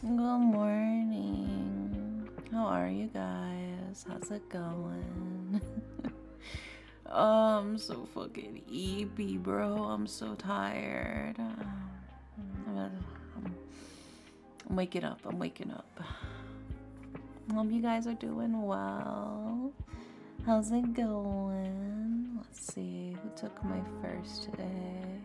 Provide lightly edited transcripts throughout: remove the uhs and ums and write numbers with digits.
Good morning. How are you guys? How's it going? I'm so fucking eepy, bro. I'm so tired. I'm waking up. I'm waking up. Hope you guys are doing well. How's it going? Let's see. Who took my first today?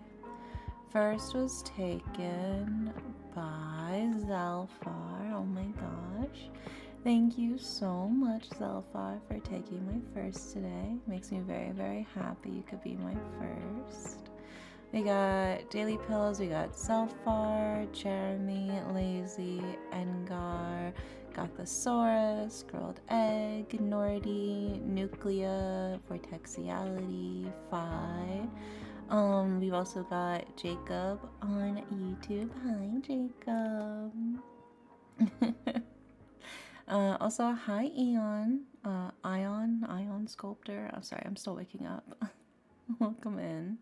First was taken by Zelfar. Oh my gosh. Thank you so much, Zelfar, for taking my first today. Makes me very, very happy you could be my first. We got Daily Pills, we got Zelfar, Jeremy, Lazy, Engar, Gothosaurus, Grilled Egg, Nordy, Nuclea, Vortexiality, Phi. We've also got Jacob on YouTube. Hi, Jacob. Also, hi, Eon. Ion Sculptor. I'm sorry, I'm still waking up. Welcome in.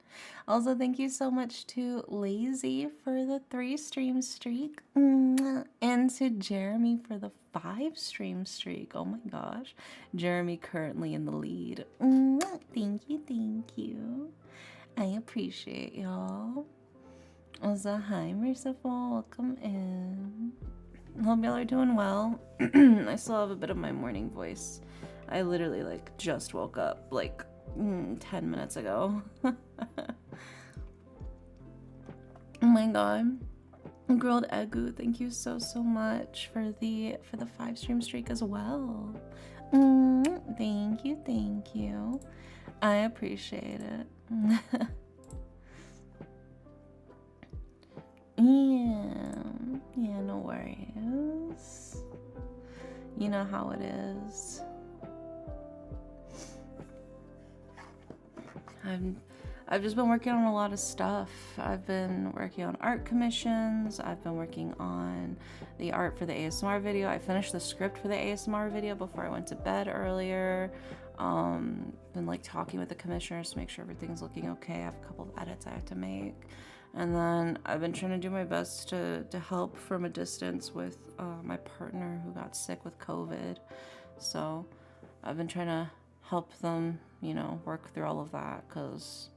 Also, thank you so much to Lazy for the 3 stream streak. And to Jeremy for the 5 stream streak. Oh my gosh. Jeremy currently in the lead. Thank you, thank you. I appreciate y'all. Also, hi, Merciful. Welcome in. Hope y'all are doing well. I still have a bit of my morning voice. I literally just woke up 10 minutes ago. Oh my god. Grilled Egu, thank you so much for the 5 stream streak as well. Thank you. I appreciate it. Yeah, no worries. You know how it is. I've just been working on a lot of stuff. I've been working on art commissions. I've been working on the art for the ASMR video. I finished the script for the ASMR video before I went to bed earlier. Been talking with the commissioners to make sure everything's looking okay. I have a couple of edits I have to make. And then I've been trying to do my best to help from a distance with my partner who got sick with COVID. So I've been trying to help them, work through all of that because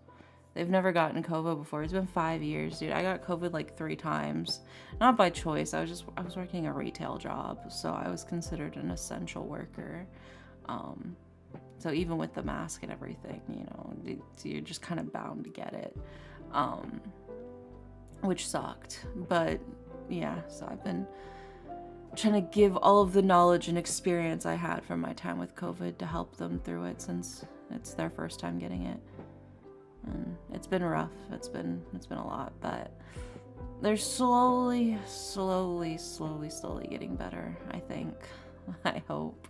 they've never gotten COVID before. It's been 5 years, dude. I got COVID 3 times. Not by choice. I was working a retail job, so I was considered an essential worker. So even with the mask and everything, you're just kind of bound to get it. Which sucked. But yeah, so I've been trying to give all of the knowledge and experience I had from my time with COVID to help them through it since it's their first time getting it. And it's been rough. It's been a lot, but they're slowly getting better, I think. I hope.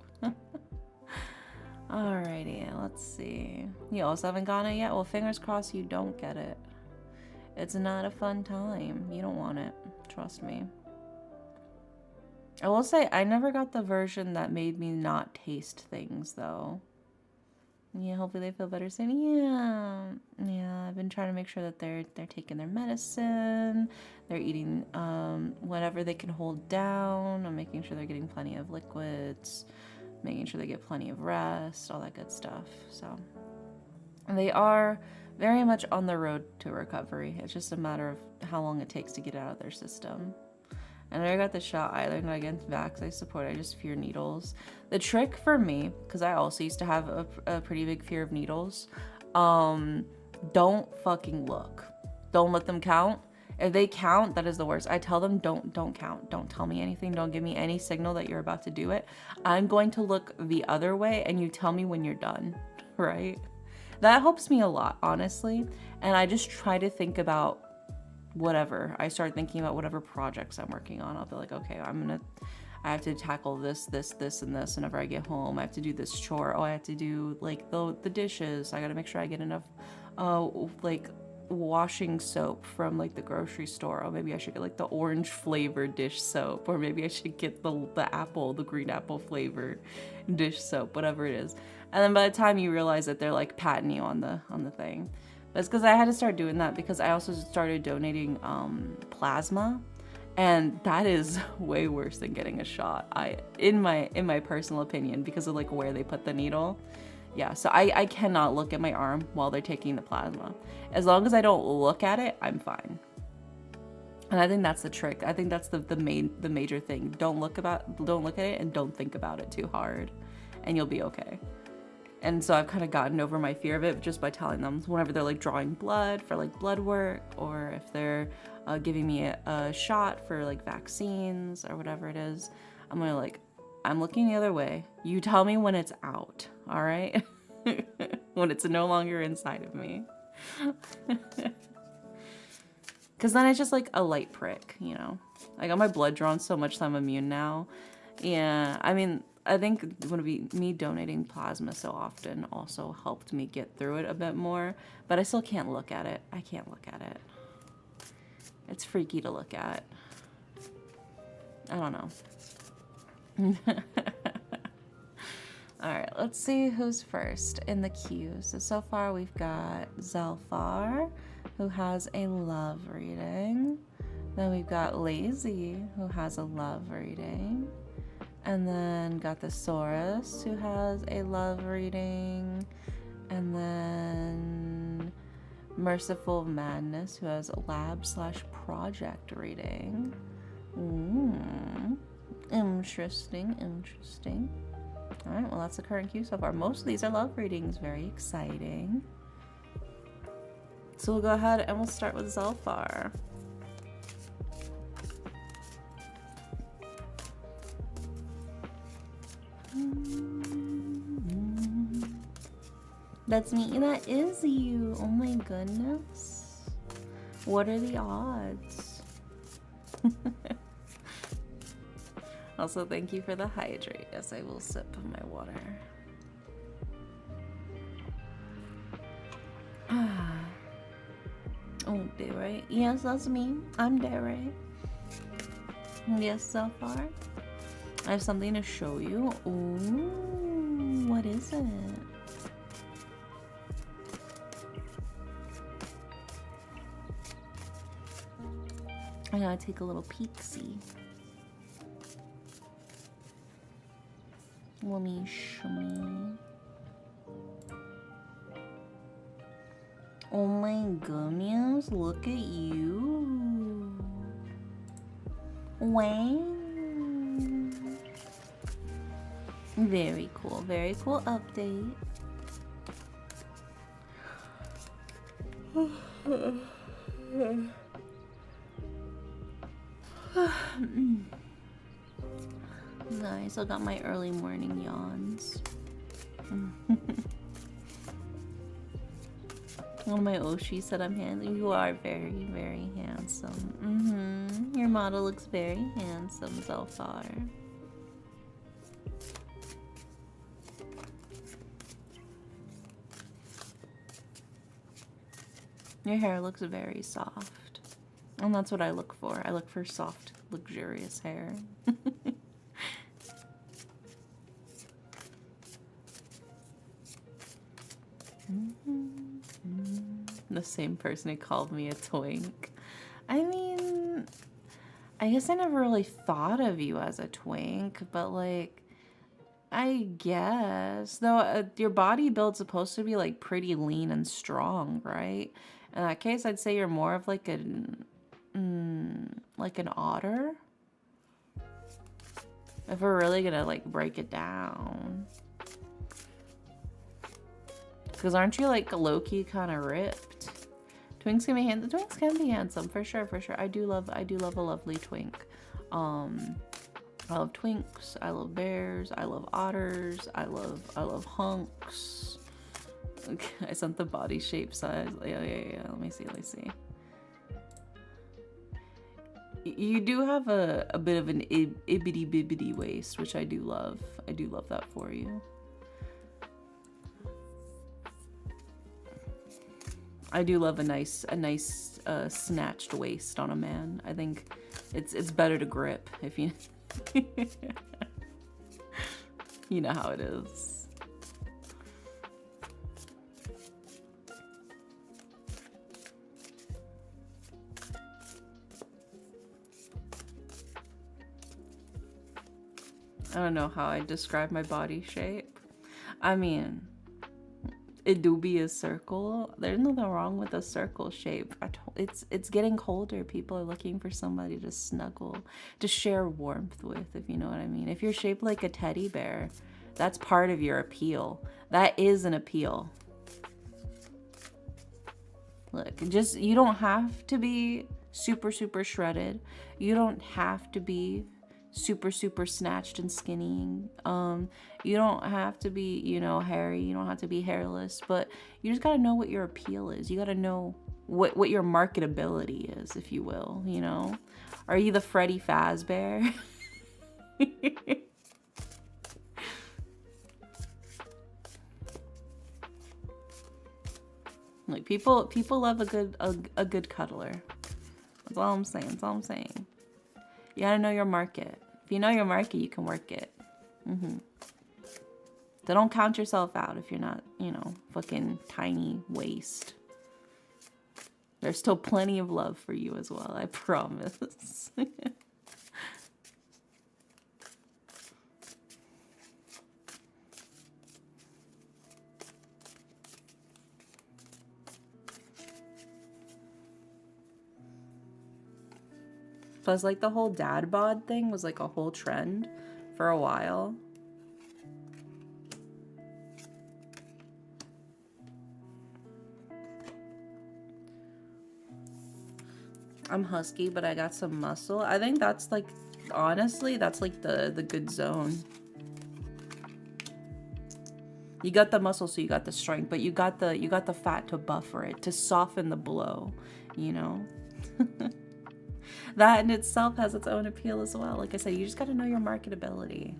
Alrighty, let's see. You also haven't gotten it yet? Well, fingers crossed you don't get it. It's not a fun time. You don't want it. Trust me. I will say, I never got the version that made me not taste things, though. Yeah, hopefully they feel better soon. Yeah, I've been trying to make sure that they're taking their medicine, they're eating whatever they can hold down. I'm making sure they're getting plenty of liquids, making sure they get plenty of rest, all that good stuff. So they are very much on the road to recovery. It's just a matter of how long it takes to get it out of their system. I never got the shot either, not against vax. I just fear needles. The trick for me, because I also used to have a pretty big fear of needles, don't fucking look. Don't let them count. If they count, that is the worst. I tell them, don't count. Don't tell me anything. Don't give me any signal that you're about to do it. I'm going to look the other way and you tell me when you're done, right? That helps me a lot, honestly. And I just try to think about whatever. I start thinking about whatever projects I'm working on. I'll be like, okay, I have to tackle this, and this whenever I get home. I have to do this chore. Oh, I have to do the dishes. I gotta make sure I get enough washing soap from the grocery store. Oh, maybe I should get the orange flavored dish soap, or maybe I should get the green apple flavored dish soap, whatever it is. And then by the time you realize that they're patting you on the thing. But it's because I had to start doing that because I also started donating plasma And that is way worse than getting a shot. In my personal opinion, because of like where they put the needle. Yeah, so I cannot look at my arm while they're taking the plasma. As long as I don't look at it, I'm fine. And I think that's the trick. I think that's the major thing. Don't look at it and don't think about it too hard, and you'll be okay. And so I've kind of gotten over my fear of it just by telling them whenever they're like drawing blood for like blood work, or if they're giving me a shot for like vaccines or whatever it is, I'm gonna like, I'm looking the other way. You tell me when it's out, all right? When it's no longer inside of me. Because then it's just like a light prick, you know? I got my blood drawn so much that I'm immune now. Yeah, I mean, I think me donating plasma so often also helped me get through it a bit more. But I still can't look at it. I can't look at it. It's freaky to look at. I don't know. Alright, let's see who's first in the queue. So far we've got Zelfar, who has a love reading. Then we've got Lazy, who has a love reading. And then got the Saurus, who has a love reading. And then Merciful Madness, who has a lab/project reading. Interesting, interesting. Alright, well that's the current queue so far. Most of these are love readings, very exciting. So we'll go ahead and we'll start with Zelfar. That's me, that is you. Oh my goodness. What are the odds? Also, thank you for the hydrate as I will sip of my water. Oh, Dere. Yes, that's me. I'm Dere. Yes, so far. I have something to show you. Ooh, what is it? I gotta take a little peek-see. Let me show me. Oh my goodness, look at you. Wow. Very cool update. Nice, I got my early morning yawns. One of my Oshi said I'm handsome. You are very, very handsome. Your model looks very handsome so far. Your hair looks very soft. And that's what I look for. I look for soft, luxurious hair. The same person who called me a twink. I mean, I guess I never really thought of you as a twink, but like, I guess. Though your body build's supposed to be like pretty lean and strong, right? In that case, I'd say you're more of like an otter. If we're really gonna like break it down. Because aren't you like low-key kind of ripped? Twinks can be handsome. Twinks can be handsome for sure, for sure. I do love a lovely twink. I love twinks. I love bears. I love otters. I love hunks. Okay, I sent the body shape size. Yeah. Let me see. You do have a bit of an ibbity bibbity waist, which I do love. I do love that for you. I do love a nice snatched waist on a man. I think it's better to grip if you you know how it is. I don't know how I describe my body shape. I mean, it do be a circle. There's nothing wrong with a circle shape. It's getting colder. People are looking for somebody to snuggle, to share warmth with, if you know what I mean. If you're shaped like a teddy bear, that's part of your appeal. That is an appeal. Look, just, you don't have to be super, super shredded. You don't have to be super, super snatched and skinny. You don't have to be, you know, hairy. You don't have to be hairless. But you just gotta know what your appeal is. You gotta know what your marketability is, if you will, you know? Are you the Freddy Fazbear? Like, people love a good cuddler. That's all I'm saying. That's all I'm saying. You gotta know your market. If you know your market, you can work it. So don't count yourself out if you're not, you know, fucking tiny waist. There's still plenty of love for you as well, I promise. Plus, like, the whole dad bod thing was like a whole trend for a while. I'm husky, but I got some muscle. I think that's like, honestly, that's like the good zone. You got the muscle, so you got the strength, but you got the fat to buffer it, to soften the blow, you know? That in itself has its own appeal as well. Like I said, you just got to know your marketability.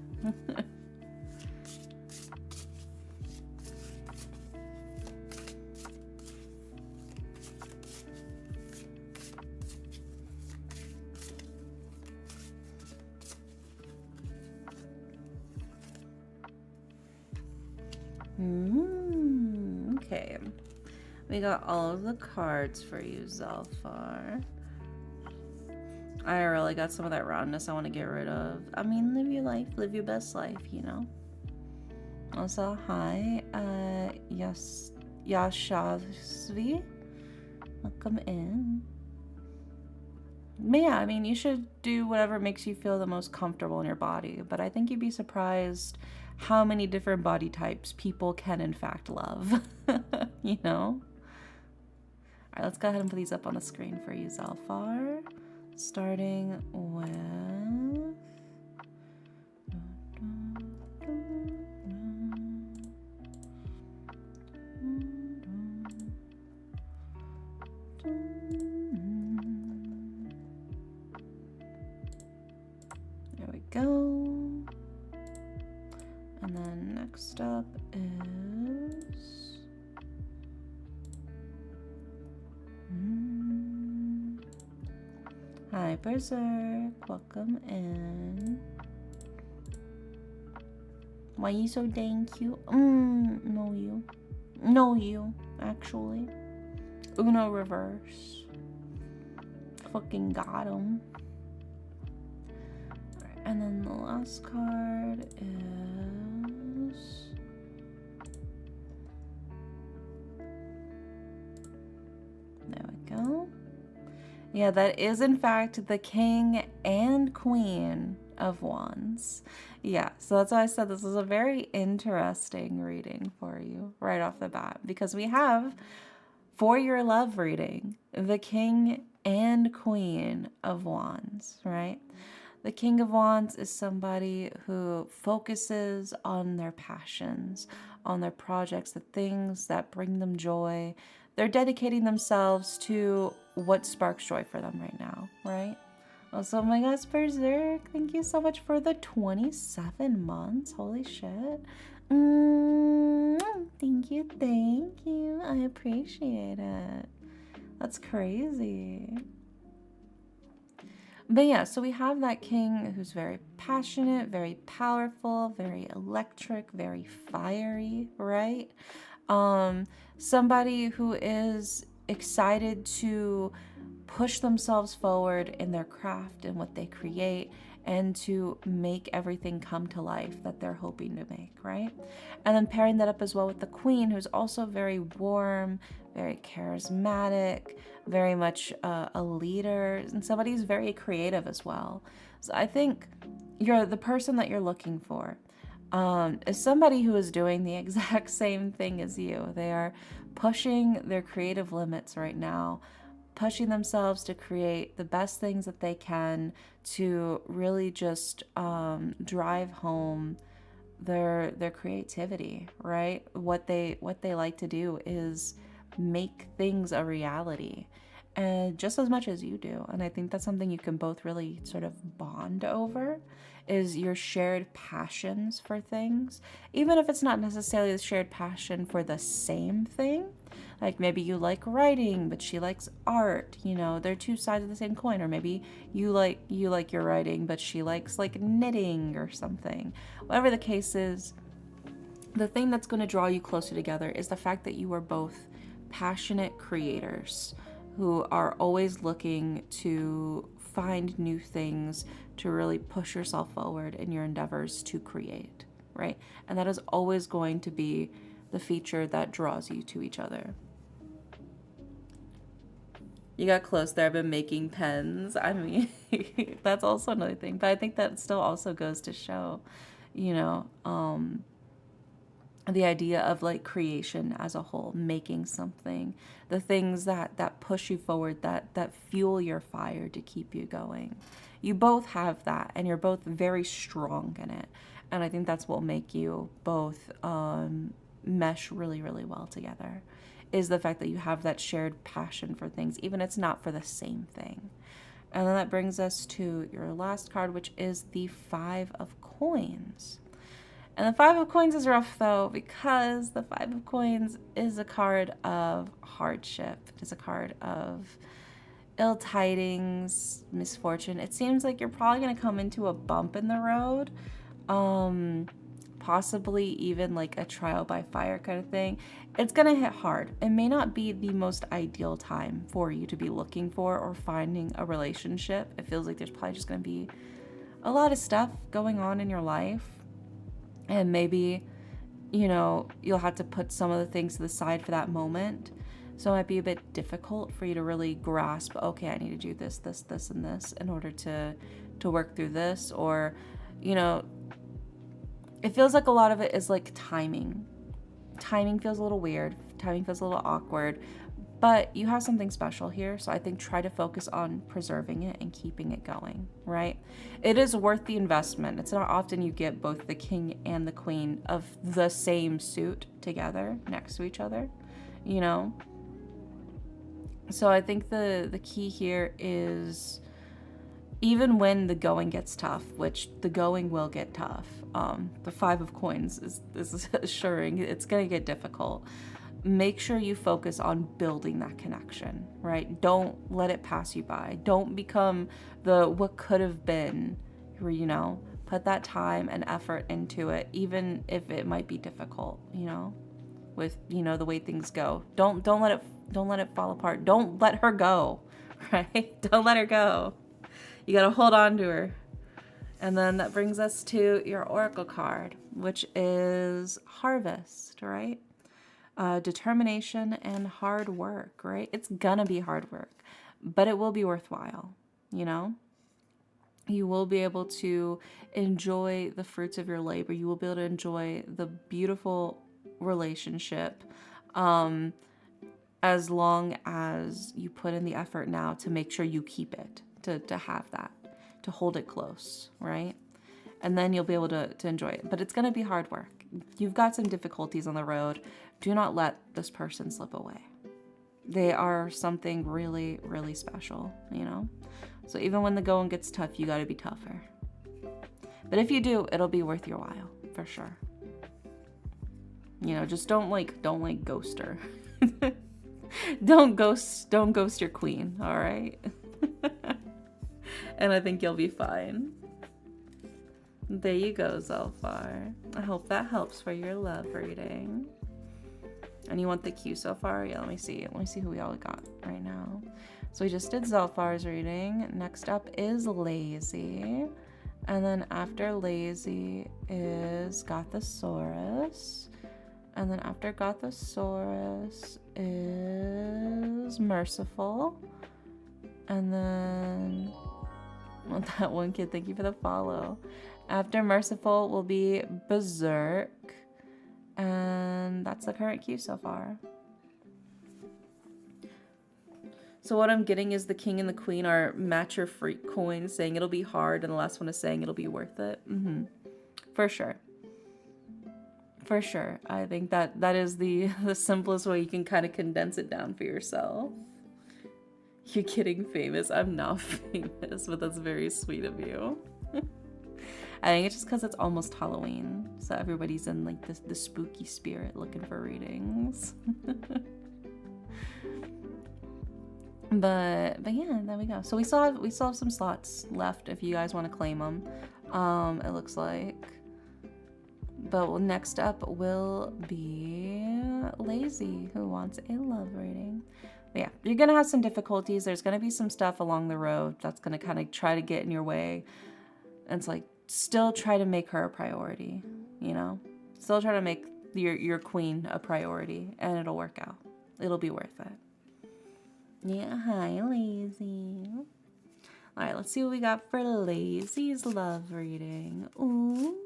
Okay. We got all of the cards for you, Zalfar. I really got some of that roundness I want to get rid of. I mean, live your life, live your best life, you know? Also, hi, Yashavsvi. Welcome in. But yeah, I mean, you should do whatever makes you feel the most comfortable in your body. But I think you'd be surprised how many different body types people can in fact love. You know? All right, let's go ahead and put these up on the screen for you, Zalfar. Starting with... There we go. And then next up is... Hi, Berserk. Welcome in. Why you so dang cute? No you. No you, actually. Uno reverse. Fucking got him. And then the last card is... There we go. Yeah, that is in fact the King and Queen of Wands. Yeah, so that's why I said this is a very interesting reading for you right off the bat, because we have, for your love reading, the King and Queen of Wands, right? The King of Wands is somebody who focuses on their passions, on their projects, the things that bring them joy. They're dedicating themselves to what sparks joy for them right now, right? Also, oh my gosh, Berserk, thank you so much for the 27 months. Holy shit. Thank you, thank you. I appreciate it. That's crazy. But yeah, so we have that king who's very passionate, very powerful, very electric, very fiery, right? Somebody who is excited to push themselves forward in their craft and what they create and to make everything come to life that they're hoping to make, right? And then pairing that up as well with the Queen, who's also very warm, very charismatic, very much a leader, and somebody who's very creative as well. So I think you're the person that you're looking for. Is somebody who is doing the exact same thing as you. They are pushing their creative limits right now, pushing themselves to create the best things that they can to really just drive home their creativity, right? What they like to do is make things a reality, and just as much as you do. And I think that's something you can both really sort of bond over, is your shared passions for things, even if it's not necessarily the shared passion for the same thing. Like maybe you like writing but she likes art, you know, they're two sides of the same coin. Or maybe you like your writing but she likes like knitting or something. Whatever the case is, the thing that's going to draw you closer together is the fact that you are both passionate creators who are always looking to find new things to really push yourself forward in your endeavors to create, right? And that is always going to be the feature that draws you to each other. You got close there. I've been making pens. I mean, that's also another thing. But I think that still also goes to show, you know, the idea of like creation as a whole, making something, the things that push you forward, that fuel your fire to keep you going. You both have that, and you're both very strong in it. And I think that's what will make you both mesh really, really well together, is the fact that you have that shared passion for things, even if it's not for the same thing. And then that brings us to your last card, which is the Five of Coins. And the Five of Coins is rough, though, because the Five of Coins is a card of hardship. It is a card of ill tidings, misfortune. It seems like you're probably going to come into a bump in the road, possibly even like a trial by fire kind of thing. It's going to hit hard. It may not be the most ideal time for you to be looking for or finding a relationship. It feels like there's probably just going to be a lot of stuff going on in your life. And maybe, you know, you'll have to put some of the things to the side for that moment. So it might be a bit difficult for you to really grasp, okay, I need to do this, this, this, and this in order to work through this. Or, you know, it feels like a lot of it is like timing. Timing feels a little weird. Timing feels a little awkward. But you have something special here, so I think try to focus on preserving it and keeping it going, right? It is worth the investment. It's not often you get both the King and the Queen of the same suit together next to each other, you know? So I think the key here is, even when the going gets tough, which the going will get tough, the Five of Coins is assuring it's going to get difficult. Make sure you focus on building that connection, right? Don't let it pass you by. Don't become the what could have been, you know? Put that time and effort into it, even if it might be difficult, you know? With, you know, the way things go. Don't let it fall apart. Don't let her go, right? Don't let her go. You got to hold on to her. And then that brings us to your Oracle card, which is Harvest, right? Determination and hard work, right? It's gonna be hard work, but it will be worthwhile, you know? You will be able to enjoy the fruits of your labor. You will be able to enjoy the beautiful relationship, as long as you put in the effort now to make sure you keep it, to have that, to hold it close, right? And then you'll be able to enjoy it. But it's gonna be hard work. You've got some difficulties on the road. Do not let this person slip away. They are something really, really special, you know? So even when the going gets tough, you gotta be tougher. But if you do, it'll be worth your while, for sure. You know, just don't ghost her. Don't ghost your queen, all right? And I think you'll be fine. There you go, Zolfar. I hope that helps for your love reading. And you want the cue so far? Yeah, let me see. Let me see who we all got right now. So we just did Zolfar's reading. Next up is Lazy. And then after lazy is Gothosaurus. And then after Gothosaurus is merciful. And then, well, that one kid, thank you for the follow. After merciful will be berserk. And that's the current queue so far. So what I'm getting is the king and the queen are match your freak coins, saying it'll be hard, and the last one is saying it'll be worth it. For sure. For sure. I think that is the simplest way you can kind of condense it down for yourself. You're getting famous. I'm not famous, but that's very sweet of you. I think it's just because it's almost Halloween, so everybody's in like the spooky spirit looking for readings. But yeah, there we go. So we still have some slots left if you guys want to claim them. It looks like. But next up will be Lazy, who wants a love reading. But yeah, you're gonna have some difficulties. There's gonna be some stuff along the road that's gonna kind of try to get in your way. And it's like, still try to make her a priority, you know? Still try to make your queen a priority, and it'll work out. It'll be worth it. Yeah, hi, Lazy. All right, let's see what we got for Lazy's love reading. Ooh.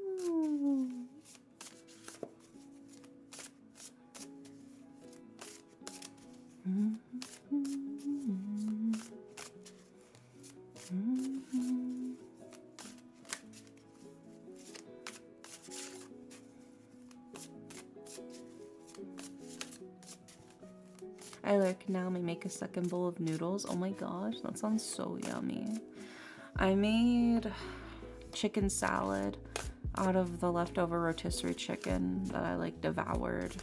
I like now may make a second bowl of noodles. Oh my gosh, that sounds so yummy. I made chicken salad out of the leftover rotisserie chicken that I like devoured.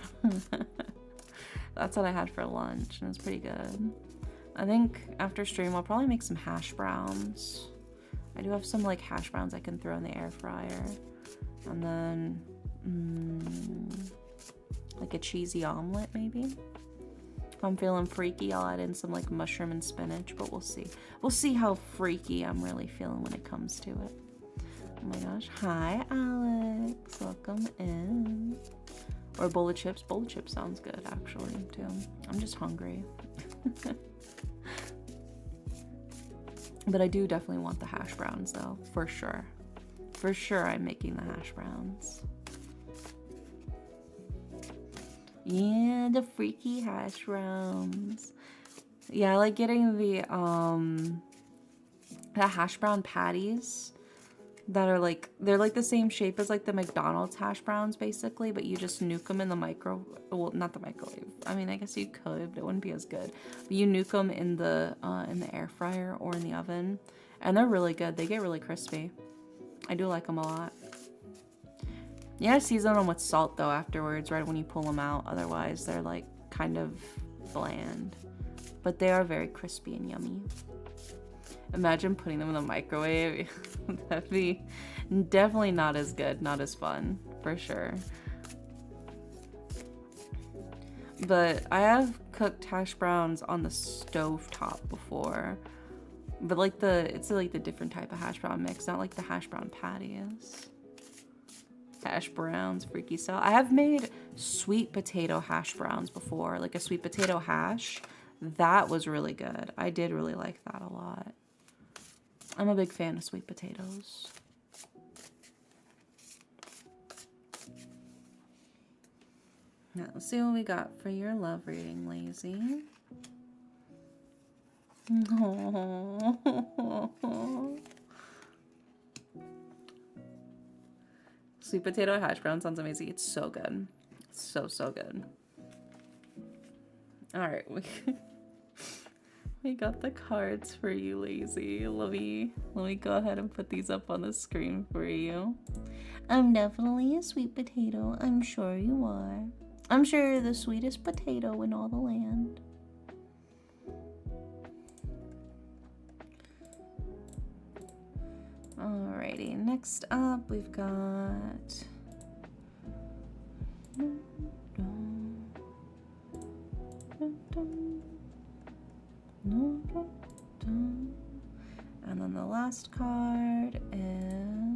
That's what I had for lunch, and it was pretty good. I think after stream I'll probably make some hash browns. I do have some like hash browns I can throw in the air fryer. And then like a cheesy omelet maybe. If I'm feeling freaky, I'll add in some like mushroom and spinach, but we'll see. We'll see how freaky I'm really feeling when it comes to it. Oh my gosh. Hi, Alex. Welcome in. Or a bowl of chips. Bowl of chips sounds good, actually, too. I'm just hungry. But I do definitely want the hash browns, though. For sure. For sure I'm making the hash browns. Yeah, the freaky hash browns. Yeah, I like getting the hash brown patties that are like, they're like the same shape as like the McDonald's hash browns basically, but you just nuke them in the well, not the microwave. I mean, I guess you could, but it wouldn't be as good. But you nuke them in the air fryer or in the oven, and they're really good. They get really crispy. I do like them a lot. You gotta season them with salt though afterwards, right when you pull them out. Otherwise, they're like kind of bland. But they are very crispy and yummy. Imagine putting them in the microwave. That'd be definitely not as good, not as fun, for sure. But I have cooked hash browns on the stovetop before. But like it's like the different type of hash brown mix, not like the hash brown patties. Hash browns, freaky style. I have made sweet potato hash browns before, like a sweet potato hash. That was really good. I did really like that a lot. I'm a big fan of sweet potatoes. Now, let's see what we got for your love reading, Lazy. Oh. Sweet potato hash brown sounds amazing. It's so good. So, so good. All right. We got the cards for you, Lazy. Let me go ahead and put these up on the screen for you. I'm definitely a sweet potato. I'm sure you are. I'm sure you're the sweetest potato in all the land. Alrighty, next up we've got... And then the last card is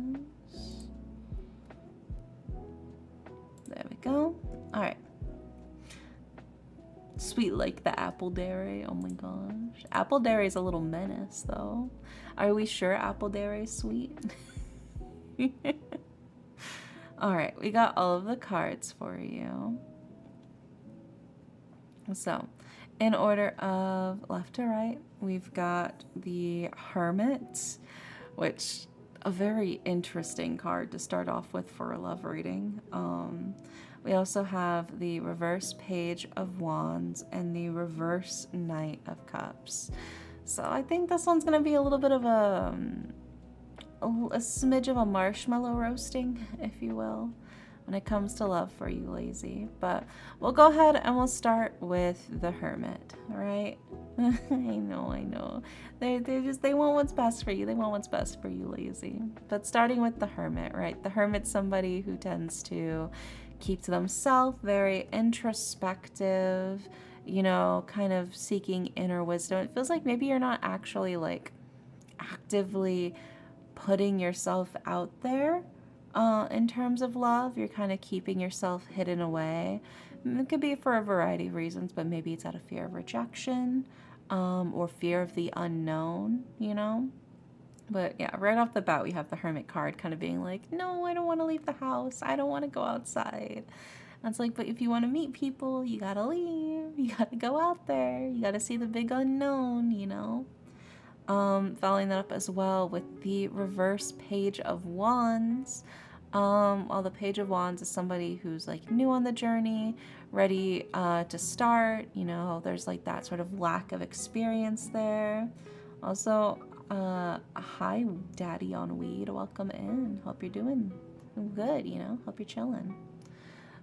sweet like the apple dairy. Oh my gosh. Apple dairy is a little menace though. Are we sure apple dairy is sweet? All right, we got all of the cards for you. So, in order of left to right, we've got the Hermit, which a very interesting card to start off with for a love reading. We also have the reverse Page of Wands and the reverse Knight of Cups. So I think this one's going to be a little bit of a smidge of a marshmallow roasting, if you will, when it comes to love for you, lazy. But we'll go ahead and we'll start with the Hermit, right? I know. They want what's best for you. They want what's best for you, lazy. But starting with the Hermit, right? The Hermit's somebody who tends to keep to themselves, very introspective, you know, kind of seeking inner wisdom. It feels like maybe you're not actually like actively putting yourself out there in terms of love. You're kind of keeping yourself hidden away. It could be for a variety of reasons, but maybe it's out of fear of rejection or fear of the unknown, you know? But yeah, right off the bat, we have the Hermit card kind of being like, no, I don't want to leave the house. I don't want to go outside. And it's like, but if you want to meet people, you got to leave. You got to go out there. You got to see the big unknown, you know? Following that up as well with the reverse Page of Wands. Well, the Page of Wands is somebody who's like new on the journey, ready to start. You know, there's like that sort of lack of experience there. Also, hi, Daddy on Weed. Welcome in. Hope you're doing good, you know, hope you're chilling.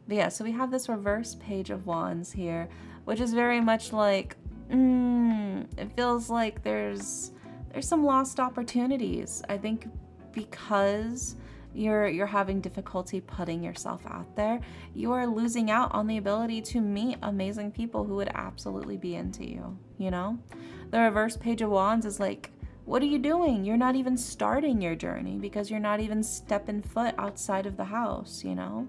But yeah, so we have this reverse Page of Wands here, which is very much like, it feels like there's some lost opportunities. I think because you're having difficulty putting yourself out there, you are losing out on the ability to meet amazing people who would absolutely be into you, you know? The reverse Page of Wands is like, what are you doing? You're not even starting your journey because you're not even stepping foot outside of the house, you know?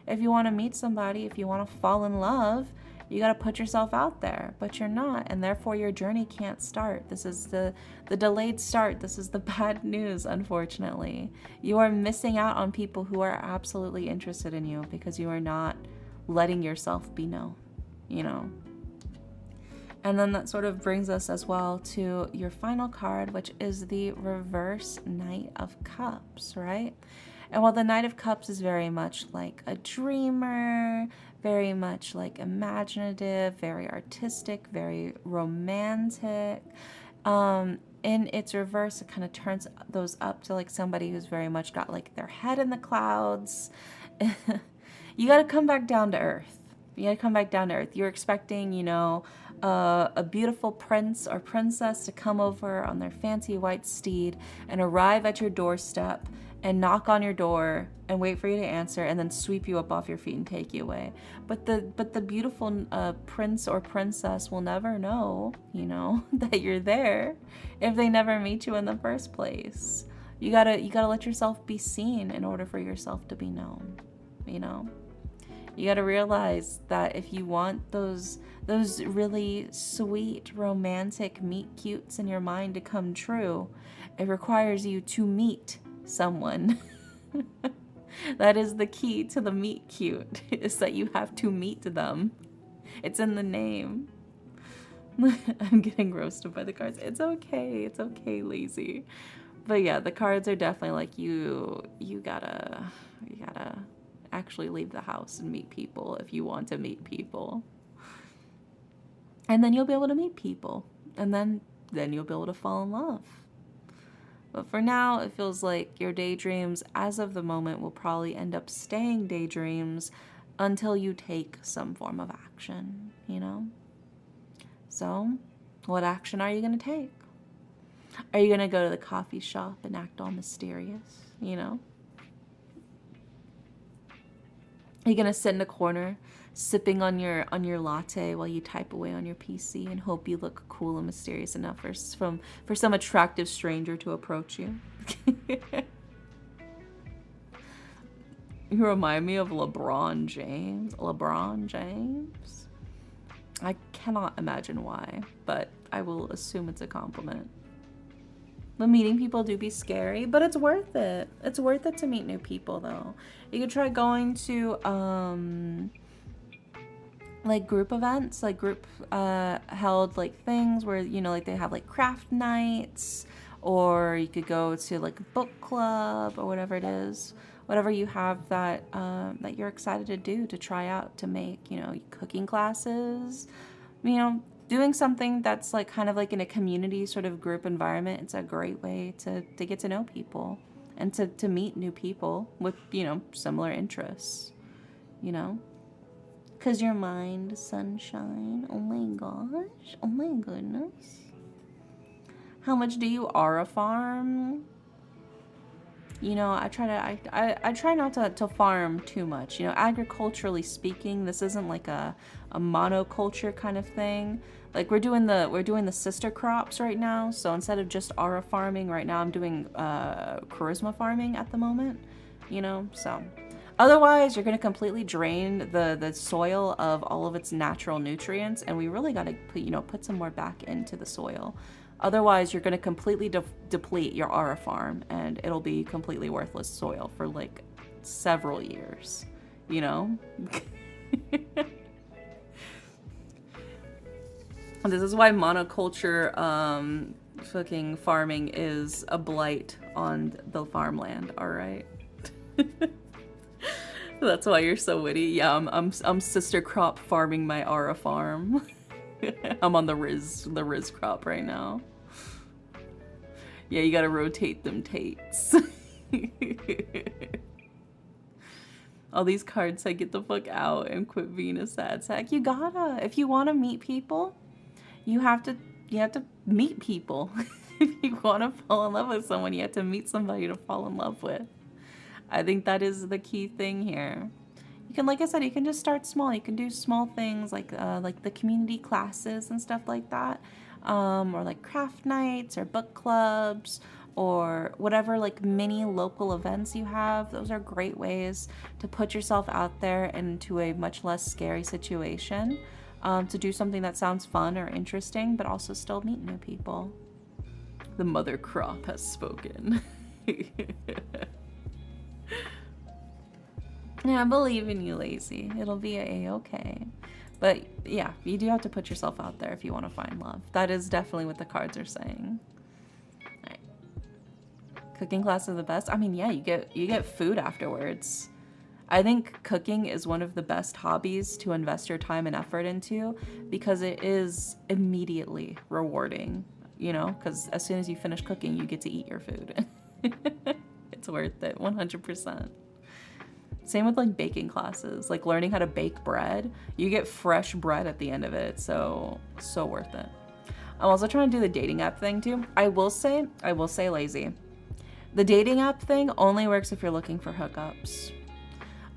If you want to meet somebody, if you want to fall in love, you got to put yourself out there, but you're not, and therefore your journey can't start. This is the delayed start. This is the bad news, unfortunately. You are missing out on people who are absolutely interested in you because you are not letting yourself be known, you know? And then that sort of brings us as well to your final card, which is the reverse Knight of Cups, right? And while the Knight of Cups is very much like a dreamer, very much like imaginative, very artistic, very romantic, in its reverse, it kind of turns those up to like somebody who's very much got like their head in the clouds. You got to come back down to earth. You got to come back down to earth. You're expecting, you know, a beautiful prince or princess to come over on their fancy white steed and arrive at your doorstep and knock on your door and wait for you to answer and then sweep you up off your feet and take you away. But the beautiful prince or princess will never know, you know, that you're there if they never meet you in the first place. You gotta let yourself be seen in order for yourself to be known, you know? You gotta realize that if you want those really sweet, romantic meet cutes in your mind to come true, it requires you to meet someone. That is the key to the meet cute, is that you have to meet them. It's in the name. I'm getting roasted by the cards. It's okay, lazy. But yeah, the cards are definitely like you gotta actually leave the house and meet people if you want to meet people. And then you'll be able to meet people. And then you'll be able to fall in love. But for now, it feels like your daydreams, as of the moment, will probably end up staying daydreams until you take some form of action, you know? So, what action are you going to take? Are you going to go to the coffee shop and act all mysterious, you know? Are you going to sit in a corner sipping on your latte while you type away on your PC and hope you look cool and mysterious enough for some attractive stranger to approach you? You remind me of LeBron James. I cannot imagine why, but I will assume it's a compliment. But meeting people do be scary, but it's worth it. It's worth it to meet new people, though. You could try going to, like group events, like group held like things where, you know, like they have like craft nights, or you could go to like a book club or whatever it is. Whatever you have that that you're excited to do, to try out, to make, you know, cooking classes, you know, doing something that's like kind of like in a community sort of group environment. It's a great way to get to know people and to meet new people with, you know, similar interests, you know? Because your mind, sunshine. Oh my gosh. Oh my goodness. How much do you aura farm? You know, I try not to farm too much. You know, agriculturally speaking, this isn't like a monoculture kind of thing. Like we're doing the sister crops right now. So instead of just aura farming right now, I'm doing charisma farming at the moment. You know, so otherwise you're gonna completely drain the soil of all of its natural nutrients, and we really gotta put some more back into the soil. Otherwise, you're going to completely deplete your aura farm, and it'll be completely worthless soil for like several years, you know? This is why monoculture fucking farming is a blight on the farmland, all right? That's why you're so witty. Yeah, I'm sister crop farming my aura farm. I'm on the Riz crop right now. Yeah, you gotta rotate them tates. All these cards say get the fuck out and quit being a sad sack. You gotta. If you wanna meet people, you have to meet people. If you wanna fall in love with someone, you have to meet somebody to fall in love with. I think that is the key thing here. You can, like I said, you can just start small. You can do small things like the community classes and stuff like that, or like craft nights or book clubs or whatever like mini local events you have. Those are great ways to put yourself out there into a much less scary situation, to do something that sounds fun or interesting, but also still meet new people. The mother crop has spoken. Yeah, I believe in you, Lazy. It'll be a-okay. But yeah, you do have to put yourself out there if you want to find love. That is definitely what the cards are saying. All right. Cooking class are the best. I mean, yeah, you get food afterwards. I think cooking is one of the best hobbies to invest your time and effort into, because it is immediately rewarding, you know, because as soon as you finish cooking, you get to eat your food. It's worth it, 100%. Same with like baking classes, like learning how to bake bread. You get fresh bread at the end of it. So worth it. I'm also trying to do the dating app thing too. I will say, Lazy, the dating app thing only works if you're looking for hookups.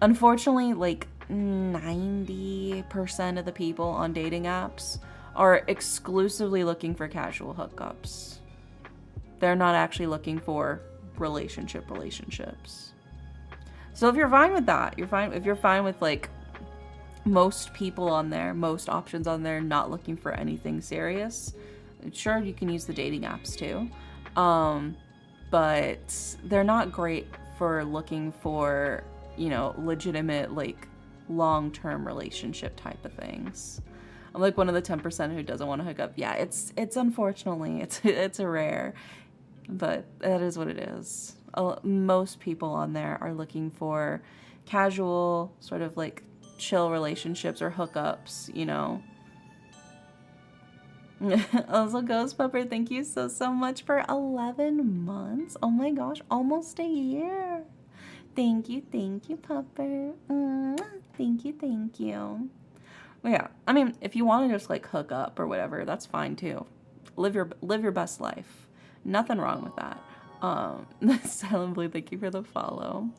Unfortunately, like 90% of the people on dating apps are exclusively looking for casual hookups. They're not actually looking for relationships. So if you're fine with that, if you're fine with like most people on there, most options on there, not looking for anything serious, sure, you can use the dating apps too. But they're not great for looking for, you know, legitimate, like long-term relationship type of things. I'm like one of the 10% who doesn't want to hook up. Yeah, it's unfortunately, it's a rare, but that is what it is. Most people on there are looking for casual, sort of like chill relationships or hookups, you know. Also, Ghost Pepper, thank you so much for 11 months. Oh my gosh, almost a year. Thank you, Pepper. Thank you. Well, yeah, I mean, if you want to just like hook up or whatever, that's fine too. Live your best life. Nothing wrong with that. Silent Blue, thank you for the follow.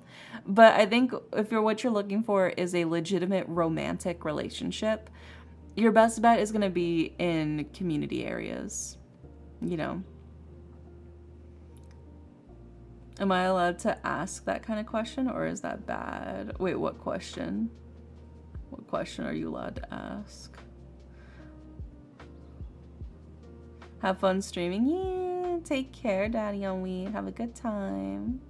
But I think if what you're looking for is a legitimate romantic relationship, your best bet is going to be in community areas, you know. Am I allowed to ask that kind of question, or is that bad? Wait, what question? What question are you allowed to ask? Have fun streaming. Yeah, take care, Daddy on Weed. Have a good time.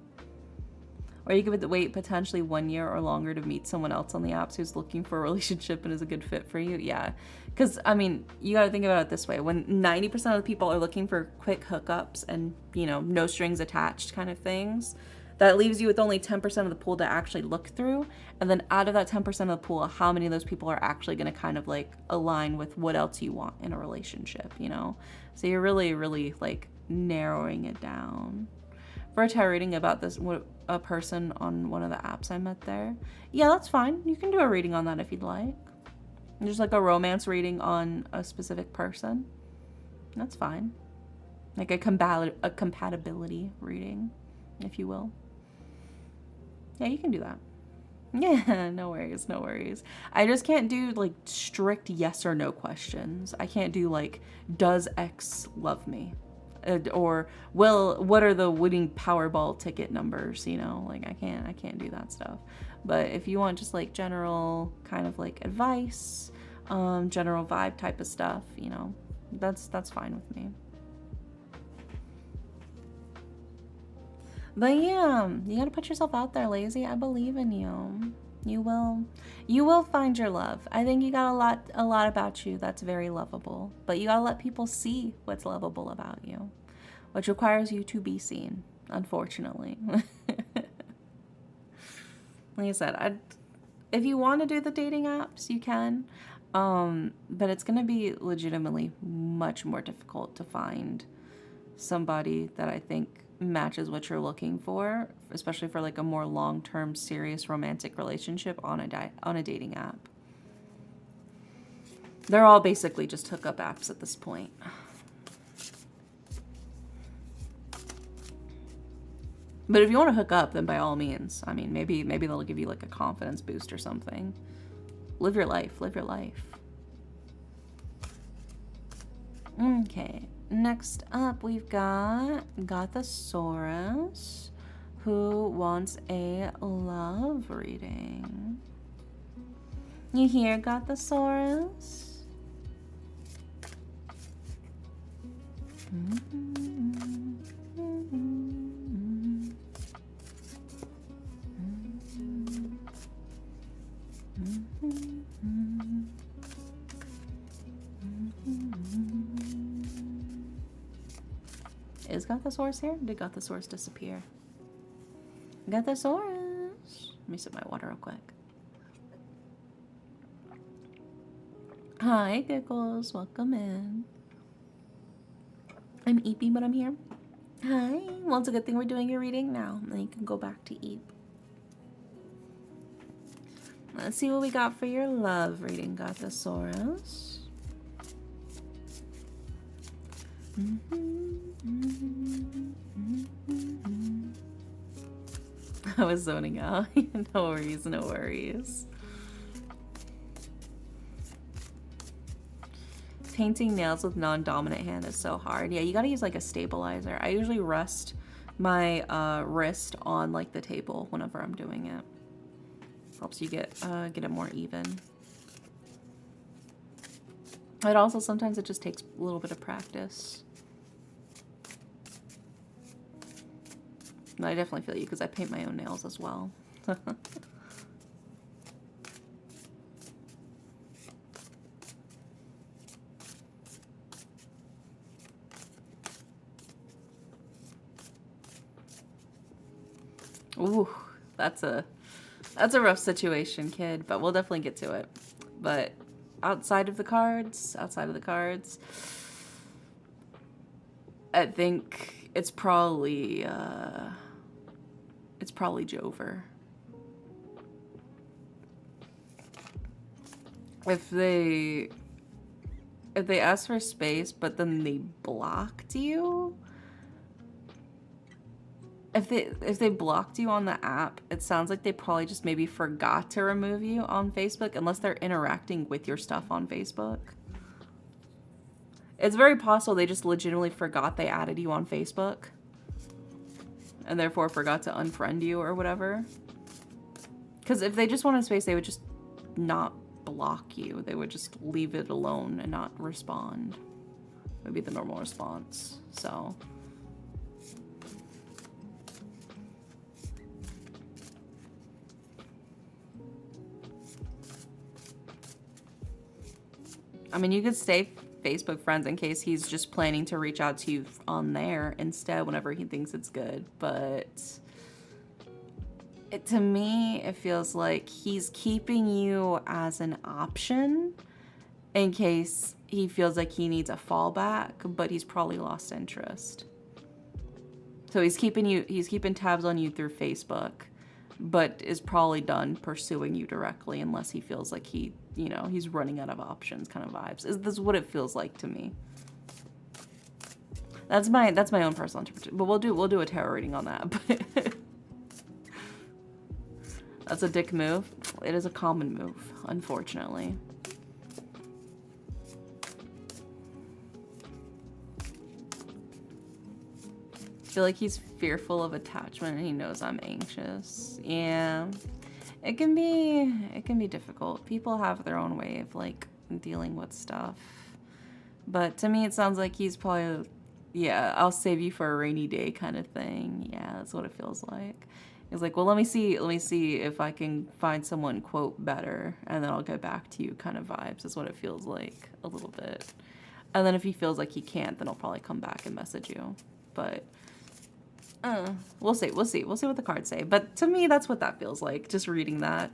Or you could wait potentially 1 year or longer to meet someone else on the apps who's looking for a relationship and is a good fit for you. Yeah. Because, I mean, you got to think about it this way. When 90% of the people are looking for quick hookups and, you know, no strings attached kind of things, that leaves you with only 10% of the pool to actually look through. And then out of that 10% of the pool, how many of those people are actually going to kind of like align with what else you want in a relationship, you know? So you're really, really like narrowing it down. For a tarot reading about this, a person on one of the apps I met there. Yeah, that's fine. You can do a reading on that if you'd like. Just like a romance reading on a specific person. That's fine. Like a compatibility reading, if you will. Yeah, you can do that. Yeah, no worries, no worries. I just can't do like strict yes or no questions. I can't do like, does X love me? Or what are the winning Powerball ticket numbers, you know? Like I can't do that stuff. But if you want just like general kind of like advice, general vibe type of stuff, you know, that's fine with me. But yeah, you gotta put yourself out there, Lazy. I believe in you. You will find your love. I think you got a lot about you that's very lovable, but you gotta let people see what's lovable about you, which requires you to be seen, unfortunately. Like I said, if you want to do the dating apps, you can, but it's gonna be legitimately much more difficult to find somebody that I think matches what you're looking for, especially for like a more long-term serious romantic relationship on a dating app. They're all basically just hookup apps at this point. But if you want to hook up, then by all means. I mean, maybe they'll give you like a confidence boost or something. Live your life, live your life. Okay. Next up, we've got Gothosaurus, who wants a love reading. You hear, Gothosaurus? Is Gothosaurus here? Did Gothosaurus disappear? Gothosaurus! Let me sip my water real quick. Hi, Giggles. Welcome in. I'm Eepy, but I'm here. Hi. Well, it's a good thing we're doing your reading now. Then you can go back to Eep. Let's see what we got for your love reading, Gothosaurus. I was zoning out. No worries, no worries. Painting nails with non-dominant hand is so hard. Yeah, you gotta use like a stabilizer. I usually rest my wrist on like the table whenever I'm doing it. Helps you get it more even. But also sometimes it just takes a little bit of practice. But I definitely feel you because I paint my own nails as well. Ooh, that's a rough situation, kid, but we'll definitely get to it. But outside of the cards, I think it's probably Jover. If they ask for space, but then they blocked you. If they blocked you on the app, it sounds like they probably just maybe forgot to remove you on Facebook, unless they're interacting with your stuff on Facebook. It's very possible they just legitimately forgot they added you on Facebook and therefore forgot to unfriend you or whatever. Because if they just wanted space, they would just not block you. They would just leave it alone and not respond. would be the normal response. So I mean, you could stay Facebook friends in case he's just planning to reach out to you on there instead whenever he thinks it's good. But to me, it feels like he's keeping you as an option in case he feels like he needs a fallback, but he's probably lost interest. So he's keeping tabs on you through Facebook, but is probably done pursuing you directly unless he feels like he's running out of options kind of vibes. This is what it feels like to me. That's my own personal interpretation. But we'll do a tarot reading on that. But that's a dick move. It is a common move, unfortunately. I feel like he's fearful of attachment and he knows I'm anxious. Yeah. It can be difficult. People have their own way of like dealing with stuff. But to me it sounds like he's probably, yeah, I'll save you for a rainy day kind of thing. Yeah, that's what it feels like. He's like, well, let me see if I can find someone, quote, better, and then I'll get back to you kind of vibes is what it feels like a little bit. And then if he feels like he can't, then I'll probably come back and message you. But we'll see what the cards say. But to me, that's what that feels like, just reading that.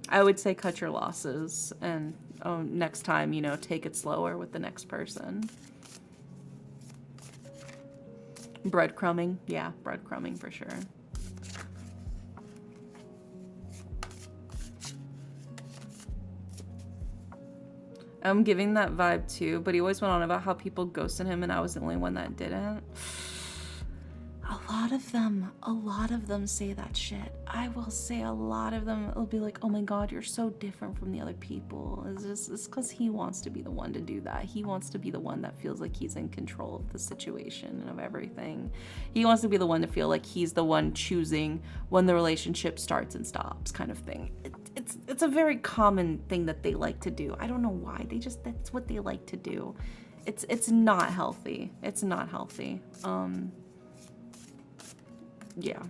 I would say cut your losses and next time, take it slower with the next person. Breadcrumbing. Yeah, breadcrumbing for sure. I'm giving that vibe too, but he always went on about how people ghosted him and I was the only one that didn't. A lot of them say that shit. I will say a lot of them will be like, oh my god, you're so different from the other people. It's because he wants to be the one to do that. He wants to be the one that feels like he's in control of the situation and of everything. He wants to be the one to feel like he's the one choosing when the relationship starts and stops kind of thing. It's a very common thing that they like to do. I don't know why. That's what they like to do. It's not healthy. It's not healthy. Yeah.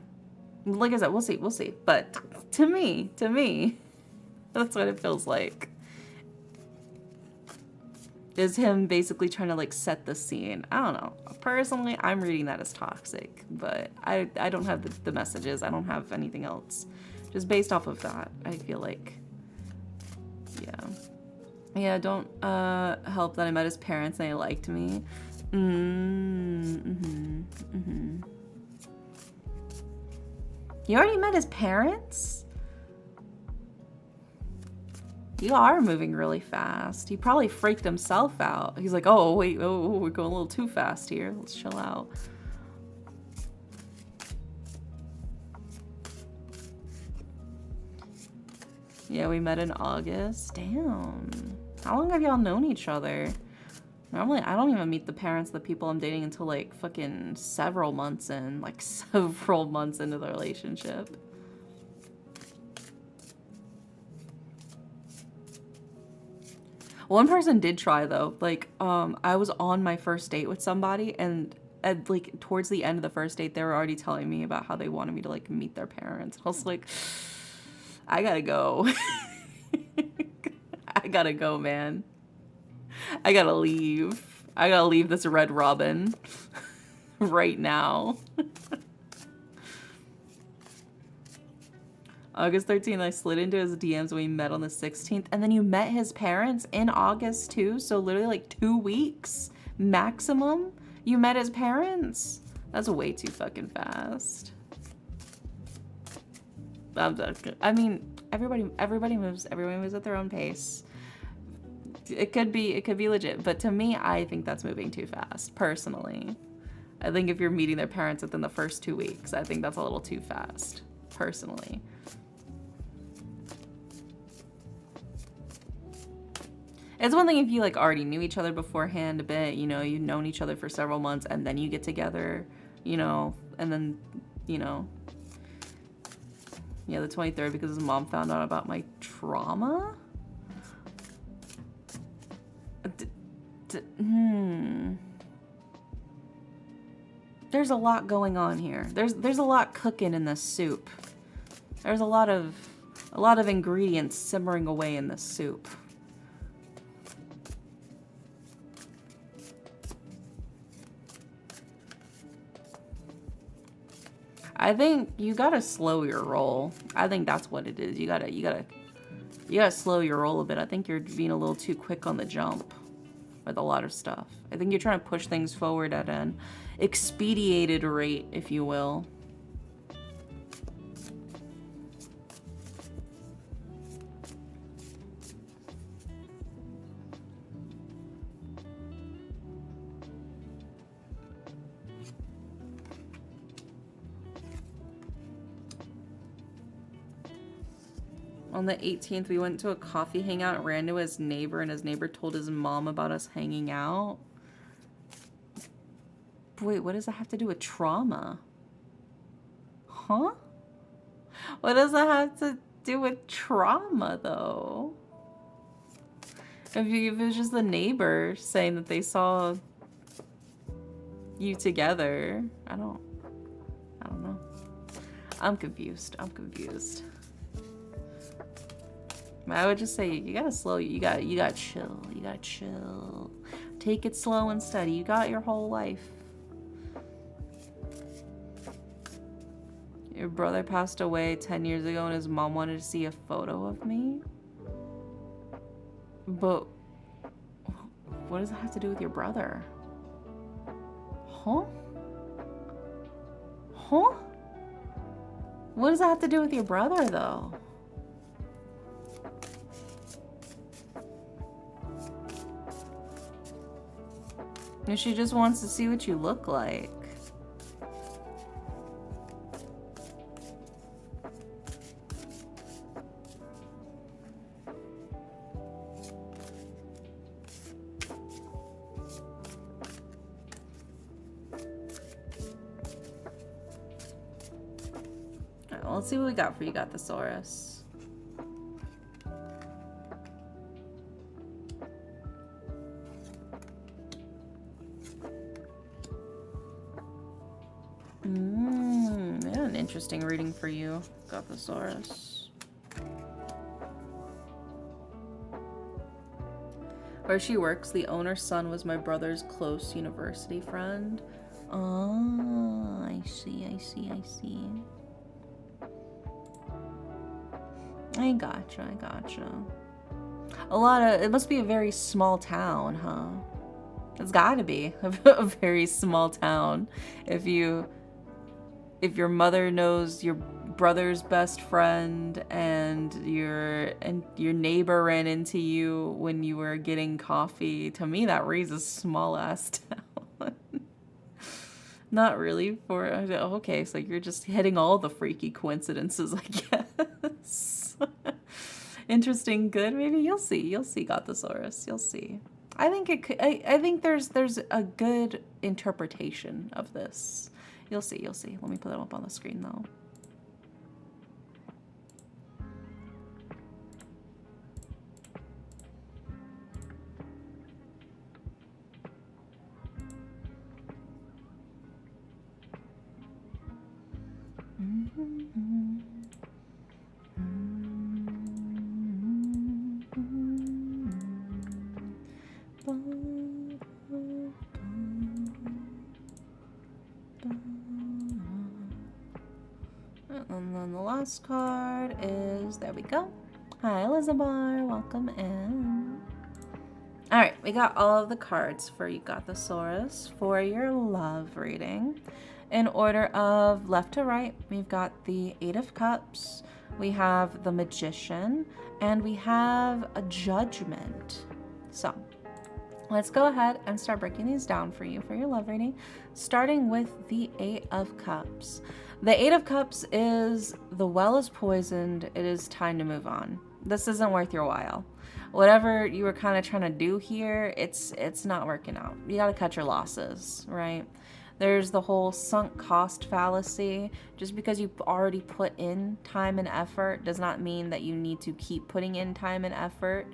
Like I said, we'll see. But to me, that's what it feels like. Is him basically trying to like set the scene. I don't know. Personally, I'm reading that as toxic, but I don't have the messages. I don't have anything else. Just based off of that, I feel like, yeah, don't help that I met his parents and they liked me. You already met his parents? You are moving really fast. He probably freaked himself out. He's like, oh, wait, we're going a little too fast here. Let's chill out. Yeah, we met in August. Damn. How long have y'all known each other? Normally, I don't even meet the parents of the people I'm dating until like fucking several months into the relationship. One person did try though. Like, I was on my first date with somebody and like towards the end of the first date, they were already telling me about how they wanted me to like meet their parents. I was like, I gotta go. I gotta go, man. I gotta leave. I gotta leave this Red Robin right now. August 13th, I slid into his DMs when we met on the 16th. And then you met his parents in August too? So literally like 2 weeks maximum you met his parents? That's way too fucking fast. I mean, everybody moves at their own pace. It could be legit, but to me, I think that's moving too fast, personally. I think if you're meeting their parents within the first 2 weeks, I think that's a little too fast, personally. It's one thing if you like already knew each other beforehand a bit, you've known each other for several months and then you get together, and then, yeah, the 23rd because his mom found out about my trauma. There's a lot going on here. There's a lot cooking in this soup. There's a lot of ingredients simmering away in this soup. I think you gotta slow your roll. I think that's what it is. You gotta slow your roll a bit. I think you're being a little too quick on the jump with a lot of stuff. I think you're trying to push things forward at an expedited rate, if you will. On the 18th, we went to a coffee hangout and ran to his neighbor, and his neighbor told his mom about us hanging out. Wait, what does that have to do with trauma? Huh? What does that have to do with trauma, though? If it was just the neighbor saying that they saw you together, I don't know. I'm confused. I would just say you gotta slow. You gotta chill. You gotta chill. Take it slow and steady. You got your whole life. Your brother passed away 10 years ago, and his mom wanted to see a photo of me. But what does that have to do with your brother? Huh? Huh? What does that have to do with your brother, though? She just wants to see what you look like. Alright, well, let's see what we got for you, Gothosaurus. Yeah, an interesting reading for you, Gothosaurus. Where she works, the owner's son was my brother's close university friend. Oh, I see. I gotcha. It must be a very small town, huh? It's gotta be a very small town. If your mother knows your brother's best friend and your neighbor ran into you when you were getting coffee, to me that reads a small ass town. Not really okay, so you're just hitting all the freaky coincidences, I guess. Interesting, good. Maybe you'll see, Gothosaurus. You'll see. I think there's a good interpretation of this. You'll see. Let me put them up on the screen though. And then the last card is, there we go. Hi, Elizabeth, welcome in. All right, we got all of the cards for you, Gothosaurus, for your love reading. In order of left to right, we've got the Eight of Cups, we have the Magician, and we have a Judgment. So let's go ahead and start breaking these down for you for your love reading, starting with the Eight of Cups. The Eight of Cups is, the well is poisoned, it is time to move on. This isn't worth your while. Whatever you were kind of trying to do here, it's not working out. You got to cut your losses, right? There's the whole sunk cost fallacy. Just because you've already put in time and effort does not mean that you need to keep putting in time and effort.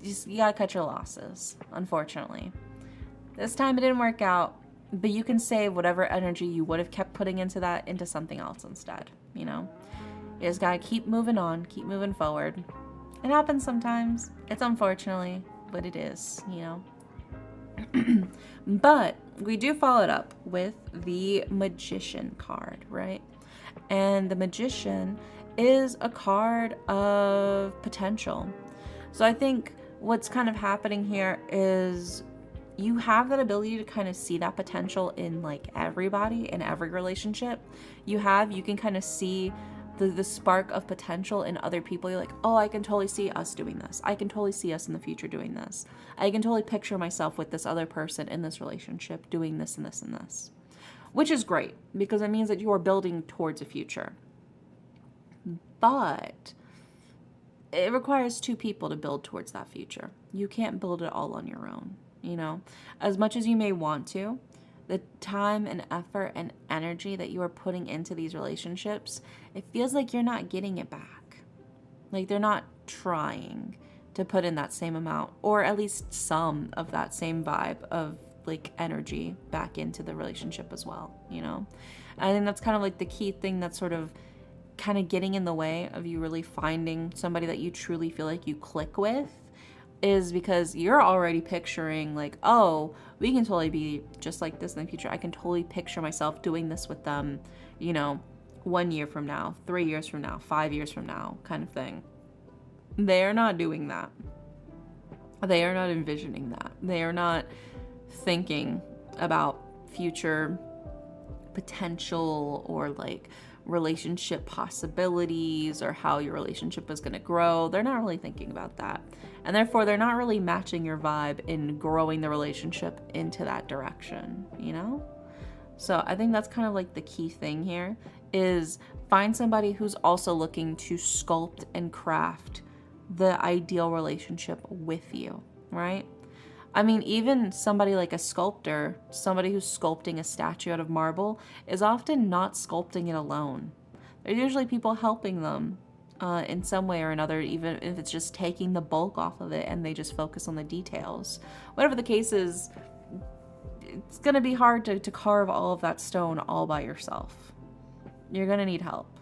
you gotta cut your losses, unfortunately. This time it didn't work out, but you can save whatever energy you would have kept putting into that into something else instead, you know? You just gotta keep moving on, keep moving forward. It happens sometimes. It's unfortunately, but it is, you know? But we do follow it up with the Magician card, right? And the Magician is a card of potential. So I think what's kind of happening here is you have that ability to kind of see that potential in like everybody, in every relationship. You can kind of see the spark of potential in other people. You're like, oh, I can totally see us doing this. I can totally see us in the future doing this. I can totally picture myself with this other person in this relationship doing this and this and this. Which is great, because it means that you are building towards a future. But it requires two people to build towards that future. You can't build it all on your own, you know? As much as you may want to, the time and effort and energy that you are putting into these relationships, it feels like you're not getting it back. Like they're not trying to put in that same amount, or at least some of that same vibe of like energy back into the relationship as well, you know? I think that's kind of like the key thing that's sort of kind of getting in the way of you really finding somebody that you truly feel like you click with, is because you're already picturing like, oh, we can totally be just like this in the future. I can totally picture myself doing this with them, you know, 1 year from now, 3 years from now, 5 years from now, kind of thing. They are not doing that. They are not envisioning that. They are not thinking about future potential or like relationship possibilities or how your relationship is going to grow. They're not really thinking about that. And therefore, they're not really matching your vibe in growing the relationship into that direction, you know? So I think that's kind of like the key thing here is find somebody who's also looking to sculpt and craft the ideal relationship with you, right? I mean, even somebody like a sculptor, somebody who's sculpting a statue out of marble, is often not sculpting it alone. There's usually people helping them in some way or another, even if it's just taking the bulk off of it and they just focus on the details. Whatever the case is, it's going to be hard to carve all of that stone all by yourself. You're going to need help.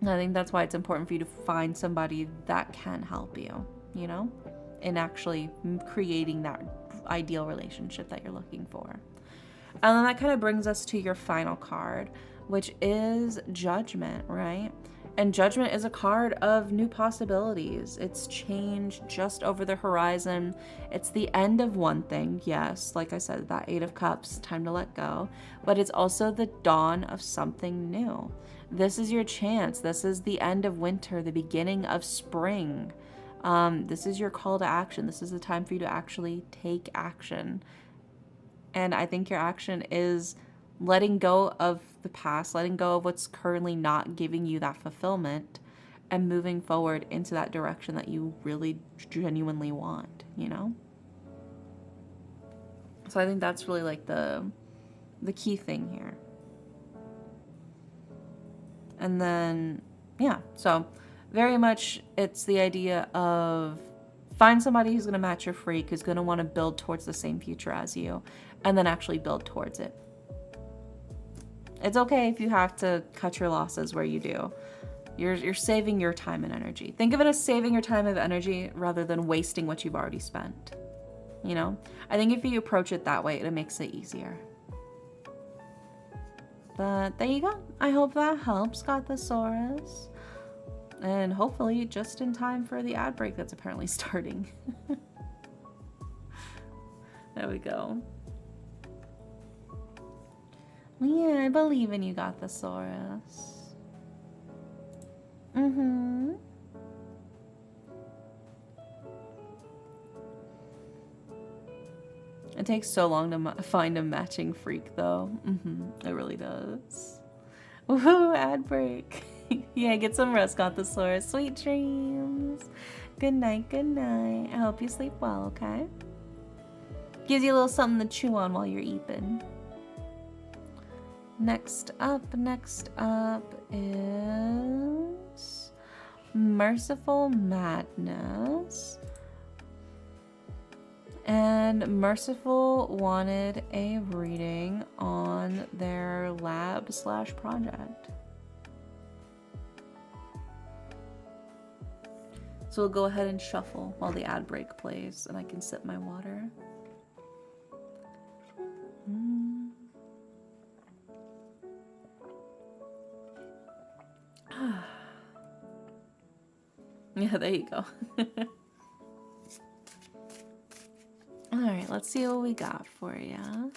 And I think that's why it's important for you to find somebody that can help you, you know? In actually creating that ideal relationship that you're looking for. And then that kind of brings us to your final card, which is Judgment, right? And Judgment is a card of new possibilities. It's change just over the horizon. It's the end of one thing, yes, like I said, that 8 of Cups, time to let go. But it's also the dawn of something new. This is your chance. This is the end of winter, the beginning of spring. This is your call to action. This is the time for you to actually take action. And I think your action is letting go of the past, letting go of what's currently not giving you that fulfillment, and moving forward into that direction that you really genuinely want, you know? So I think that's really like the key thing here. And then, yeah, so very much it's the idea of find somebody who's going to match your freak, who's going to want to build towards the same future as you, and then actually build towards it. It's okay if you have to cut your losses where you do. You're saving your time and energy. Think of it as saving your time and energy rather than wasting what you've already spent. You know? I think if you approach it that way, it makes it easier. But there you go. I hope that helps, Gothosaurus. And hopefully just in time for the ad break that's apparently starting. There we go. Yeah, I believe in you, Gothosaurus. Mm-hmm. It takes so long to find a matching freak, though. It really does. Woohoo, ad break. Yeah, get some rest, Gothosaurus. Sweet dreams. Good night, good night. I hope you sleep well, okay? Gives you a little something to chew on while you're eating. Next up is Merciful Madness. And Merciful wanted a reading on their lab/project. So we'll go ahead and shuffle while the ad break plays and I can sip my water. Yeah, there you go. All right, let's see what we got for you.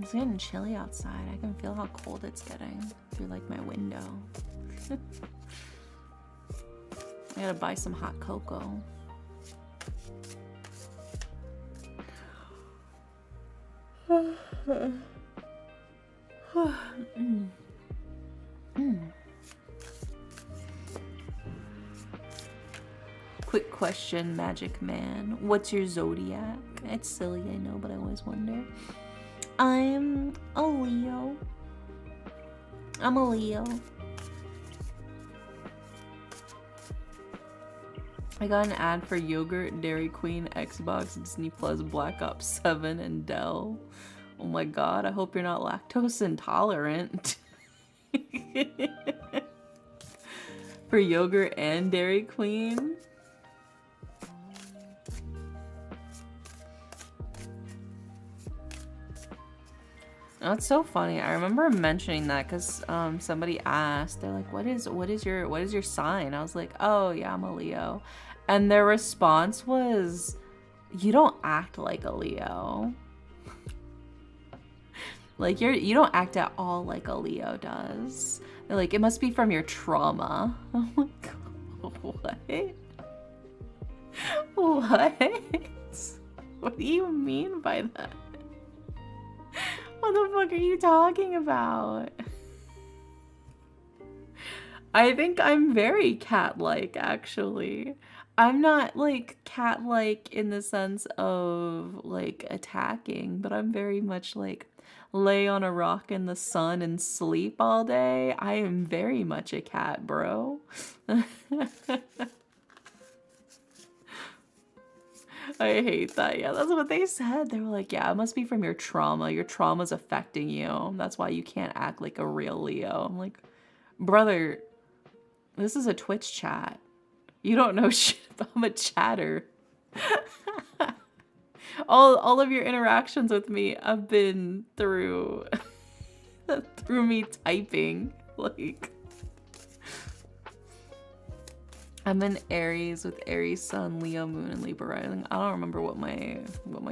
It's getting chilly outside. I can feel how cold it's getting through like my window. I gotta buy some hot cocoa. Quick question, Magic Man. What's your zodiac? It's silly, I know, but I always wonder. I'm a Leo. I'm a Leo. I got an ad for yogurt, Dairy Queen, Xbox, Disney Plus, Black Ops 7, and Dell. Oh my god, I hope you're not lactose intolerant. For yogurt and Dairy Queen? That's so funny. I remember mentioning that because somebody asked. They're like, "What is your sign?" I was like, "Oh yeah, I'm a Leo," and their response was, "You don't act like a Leo. Like you don't act at all like a Leo does." They're like, "It must be from your trauma." I'm like, "What? What? What do you mean by that? What the fuck are you talking about?" I think I'm very cat-like, actually. I'm not, like, cat-like in the sense of, like, attacking, but I'm very much, like, lay on a rock in the sun and sleep all day. I am very much a cat, bro. I hate that. Yeah, that's what they said. They were like, "Yeah, it must be from your trauma. Your trauma's affecting you. That's why you can't act like a real Leo." I'm like, brother, this is a Twitch chat. You don't know shit. I'm a chatter. all of your interactions with me have been through through me typing. Like, I'm an Aries with Aries Sun, Leo Moon, and Libra Rising. I don't remember what my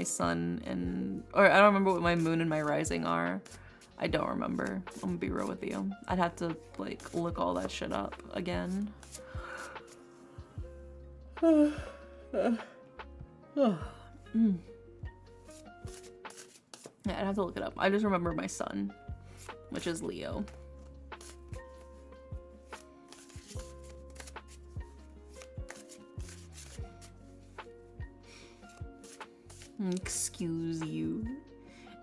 sun and I don't remember what my moon and my rising are. I don't remember. I'm gonna be real with you. I'd have to like look all that shit up again. Yeah, I'd have to look it up. I just remember my sun, which is Leo. Excuse you.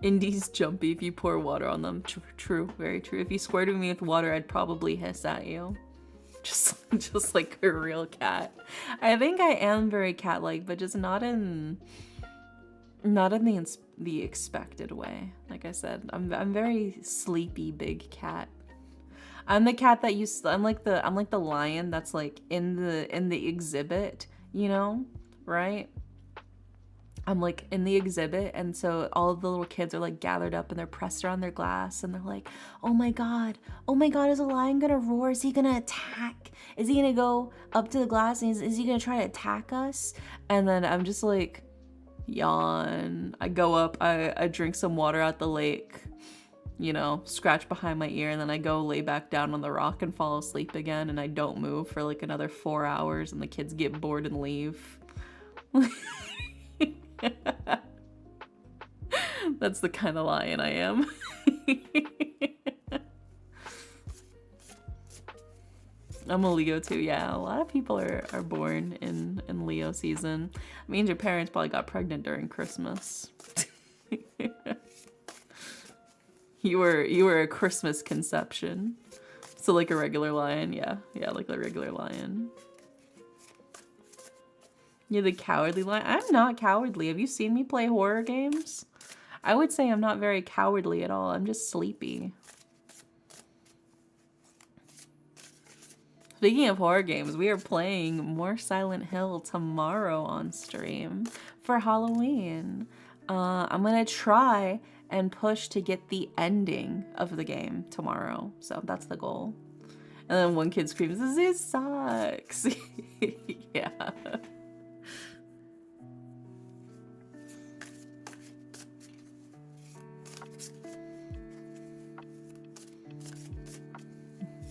Indies jumpy if you pour water on them. True, very true. If you squirted me with water, I'd probably hiss at you. Just like a real cat. I think I am very cat-like, but just not in the expected way. Like I said, I'm very sleepy big cat. I'm the cat that I'm like the lion that's like in the exhibit, you know, right? I'm like in the exhibit, and so all of the little kids are like gathered up and they're pressed around their glass and they're like, oh my god, is a lion gonna roar? Is he gonna attack? Is he gonna go up to the glass and is he gonna try to attack us? And then I'm just like, yawn. I go up, I drink some water at the lake, you know, scratch behind my ear, and then I go lay back down on the rock and fall asleep again, and I don't move for like another 4 hours, and the kids get bored and leave. That's the kind of lion I am. I'm a Leo too, yeah. A lot of people are born in Leo season. Means your parents probably got pregnant during Christmas. You were a Christmas conception. So like a regular lion, yeah. Yeah, like a regular lion. You're the cowardly lion? I'm not cowardly. Have you seen me play horror games? I would say I'm not very cowardly at all. I'm just sleepy. Speaking of horror games, we are playing more Silent Hill tomorrow on stream for Halloween. I'm gonna try and push to get the ending of the game tomorrow. So that's the goal. And then one kid screams, "This sucks." Yeah.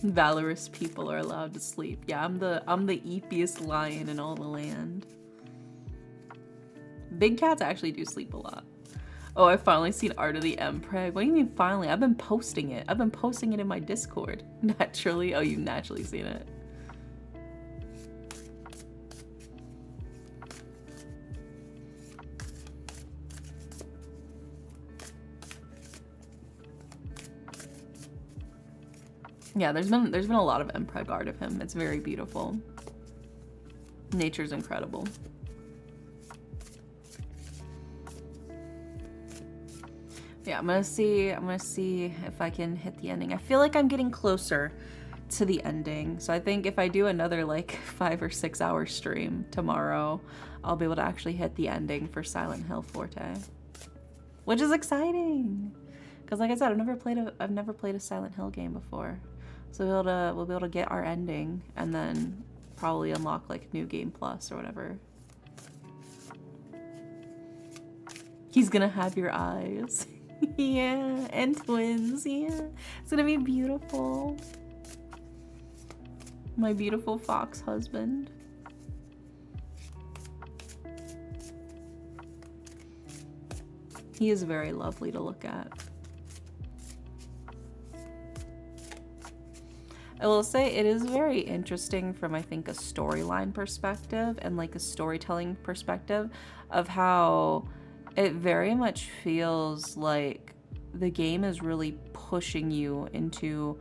Valorous people are allowed to sleep. Yeah, I'm the eepiest lion in all the land. Big cats actually do sleep a lot. Oh, I've finally seen Art of the Mpreg. What do you mean finally? I've been posting it. I've been posting it in my Discord. Naturally? Oh, you've naturally seen it. Yeah, there's been a lot of Mpreg art of him. It's very beautiful. Nature's incredible. Yeah, I'm gonna see if I can hit the ending. I feel like I'm getting closer to the ending. So I think if I do another like 5 or 6 hour stream tomorrow, I'll be able to actually hit the ending for Silent Hill Forte. Which is exciting. Because like I said, I've never played a Silent Hill game before. So we'll be able to get our ending and then probably unlock like New Game Plus or whatever. He's gonna have your eyes. Yeah, and twins, yeah. It's gonna be beautiful. My beautiful fox husband. He is very lovely to look at. I will say it is very interesting from, I think, a storyline perspective and like a storytelling perspective of how it very much feels like the game is really pushing you into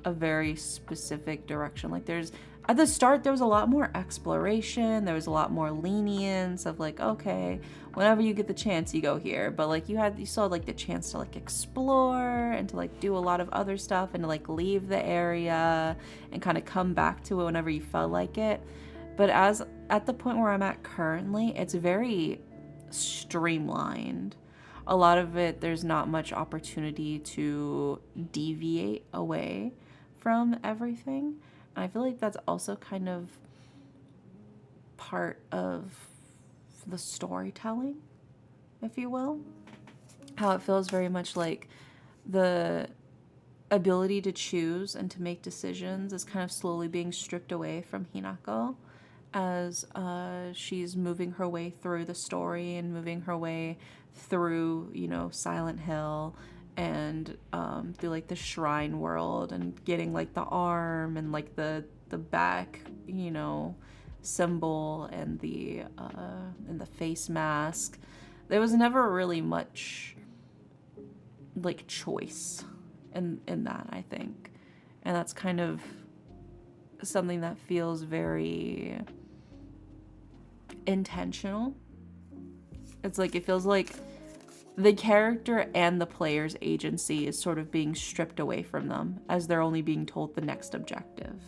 a very specific direction. Like at the start, there was a lot more exploration. There was a lot more lenience of like, okay, whenever you get the chance, you go here. But like you still had like the chance to like explore and to like do a lot of other stuff and to like leave the area and kind of come back to it whenever you felt like it. But at the point where I'm at currently, it's very streamlined. A lot of it, there's not much opportunity to deviate away from everything. And I feel like that's also kind of part of the storytelling, if you will. How it feels very much like the ability to choose and to make decisions is kind of slowly being stripped away from Hinako as she's moving her way through the story and moving her way through, you know, Silent Hill and through like the shrine world and getting like the arm and like the back, you know, symbol and the face mask. There was never really much like choice in that, I think. And that's kind of something that feels very intentional. It's like it feels like the character and the player's agency is sort of being stripped away from them as they're only being told the next objective.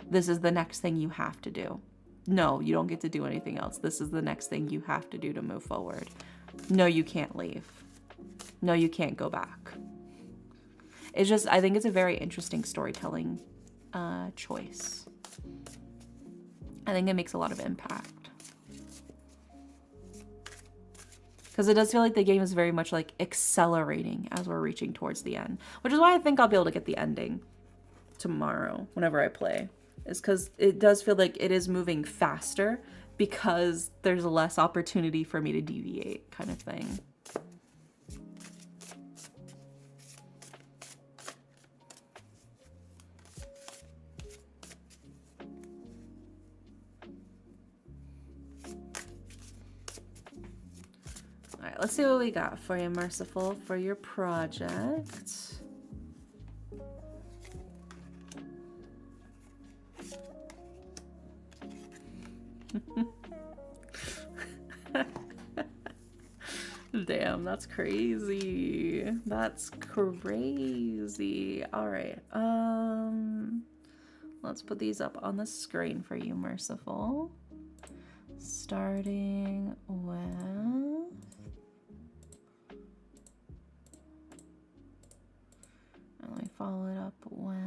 This is the next thing you have to do. No, you don't get to do anything else. This is the next thing you have to do to move forward. No, you can't leave. No, you can't go back. It's just, I think it's a very interesting storytelling choice. I think it makes a lot of impact. Because it does feel like the game is very much like accelerating as we're reaching towards the end. Which is why I think I'll be able to get the ending tomorrow whenever I play. Is because it does feel like it is moving faster because there's less opportunity for me to deviate, kind of thing. All right, let's see what we got for you, Merciful, for your project. Damn, that's crazy. That's crazy. All right. Let's put these up on the screen for you, Merciful. Starting with let me follow it up with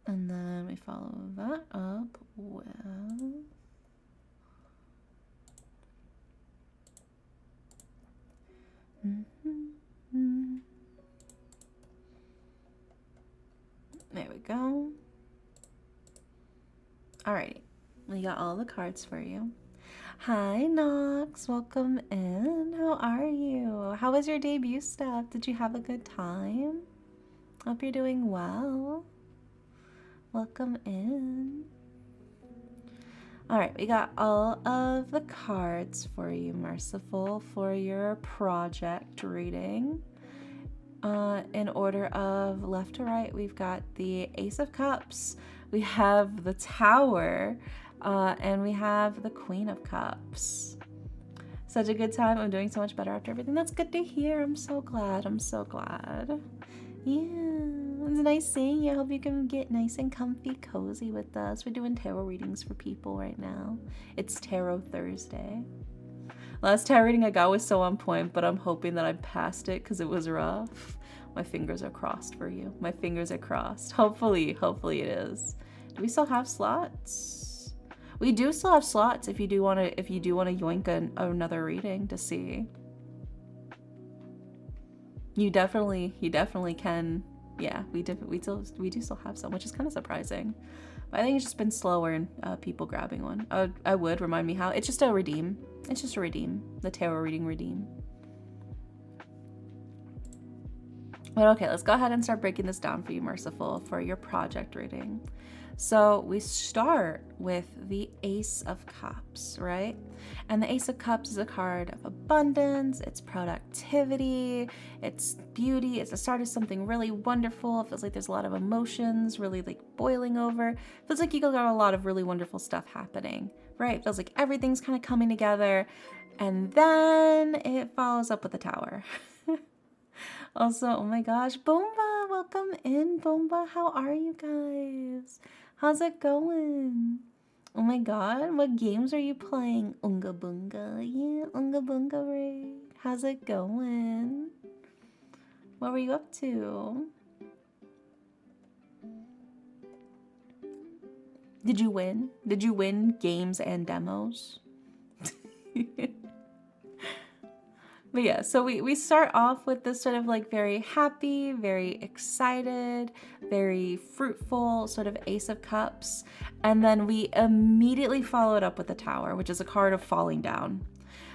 and then we follow that up with there we go. Alrighty, we got all the cards for you. Hi Nox, welcome in. How are you? How was your debut stuff? Did you have a good time? Hope you're doing well. Welcome in. Alright, we got all of the cards for you, Merciful, for your project reading. In order of left to right, we've got the Ace of Cups, we have the Tower, and we have the Queen of Cups. Such a good time. I'm doing so much better after everything. That's good to hear. I'm so glad. I'm so glad. Yeah, it's nice seeing you. I hope you can get nice and comfy, cozy with us. We're doing tarot readings for people right now. It's Tarot Thursday. Last tarot reading I got was so on point, but I'm hoping that I passed it because it was rough. My fingers are crossed for you. My fingers are crossed. Hopefully it is. Do we still have slots? We do still have slots if you do want to yoink another reading to see. You definitely can. Yeah, we do still have some, which is kind of surprising. But I think it's just been slower in people grabbing one. I would remind me how. It's just a redeem. It's just a redeem. The tarot reading redeem. But okay, let's go ahead and start breaking this down for you, Merciful, for your project reading. So we start with the Ace of Cups, right? And the Ace of Cups is a card of abundance, it's productivity, it's beauty, it's the start of something really wonderful. It feels like there's a lot of emotions really like boiling over. It feels like you got a lot of really wonderful stuff happening, right? It feels like everything's kind of coming together. And then it follows up with the Tower. Also, oh my gosh, Boomba, welcome in, Boomba. How are you guys? How's it going? Oh my god, what games are you playing? Unga Boonga, yeah, Unga Boonga raid. How's it going? What were you up to? Did you win? Did you win games and demos? But yeah, so we start off with this sort of like very happy, very excited, very fruitful sort of Ace of Cups. And then we immediately follow it up with the Tower, which is a card of falling down.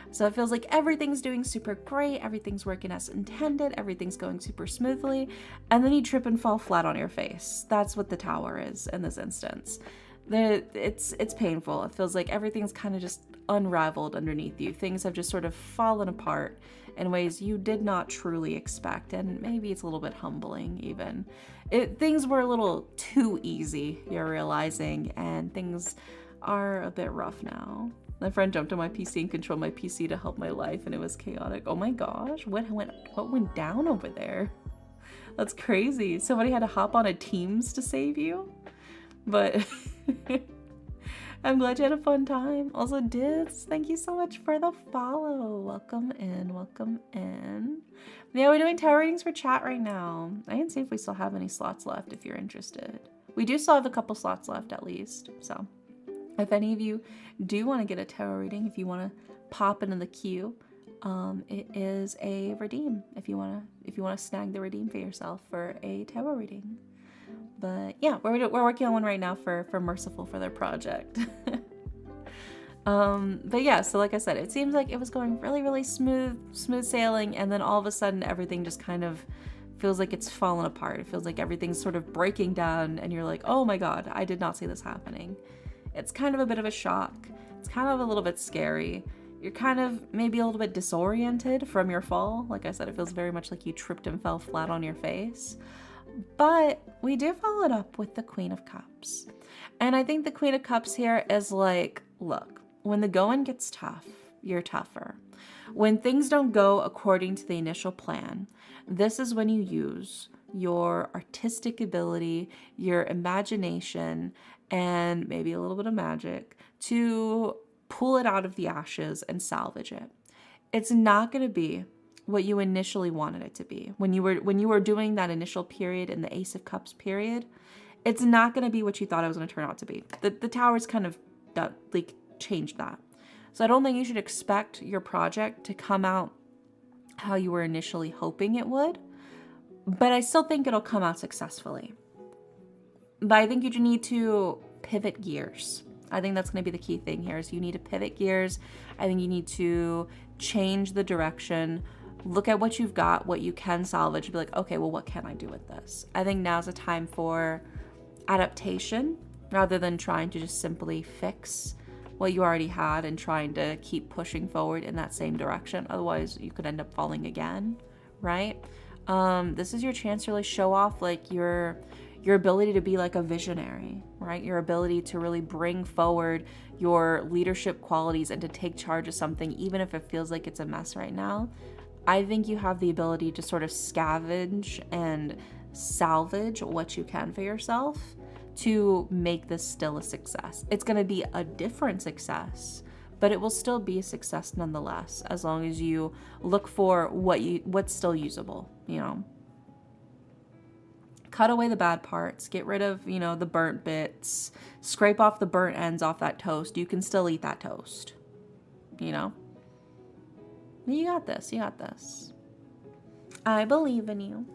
So it feels like everything's doing super great, everything's working as intended, everything's going super smoothly, and then you trip and fall flat on your face. That's what the Tower is in this instance. It's painful. It feels like everything's kind of just unraveled underneath you. Things have just sort of fallen apart in ways you did not truly expect, and maybe it's a little bit humbling even. Things were a little too easy, you're realizing, and things are a bit rough now. My friend jumped on my PC and controlled my PC to help my life, and it was chaotic. Oh my gosh, what went down over there? That's crazy. Somebody had to hop on a Teams to save you. But I'm glad you had a fun time. Also, Diz, thank you so much for the follow. Welcome in, welcome in. Yeah, we're doing tarot readings for chat right now. I can see if we still have any slots left if you're interested. We do still have a couple slots left at least. So if any of you do want to get a tarot reading, if you want to pop into the queue, it is a redeem if you want to snag the redeem for yourself for a tarot reading. But yeah, we're working on one right now for Merciful for their project. But yeah, so like I said, it seems like it was going really smooth sailing, and then all of a sudden everything just kind of feels like it's fallen apart. It feels like everything's sort of breaking down, and you're like, oh my god, I did not see this happening. It's kind of a bit of a shock. It's kind of a little bit scary. You're kind of maybe a little bit disoriented from your fall. Like I said, it feels very much like you tripped and fell flat on your face. But we do follow it up with the Queen of Cups. And I think the Queen of Cups here is like, look, when the going gets tough, you're tougher. When things don't go according to the initial plan, this is when you use your artistic ability, your imagination, and maybe a little bit of magic to pull it out of the ashes and salvage it. It's not going to be what you initially wanted it to be. When you were doing that initial period in the Ace of Cups period, it's not going to be what you thought it was going to turn out to be. The Tower's kind of like changed that. So I don't think you should expect your project to come out how you were initially hoping it would, but I still think it'll come out successfully. But I think you need to pivot gears. I think that's going to be the key thing here is you need to pivot gears. I think you need to change the direction, look at what you've got, what you can salvage, be like, okay, well, what can I do with this? I think now's a time for adaptation rather than trying to just simply fix what you already had and trying to keep pushing forward in that same direction. Otherwise, you could end up falling again, right? This is your chance to really show off like your ability to be like a visionary, right? Your ability to really bring forward your leadership qualities and to take charge of something, even if it feels like it's a mess right now. I think you have the ability to sort of scavenge and salvage what you can for yourself to make this still a success. It's going to be a different success, but it will still be a success nonetheless, as long as you look for what's still usable, you know. Cut away the bad parts, get rid of, you know, the burnt bits, scrape off the burnt ends off that toast. You can still eat that toast, you know? You got this, you got this. I believe in you.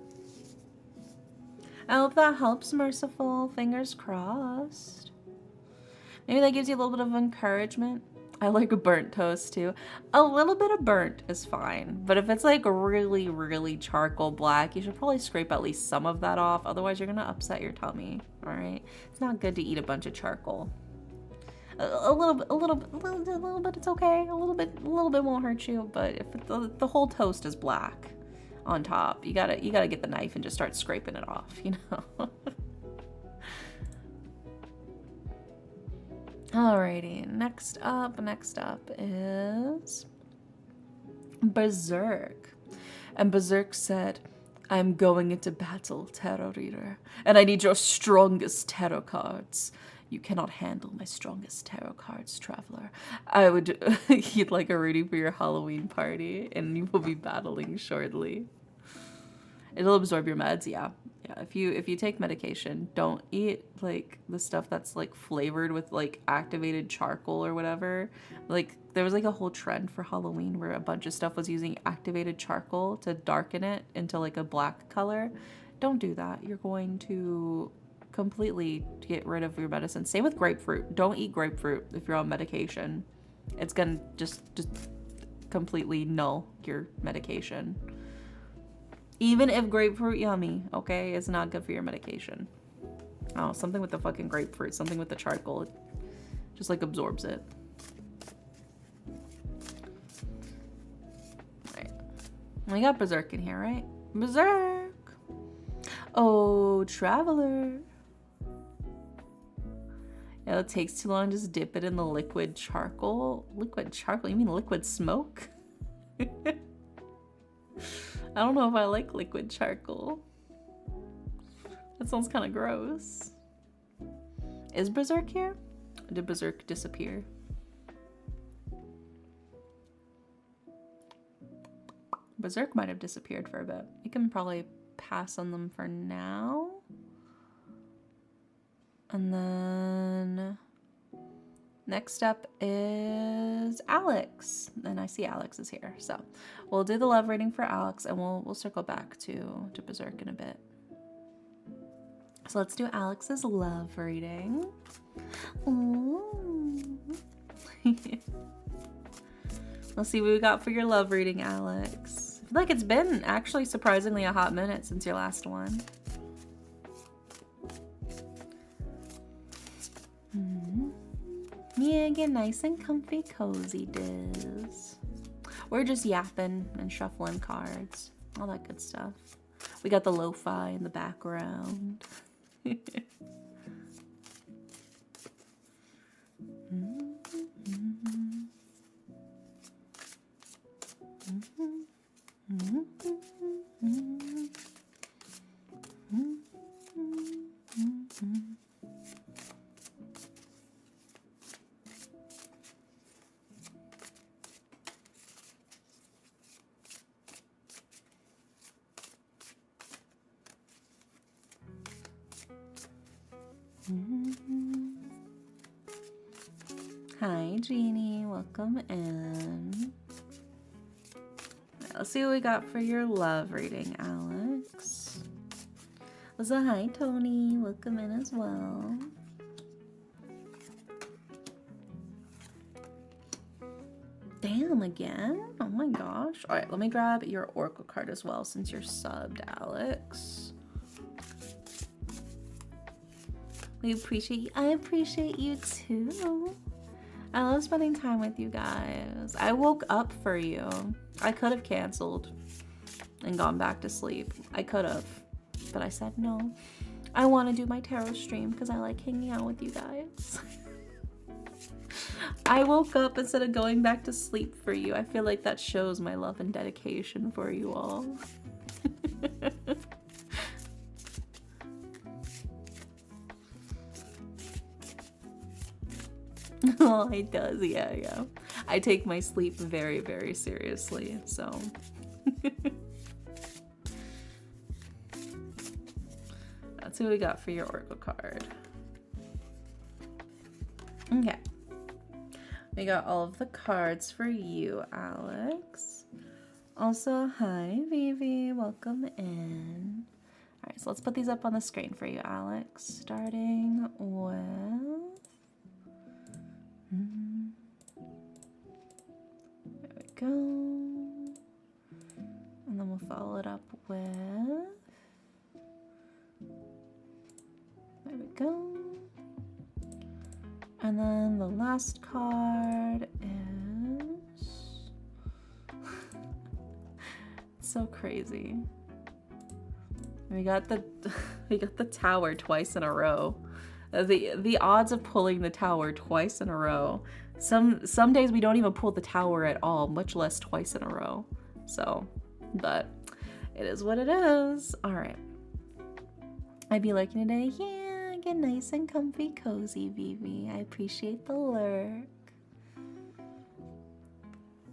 I hope that helps, Merciful. Fingers crossed. Maybe that gives you a little bit of encouragement. I like a burnt toast too. A little bit of burnt is fine, but if it's like really charcoal black, you should probably scrape at least some of that off. Otherwise, you're gonna upset your tummy. All right, it's not good to eat a bunch of charcoal. A little bit, it's okay. A little bit won't hurt you. But if the whole toast is black on top, you gotta get the knife and just start scraping it off. You know. Alrighty, next up is Berserk. And Berserk said, I'm going into battle, tarot reader, and I need your strongest tarot cards. You cannot handle my strongest tarot cards, traveler. I would, you'd like a reading for your Halloween party, and you will be battling shortly. It'll absorb your meds, yeah. Yeah, if you take medication, don't eat like the stuff that's like flavored with like activated charcoal or whatever. Like there was like a whole trend for Halloween where a bunch of stuff was using activated charcoal to darken it into like a black color. Don't do that. You're going to completely get rid of your medicine. Same with grapefruit. Don't eat grapefruit if you're on medication. It's gonna just completely null your medication. Even if grapefruit yummy, okay, it's not good for your medication. Oh, something with the fucking grapefruit, something with the charcoal, it just like absorbs it. Alright. We got Berserk in here, right? Berserk! Oh, traveler. Yeah, it takes too long, just dip it in the liquid charcoal. Liquid charcoal? You mean liquid smoke? I don't know if I like liquid charcoal. That sounds kind of gross. Is Berserk here? Or did Berserk disappear? Berserk might have disappeared for a bit. We can probably pass on them for now. And then next up is Alex. And I see Alex is here. So we'll do the love reading for Alex and we'll circle back to Berserk in a bit. So let's do Alex's love reading. Let's see what we got for your love reading, Alex. I feel like it's been actually surprisingly a hot minute since your last one. Yeah, get nice and comfy cozy, Diz. We're just yapping and shuffling cards. All that good stuff. We got the lo-fi in the background. Hi, Jeannie. Welcome in. Let's see what we got for your love reading, Alex. So hi, Tony. Welcome in as well. Damn, again? Oh my gosh. All right, let me grab your Oracle card as well since you're subbed, Alex. We appreciate you. I appreciate you too. I love spending time with you guys. I woke up for you. I could have canceled and gone back to sleep. I could have, but I said no. I want to do my tarot stream because I like hanging out with you guys. I woke up instead of going back to sleep for you. I feel like that shows my love and dedication for you all. Oh, it does. Yeah. I take my sleep very, very seriously, so. That's what we got for your Oracle card. Okay. We got all of the cards for you, Alex. Also, hi, Vivi. Welcome in. All right, so let's put these up on the screen for you, Alex. Starting with... There we go. And then we'll follow it up with... There we go. And then the last card is... so crazy. We got the tower twice in a row. The odds of pulling the tower twice in a row. Some days we don't even pull the tower at all, much less twice in a row. So, but it is what it is. All right. I'd be looking today. Yeah, get nice and comfy, cozy, Vivi. I appreciate the lurk.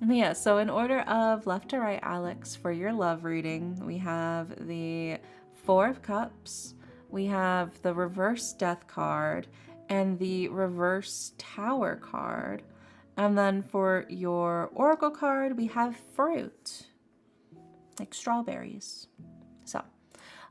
Yeah, so in order of left to right, Alex, for your love reading, we have the Four of Cups. We have the reverse Death card and the reverse Tower card. And then for your Oracle card, we have fruit, like strawberries. So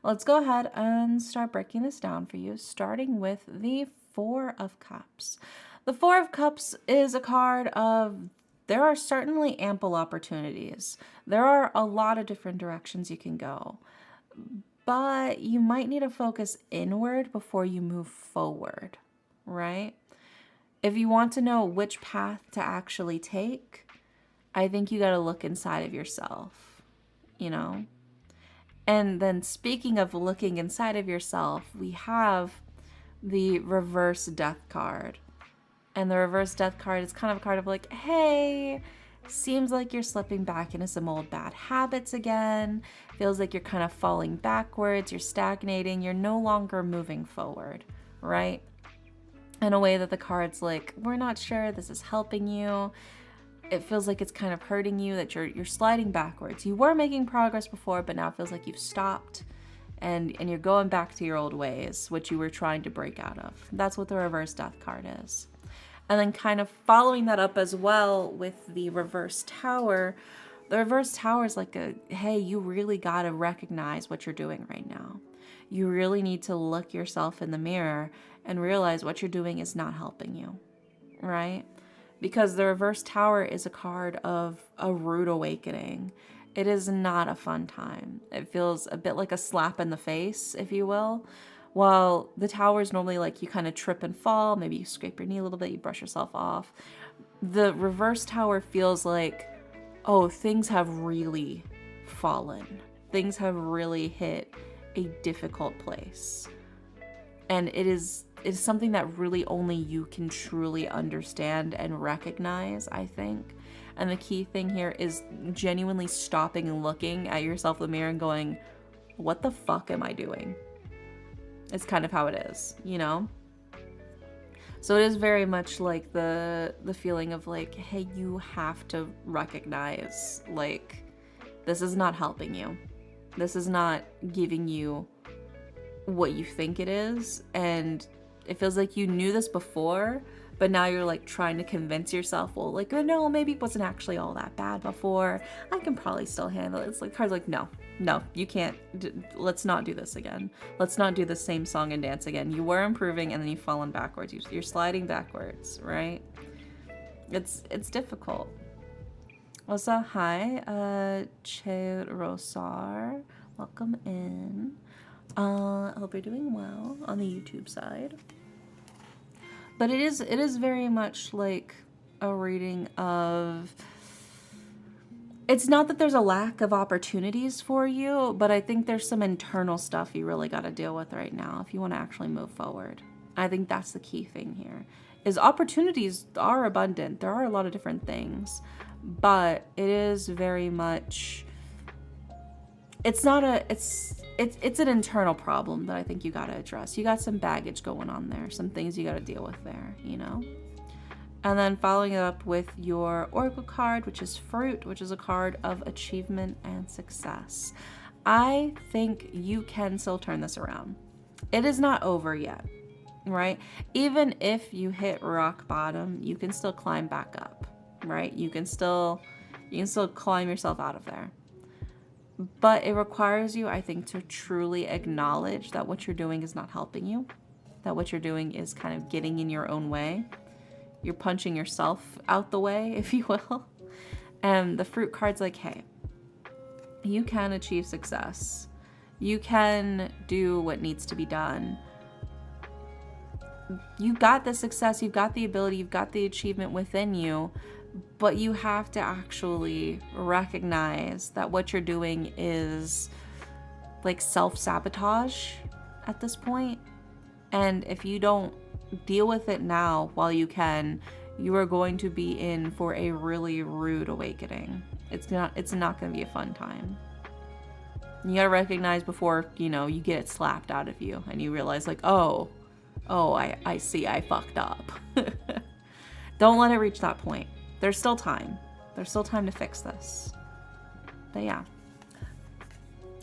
let's go ahead and start breaking this down for you, starting with the Four of Cups. The Four of Cups is a card of, there are certainly ample opportunities. There are a lot of different directions you can go. But you might need to focus inward before you move forward, right? If you want to know which path to actually take, I think you got to look inside of yourself, you know? And then speaking of looking inside of yourself, we have the reverse Death card. And the reverse Death card is kind of a card of like, hey, Seems like you're slipping back into some old bad habits again. Feels like you're kind of falling backwards, you're stagnating, you're no longer moving forward, right? In a way that the card's like, we're not sure this is helping you. It feels like it's kind of hurting you, that you're sliding backwards. You were making progress before, but now it feels like you've stopped and you're going back to your old ways, which you were trying to break out of. That's what the reverse death card is. And then kind of following that up as well with the reverse tower. The reverse tower is like hey, you really got to recognize what you're doing right now. You really need to look yourself in the mirror and realize what you're doing is not helping you, right? Because the reverse tower is a card of a rude awakening. It is not a fun time. It feels a bit like a slap in the face, if you will. While the tower is normally like you kind of trip and fall, maybe you scrape your knee a little bit, you brush yourself off. The reverse tower feels like, oh, things have really fallen. Things have really hit a difficult place. And it is something that really only you can truly understand and recognize, I think. And the key thing here is genuinely stopping and looking at yourself in the mirror and going, what the fuck am I doing? It's kind of how it is, you know? So it is very much like the feeling of like, hey, you have to recognize, like, this is not helping you. This is not giving you what you think it is. And it feels like you knew this before, but now you're like trying to convince yourself, well, like, oh, no, maybe it wasn't actually all that bad before. I can probably still handle it. It's like cards like, no, you can't. Let's not do this again. Let's not do the same song and dance again. You were improving and then you've fallen backwards. You're sliding backwards, right? It's difficult. Also, hi, Che Rosar. Welcome in. I hope you're doing well on the YouTube side. But it is very much like a reading of, it's not that there's a lack of opportunities for you, but I think there's some internal stuff you really got to deal with right now if you want to actually move forward. I think that's the key thing here, is opportunities are abundant. There are a lot of different things, but it is very much, it's an internal problem that I think you got to address. You got some baggage going on there, some things you got to deal with there, you know? And then following it up with your Oracle card, which is Fruit, which is a card of achievement and success. I think you can still turn this around. It is not over yet, right? Even if you hit rock bottom, you can still climb back up, right? You can still climb yourself out of there. But it requires you, I think, to truly acknowledge that what you're doing is not helping you, that what you're doing is kind of getting in your own way. You're punching yourself out the way, if you will. And the Fruit card's like, hey, you can achieve success. You can do what needs to be done. You've got the success, you've got the ability, you've got the achievement within you, but you have to actually recognize that what you're doing is like self-sabotage at this point. And if you don't deal with it now while you can, you are going to be in for a really rude awakening. It's not going to be a fun time. You got to recognize before, you get it slapped out of you and you realize like, oh, I see, I fucked up. Don't let it reach that point. There's still time. There's still time to fix this. But yeah.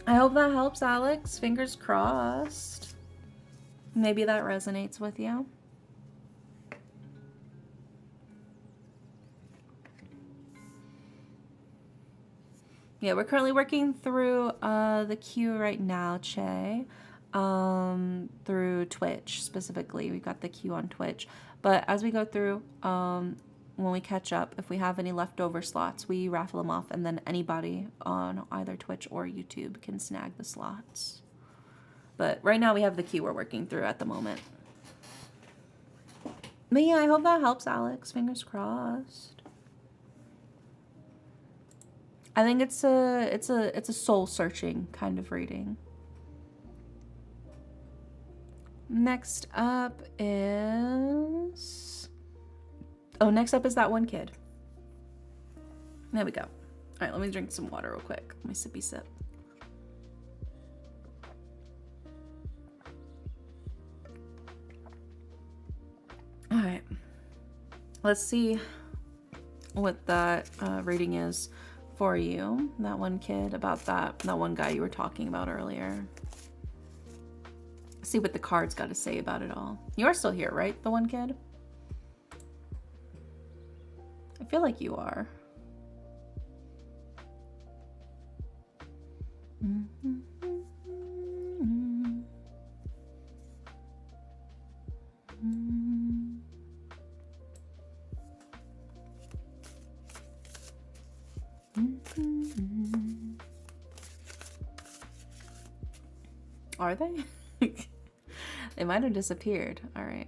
I hope that helps, Alex. Fingers crossed. Maybe that resonates with you. Yeah, we're currently working through the queue right now, Che. Through Twitch specifically. We've got the queue on Twitch. But as we go through, when we catch up, if we have any leftover slots, we raffle them off, and then anybody on either Twitch or YouTube can snag the slots. But right now we have the queue we're working through at the moment. But yeah, I hope that helps, Alex. Fingers crossed. I think it's a soul-searching kind of reading. Next up is that one kid. There we go. All right, let me drink some water real quick. Let me sippy sip. All right, let's see what that rating is for you. That one kid, about that one guy you were talking about earlier. See what the cards got to say about it all. You are still here, right? The one kid? I feel like you are. Are they? They might have disappeared. All right.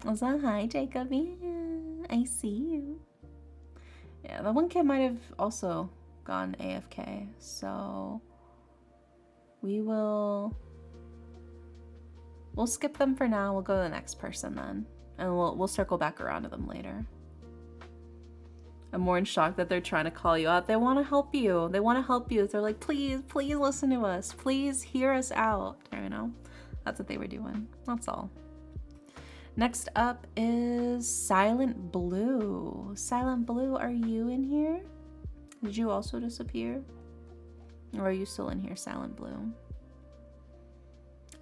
Was that hi, Jacob? Yeah, I see you. Yeah, the one kid might have also gone AFK. So we'll skip them for now. We'll go to the next person then, and we'll circle back around to them later. I'm more in shock that they're trying to call you out. They want to help you. They want to help you. They're like, please, please listen to us. Please hear us out. You know, that's what they were doing. That's all. Next up is Silent Blue. Silent Blue, are you in here? Did you also disappear? Or are you still in here, Silent Blue?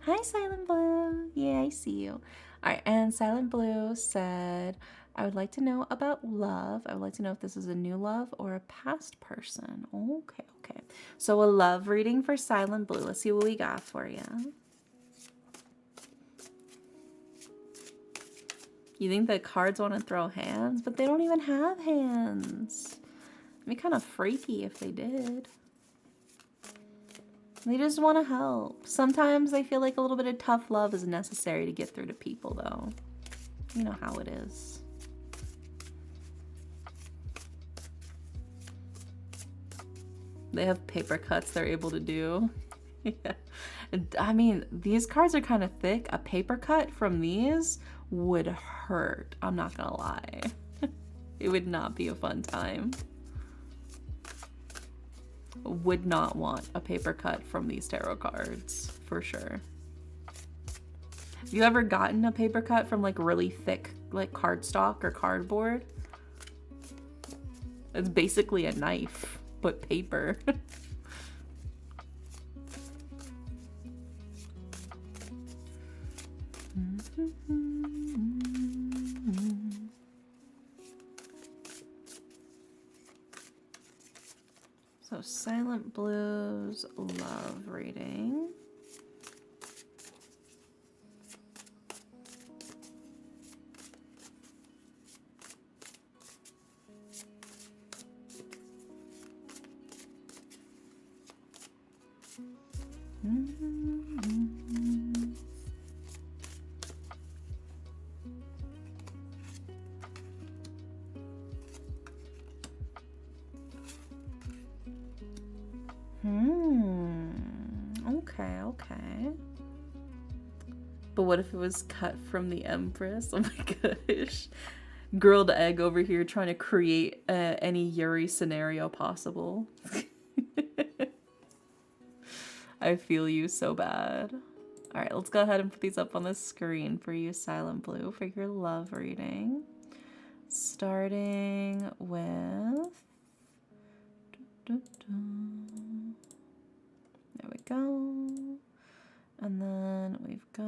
Hi, Silent Blue. Yeah, I see you. All right, and Silent Blue said, I would like to know about love. I would like to know if this is a new love or a past person. Okay, okay. So a love reading for Silent Blue. Let's see what we got for you. You think the cards want to throw hands, but they don't even have hands. It'd be kind of freaky if they did. They just want to help. Sometimes I feel like a little bit of tough love is necessary to get through to people, though. You know how it is. They have paper cuts they're able to do. Yeah. I mean, these cards are kind of thick. A paper cut from these would hurt. I'm not gonna lie. It would not be a fun time. Would not want a paper cut from these tarot cards, for sure. Have you ever gotten a paper cut from like really thick like cardstock or cardboard? It's basically a knife, but paper. So Silent Blue's love reading. Okay. But what if it was cut from the Empress? Oh my gosh. Grilled egg over here trying to create any Yuri scenario possible. I feel you so bad. All right, let's go ahead and put these up on the screen for you, Silent Blue, for your love reading. Starting with... There we go. And then we've got...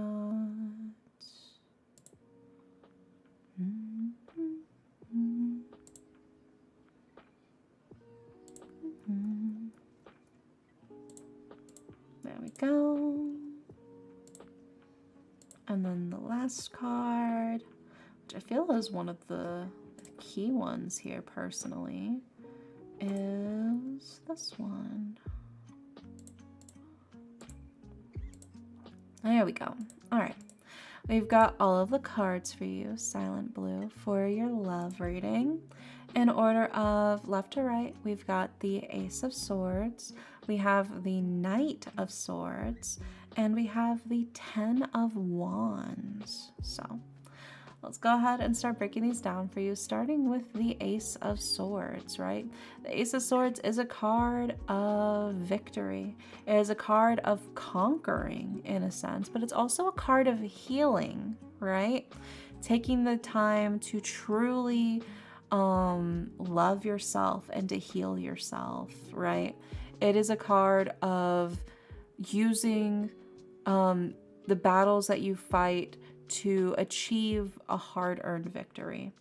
There we go. And then the last card, which I feel is one of the key ones here personally, is this one. There we go. All right. We've got all of the cards for you, Silent Blue, for your love reading. In order of left to right, we've got the Ace of Swords, we have the Knight of Swords, and we have the Ten of Wands. So Let's go ahead and start breaking these down for you, starting with the Ace of Swords, right? The Ace of Swords is a card of victory. It is a card of conquering, in a sense, but it's also a card of healing, right? Taking the time to truly love yourself and to heal yourself, right? It is a card of using the battles that you fight to achieve a hard-earned victory.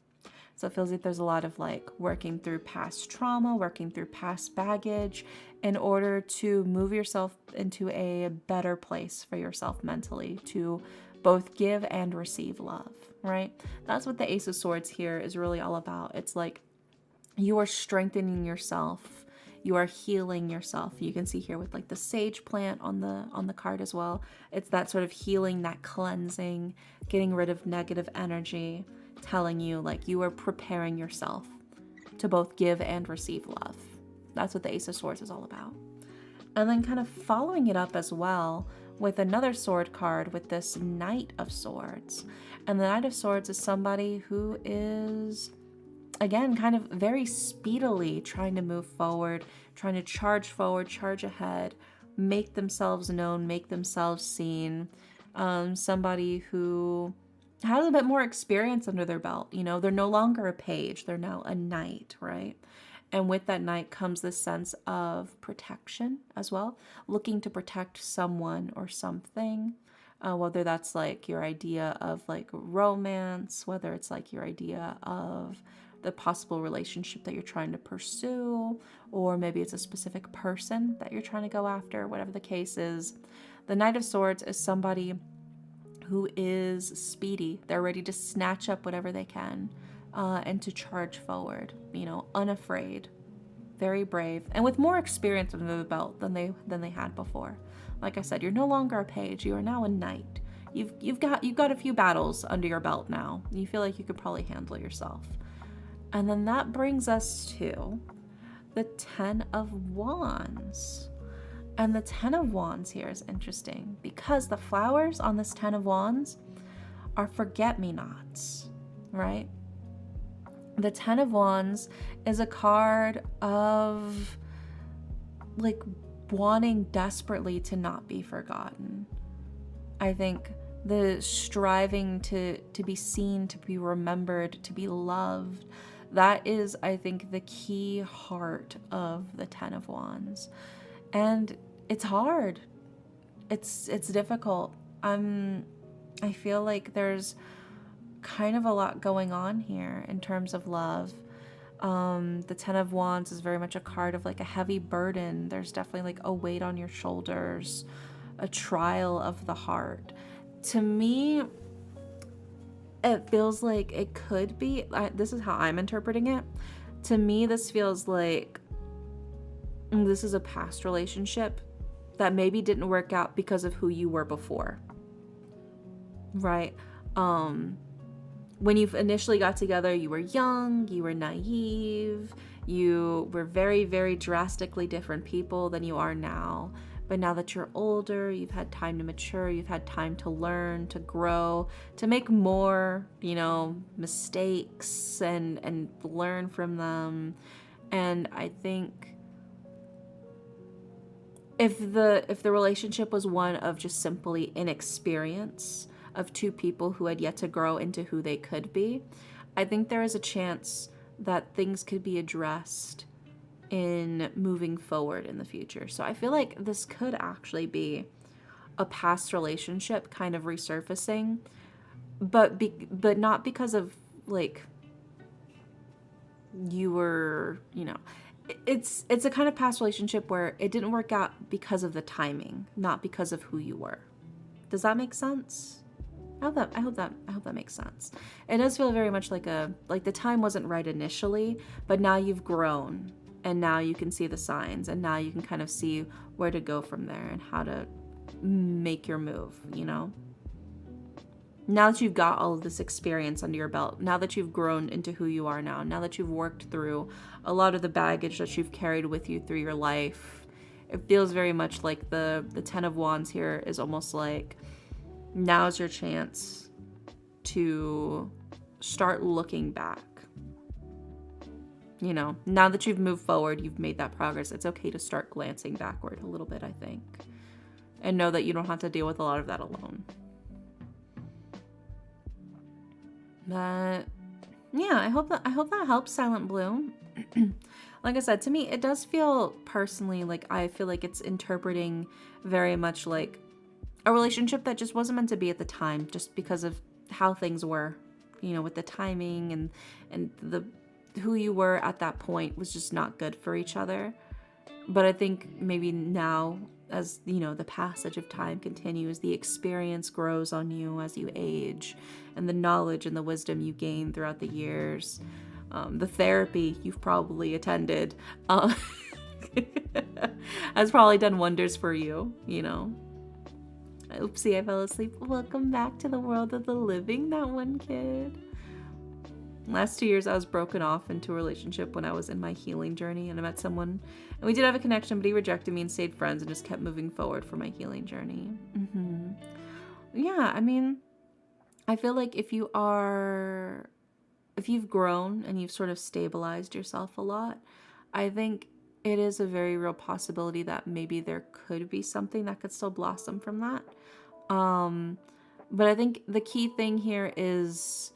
So it feels like there's a lot of like working through past trauma, working through past baggage in order to move yourself into a better place for yourself mentally, to both give and receive love, right? That's what the Ace of Swords here is really all about. It's like you are strengthening yourself. You are healing yourself. You can see here with like the sage plant on the card as well. It's that sort of healing, that cleansing, getting rid of negative energy, telling you like you are preparing yourself to both give and receive love. That's what the Ace of Swords is all about. And then kind of following it up as well with another sword card with this Knight of Swords. And the Knight of Swords is somebody who is, again, kind of very speedily trying to move forward, trying to charge forward, charge ahead, make themselves known, make themselves seen. Somebody who has a bit more experience under their belt. You know, they're no longer a page, they're now a knight, right? And with that knight comes this sense of protection as well, looking to protect someone or something. Whether that's like your idea of like romance, whether it's like your idea of the possible relationship that you're trying to pursue, or maybe it's a specific person that you're trying to go after, whatever the case is. The Knight of Swords is somebody who is speedy. They're ready to snatch up whatever they can and to charge forward, you know, unafraid, very brave, and with more experience under the belt than they had before. Like I said, you're no longer a page, you are now a knight. You've got a few battles under your belt now. You feel like you could probably handle yourself. And then that brings us to the Ten of Wands. And the Ten of Wands here is interesting because the flowers on this Ten of Wands are forget-me-nots, right? The Ten of Wands is a card of like wanting desperately to not be forgotten. I think the striving to be seen, to be remembered, to be loved, that is, I think, the key heart of the Ten of Wands. And it's hard. It's difficult. I feel like there's kind of a lot going on here in terms of love. The Ten of Wands is very much a card of like a heavy burden. There's definitely like a weight on your shoulders, a trial of the heart. To me, it feels like it could be, this is how I'm interpreting it. To me, this feels like this is a past relationship that maybe didn't work out because of who you were before, right? When you initially got together, you were young, you were naive, you were very, very drastically different people than you are now. But now that you're older, you've had time to mature, you've had time to learn, to grow, to make more, you know, mistakes and learn from them. And I think if the relationship was one of just simply inexperience of two people who had yet to grow into who they could be, I think there is a chance that things could be addressed in moving forward in the future. So I feel like this could actually be a past relationship kind of resurfacing, but not because of like you were, you know, it's a kind of past relationship where it didn't work out because of the timing, not because of who you were. Does that make sense? I hope that makes sense. It does feel very much like the time wasn't right initially, but now you've grown and now you can see the signs and now you can kind of see where to go from there and how to make your move, you know? Now that you've got all of this experience under your belt, now that you've grown into who you are now that you've worked through a lot of the baggage that you've carried with you through your life, it feels very much like the Ten of Wands here is almost like now's your chance to start looking back. You know, now that you've moved forward, you've made that progress, it's okay to start glancing backward a little bit, I think. And know that you don't have to deal with a lot of that alone. But yeah, I hope that helps, Silent Blue. Like I said, to me, it does feel personally like I feel like it's interpreting very much like a relationship that just wasn't meant to be at the time, just because of how things were, you know, with the timing and the who you were at that point was just not good for each other. But I think maybe now, as you know, the passage of time continues, the experience grows on you as you age, and the knowledge and the wisdom you gain throughout the years, the therapy you've probably attended has probably done wonders for you, you know. Oopsie, I fell asleep. Welcome back to the world of the living, that one kid. Last 2 years, I was broken off into a relationship when I was in my healing journey, and I met someone, and we did have a connection, but he rejected me and stayed friends and just kept moving forward for my healing journey. Yeah, I mean, I feel like if you've grown and you've sort of stabilized yourself a lot, I think it is a very real possibility that maybe there could be something that could still blossom from that. But I think the key thing here is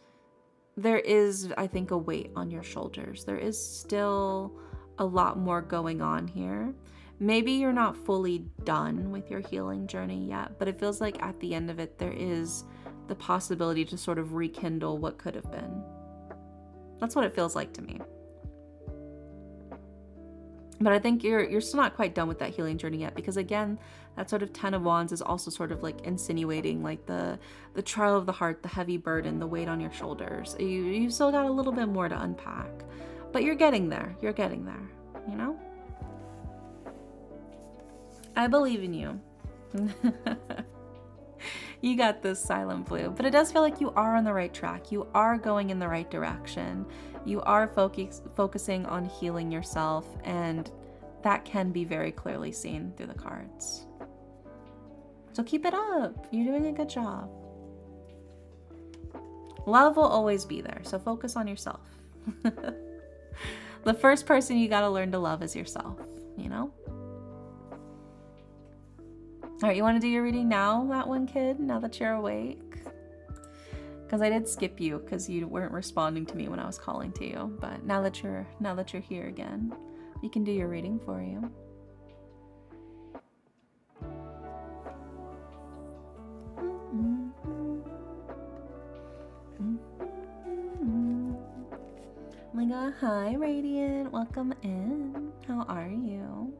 there is, I think, a weight on your shoulders. There is still a lot more going on here. Maybe you're not fully done with your healing journey yet, but it feels like at the end of it, there is the possibility to sort of rekindle what could have been. That's what it feels like to me. But I think you're still not quite done with that healing journey yet, because again, that sort of 10 of Wands is also sort of like insinuating like the trial of the heart, the heavy burden, the weight on your shoulders. You've still got a little bit more to unpack, but you're getting there. You're getting there, you know? I believe in you. You got this, Silent Blue. But it does feel like you are on the right track. You are going in the right direction. You are focusing on healing yourself, and that can be very clearly seen through the cards. So keep it up. You're doing a good job. Love will always be there, so focus on yourself. The first person you gotta learn to love is yourself, you know? All right, you want to do your reading now, that one kid, now that you're awake? Because I did skip you because you weren't responding to me when I was calling to you. But now that you're here again, we can do your reading for you. Oh my god, hi Radiant, welcome in. How are you?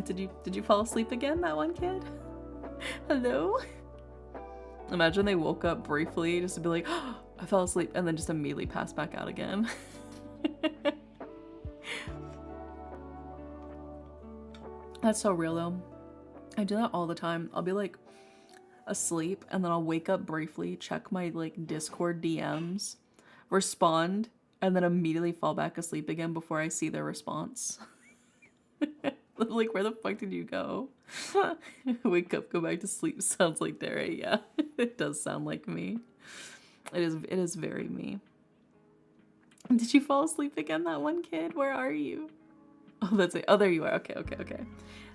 Did you fall asleep again, that one kid? Hello? Imagine they woke up briefly just to be like, oh, I fell asleep, and then just immediately pass back out again. That's so real though. I do that all the time. I'll be like asleep and then I'll wake up briefly, check my like Discord DMs, respond, and then immediately fall back asleep again before I see their response. Like, where the fuck did you go? Wake up, go back to sleep. Sounds like Dare. Yeah, it does sound like me. It is very me. Did you fall asleep again, that one kid? Where are you? Oh, that's it. Oh, there you are. Okay.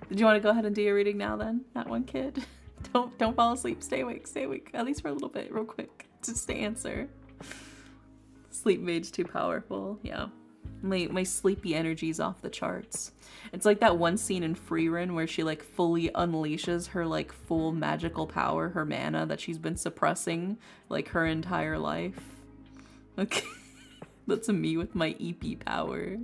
Did you want to go ahead and do your reading now then, that one kid? Don't fall asleep. Stay awake. At least for a little bit, real quick, just to answer. Sleep mage too powerful. Yeah. My sleepy energy's off the charts. It's like that one scene in Freerun where she like fully unleashes her like full magical power, her mana that she's been suppressing like her entire life. Okay. That's me with my EP power.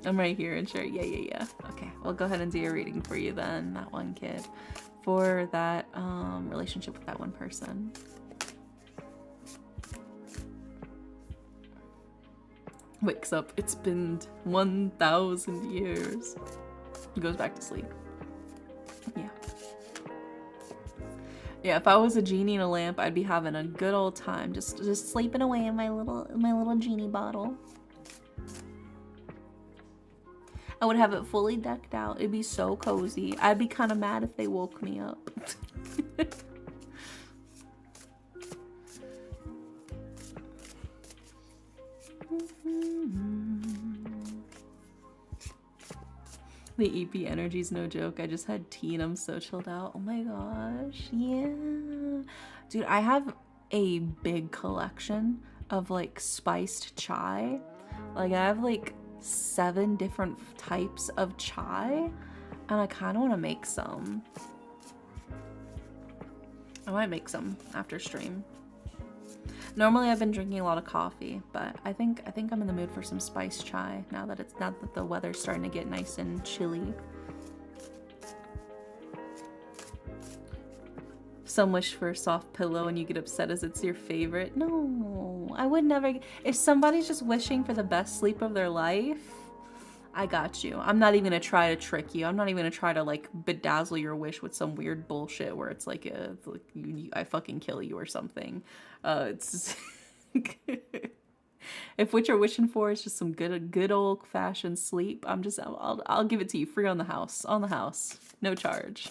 I'm right here and sure. Yeah. Okay, we'll go ahead and do your reading for you then, that one kid. For that relationship with that one person. Wakes up, it's been 1,000 years. Goes back to sleep. Yeah, if I was a genie in a lamp, I'd be having a good old time, just sleeping away in my little genie bottle. I would have it fully decked out. It'd be so cozy. I'd be kind of mad if they woke me up. The EP energy's no joke. I just had tea and I'm so chilled out. Oh my gosh, yeah. Dude, I have a big collection of like spiced chai. Like I have like 7 different types of chai and I kind of want to make some. I might make some after stream. Normally I've been drinking a lot of coffee, but I think I'm in the mood for some spiced chai now that the weather's starting to get nice and chilly. Some wish for a soft pillow and you get upset as it's your favorite. No, I would never. If somebody's just wishing for the best sleep of their life, I got you. I'm not even gonna try to trick you. I'm not even gonna try to like bedazzle your wish with some weird bullshit where it's like I fucking kill you or something. It's if what you're wishing for is just some good old fashioned sleep, I'll give it to you free on the house, no charge.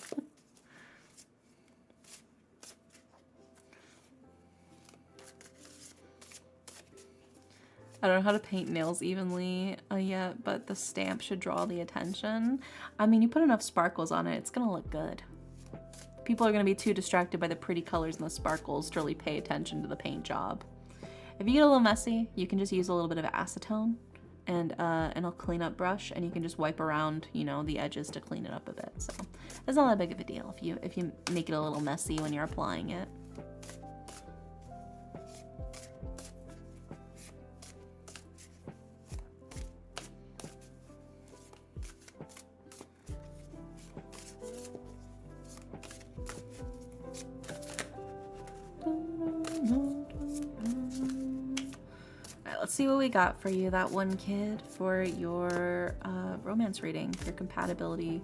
I don't know how to paint nails evenly yet, but the stamp should draw the attention. I mean, you put enough sparkles on it, it's gonna look good. People are gonna be too distracted by the pretty colors and the sparkles to really pay attention to the paint job. If you get a little messy, you can just use a little bit of acetone and a cleanup brush, and you can just wipe around, you know, the edges to clean it up a bit. So it's not that big of a deal if you make it a little messy when you're applying it. Let's see what we got for you, that one kid, for your romance reading, your compatibility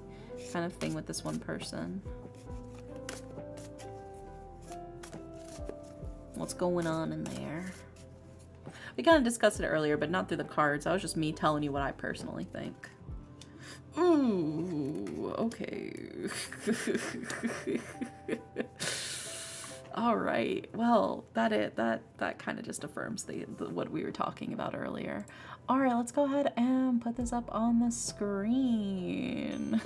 kind of thing with this one person. What's going on in there? We kind of discussed it earlier, but not through the cards. That was just me telling you what I personally think. Ooh, okay. All right. Well, that kind of just affirms the what we were talking about earlier. All right, let's go ahead and put this up on the screen.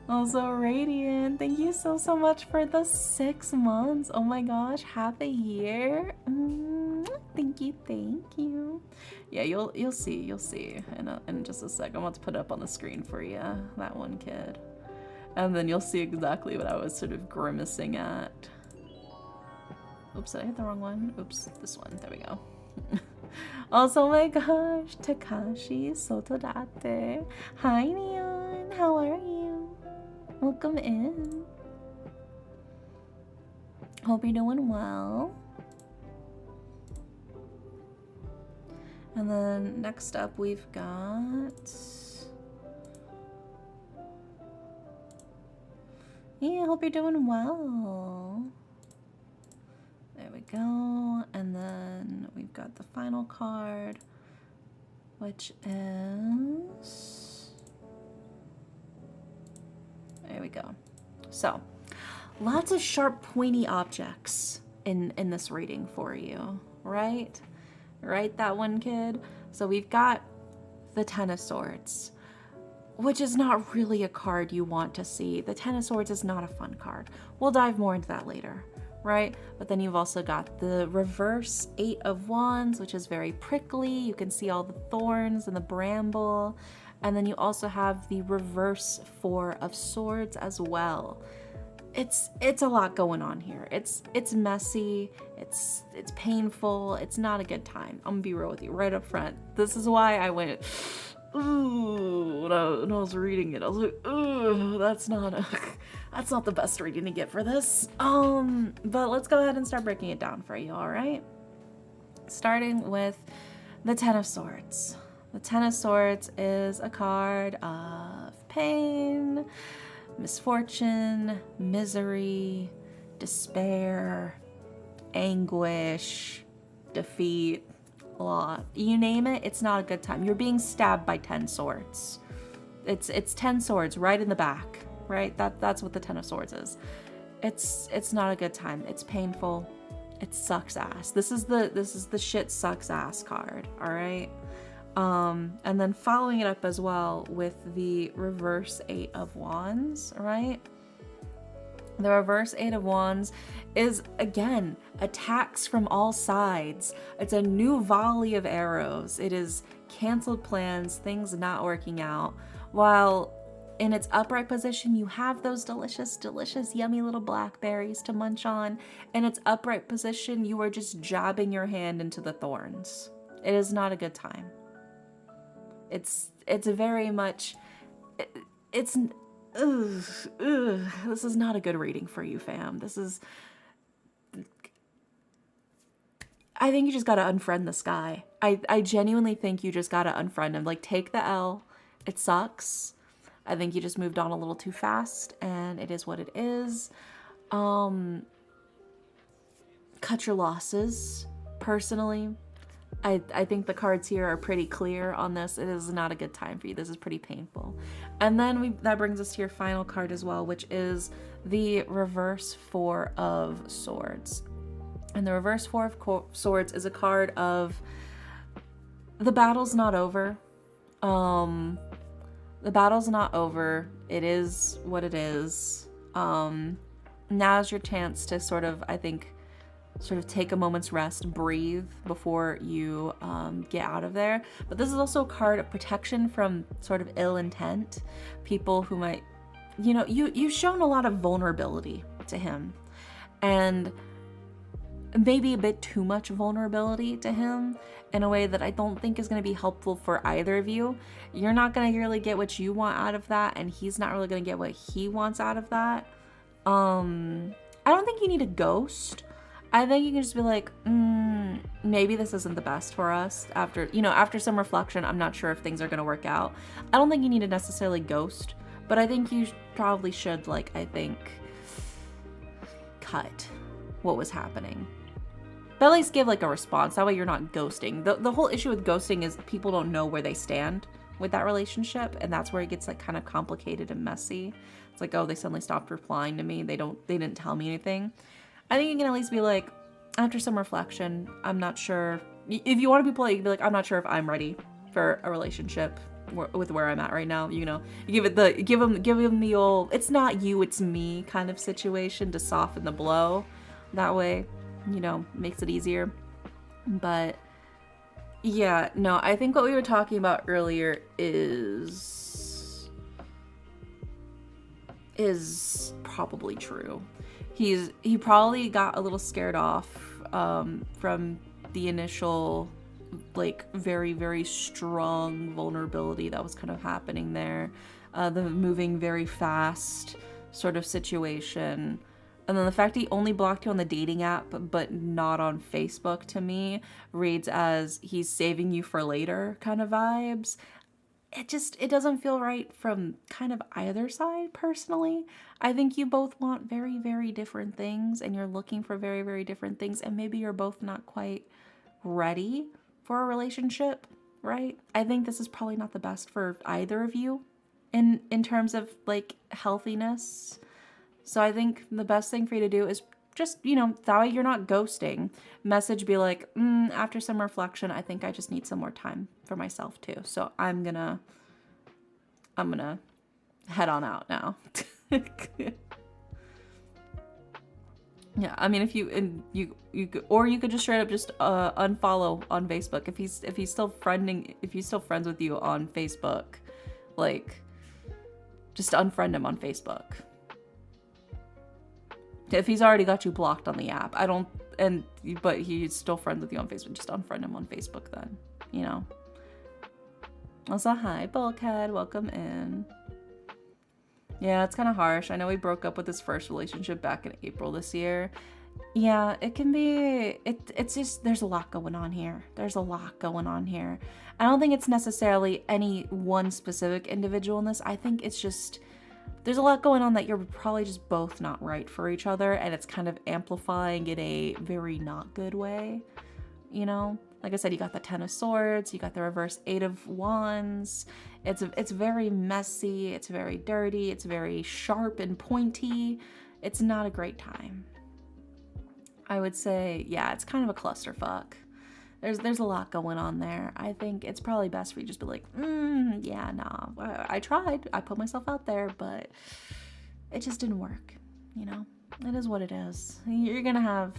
Also, Radiant, thank you so much for the 6 months. Oh my gosh, half a year. Thank you. Yeah, you'll see in just a sec. I'm about to put it up on the screen for you, that one kid. And then you'll see exactly what I was sort of grimacing at. Oops, did I hit the wrong one? Oops, this one. There we go. Also, oh my gosh, Takashi Sotodate. Hi, Neon. How are you? Welcome in. Hope you're doing well. And then next up, we've got... Yeah, hope you're doing well. There we go. And then we've got the final card, which is... There we go. So, lots of sharp, pointy objects in this reading for you, right? Right, that one kid? So we've got the Ten of Swords, which is not really a card you want to see. The Ten of Swords is not a fun card. We'll dive more into that later, right? But then you've also got the reverse 8 of Wands, which is very prickly. You can see all the thorns and the bramble. And then you also have the reverse 4 of Swords as well. It's a lot going on here. It's messy, it's painful, it's not a good time. I'm gonna be real with you right up front. This is why I went, ooh, when I was reading it. I was like, ooh, that's not the best reading to get for this. But let's go ahead and start breaking it down for you, all right? Starting with the Ten of Swords. The Ten of Swords is a card of pain, misfortune, misery, despair, anguish, defeat, a lot. You name it, it's not a good time. You're being stabbed by 10 swords. It's 10 swords right in the back, right? That's what the Ten of Swords is. it's not a good time. It's painful. It sucks ass. This is the shit sucks ass card, all right? And then following it up as well with the reverse 8 of Wands, right? The reverse 8 of Wands is, again, attacks from all sides. It's a new volley of arrows. It is canceled plans, things not working out. While in its upright position, you have those delicious, delicious, yummy little blackberries to munch on. In its upright position, you are just jabbing your hand into the thorns. It is not a good time. It's very much, it's this is not a good reading for you, fam. I think you just gotta unfriend this guy. I genuinely think you just gotta unfriend him. Like, take the L. It sucks. I think you just moved on a little too fast, and it is what it is. Cut your losses, personally. I think the cards here are pretty clear on this. It is not a good time for you. This is pretty painful. And then that brings us to your final card as well, which is the reverse 4 of Swords. And the reverse 4 of Swords is a card of the battle's not over. The battle's not over. It is what it is. Now's your chance to sort of take a moment's rest, breathe before you get out of there. But this is also a card of protection from sort of ill intent. People who might, you've shown a lot of vulnerability to him. And maybe a bit too much vulnerability to him in a way that I don't think is going to be helpful for either of you. You're not going to really get what you want out of that, and he's not really going to get what he wants out of that. I don't think you need a ghost. I think you can just be like, maybe this isn't the best for us. After some reflection, I'm not sure if things are going to work out. I don't think you need to necessarily ghost, but I think you probably should, cut what was happening. But at least give, a response. That way you're not ghosting. The whole issue with ghosting is people don't know where they stand with that relationship, and that's where it gets, kind of complicated and messy. It's like, oh, they suddenly stopped replying to me. They didn't tell me anything. I think you can at least be like, after some reflection, I'm not sure. If you want to be polite, you can be like, I'm not sure if I'm ready for a relationship with where I'm at right now. You give him the old, it's not you, it's me kind of situation to soften the blow. That way, makes it easier. But yeah, no, I think what we were talking about earlier is probably true. He probably got a little scared off from the initial very, very strong vulnerability that was kind of happening there, the moving very fast sort of situation. And then the fact he only blocked you on the dating app but not on Facebook, to me reads as he's saving you for later kind of vibes. It doesn't feel right from kind of either side, personally. I think you both want very, very different things, and you're looking for very, very different things, and maybe you're both not quite ready for a relationship, right? I think this is probably not the best for either of you in terms of healthiness. So I think the best thing for you to do is just, that way you're not ghosting. Message, be like, after some reflection, I think I just need some more time for myself too. So I'm gonna head on out now. Yeah, I mean, if you could just straight up just unfollow on Facebook if he's still friends with you on Facebook, just unfriend him on Facebook. If he's already got you blocked on the app, but he's still friends with you on Facebook, just unfriend him on Facebook then, Also, hi, Bulkhead, welcome in. Yeah, it's kind of harsh. I know we broke up with his first relationship back in April this year. Yeah, it can be, it's just, there's a lot going on here. I don't think it's necessarily any one specific individual in this. I think it's just, there's a lot going on that you're probably just both not right for each other, and it's kind of amplifying in a very not good way, Like I said, you got the 10 of Swords, you got the reverse 8 of Wands. It's very messy, it's very dirty, it's very sharp and pointy. it's not a great time. I would say, yeah, it's kind of a clusterfuck. There's a lot going on there. I think it's probably best for you just be like, yeah, nah. I tried. I put myself out there, but it just didn't work. You know, it is what it is. You're gonna have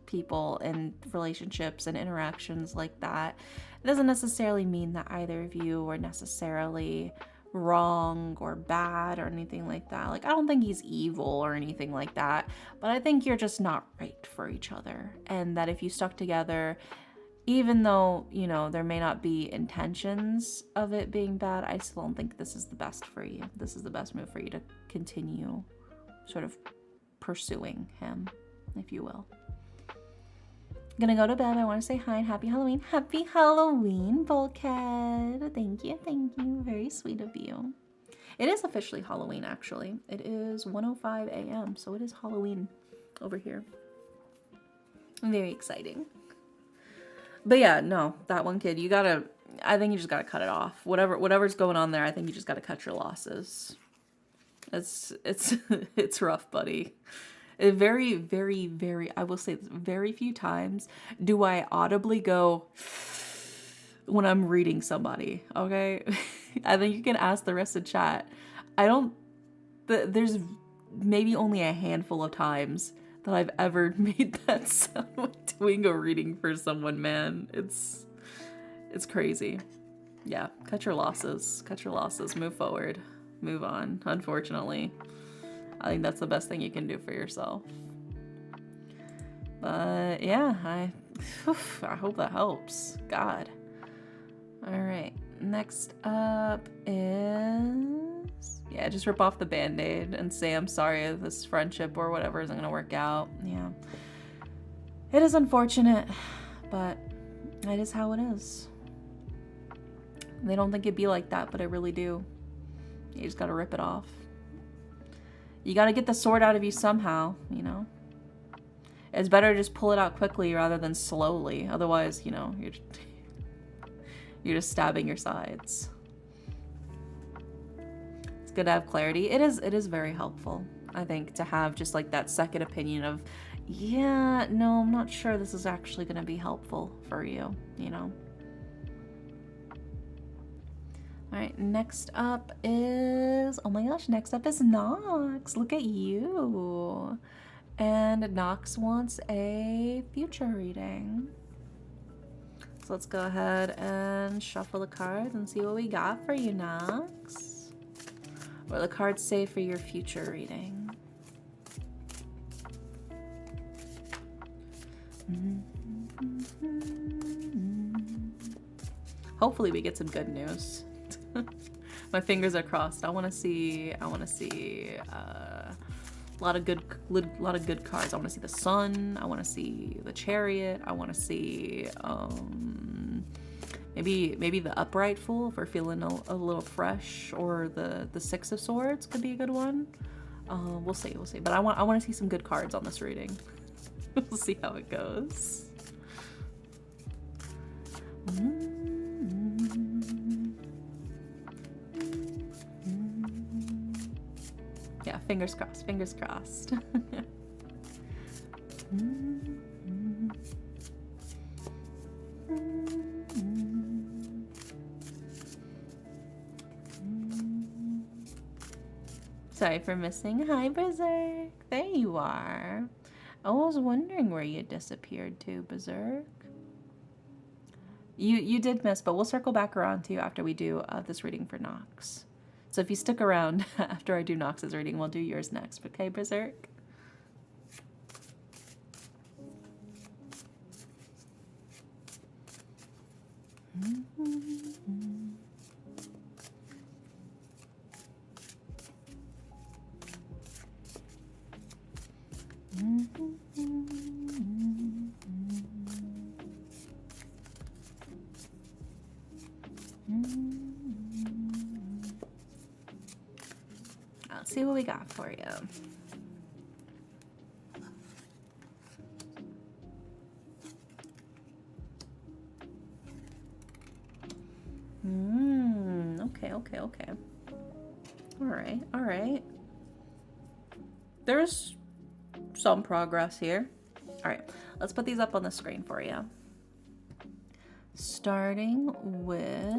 people and relationships and interactions like that. It doesn't necessarily mean that either of you are necessarily wrong or bad or anything like that. Like, I don't think he's evil or anything like that, but I think you're just not right for each other, and that if you stuck together, even though, you know, there may not be intentions of it being bad, I still don't think this is the best for you. This is the best move for you to continue sort of pursuing him, if you will. Gonna go to bed. I want to say hi and happy Halloween. Happy Halloween, Bulkhead. Thank you, thank you. Very sweet of you. It is officially Halloween, actually. It is 1:05 a.m., so it is Halloween over here. Very exciting. But yeah, no, that one kid, I think you just gotta cut it off. Whatever's going on there, I think you just gotta cut your losses. It's rough, buddy. Very, very, very, I will say this, very few times do I audibly go when I'm reading somebody, okay? I think you can ask the rest of chat. There's maybe only a handful of times that I've ever made that sound when doing a reading for someone, man. It's crazy. Yeah, cut your losses, move forward, move on, unfortunately. I think that's the best thing you can do for yourself. But yeah, I hope that helps. God. All right. Next up is, yeah, just rip off the Band-Aid and say I'm sorry if this friendship or whatever isn't gonna work out. Yeah. It is unfortunate, but it is how it is. They don't think it'd be like that, but I really do. You just gotta rip it off. You gotta get the sword out of you somehow, you know? It's better to just pull it out quickly rather than slowly. Otherwise, you know, you're just stabbing your sides. It's good to have clarity. It is very helpful, I think, to have just like that second opinion of, yeah, no, I'm not sure this is actually gonna be helpful for you, you know? All right, next up is, oh my gosh, next up is Nox. Look at you. And Nox wants a future reading. So let's go ahead and shuffle the cards and see what we got for you, Nox. What do the cards say for your future reading? Hopefully we get some good news. My fingers are crossed. I want to see a lot of good cards. I want to see the Sun. I want to see the Chariot. I want to see maybe the Upright Fool if we're feeling a little fresh, or the Six of Swords could be a good one. We'll see. But I want to see some good cards on this reading. We'll see how it goes. Yeah, fingers crossed, fingers crossed. Sorry for missing. Hi, Berserk. There you are. I was wondering where you disappeared to, Berserk. You did miss, but we'll circle back around to you after we do this reading for Nox. So if you stick around after I do Nox's reading, we'll do yours next. Okay, Berserk? Let's see what we got for you. Okay. All right. There's some progress here. All right, let's put these up on the screen for you. Starting with...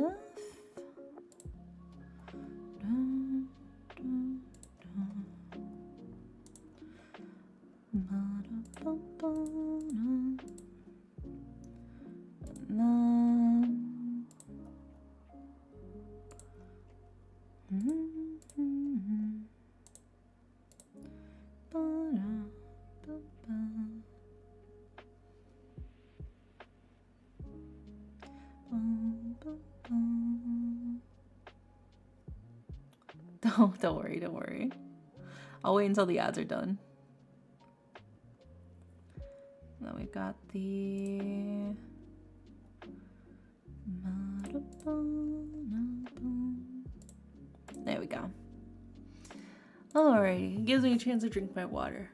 Don't worry, don't worry. I'll wait until the ads are done. Then we've got the... There we go. Alrighty, gives me a chance to drink my water.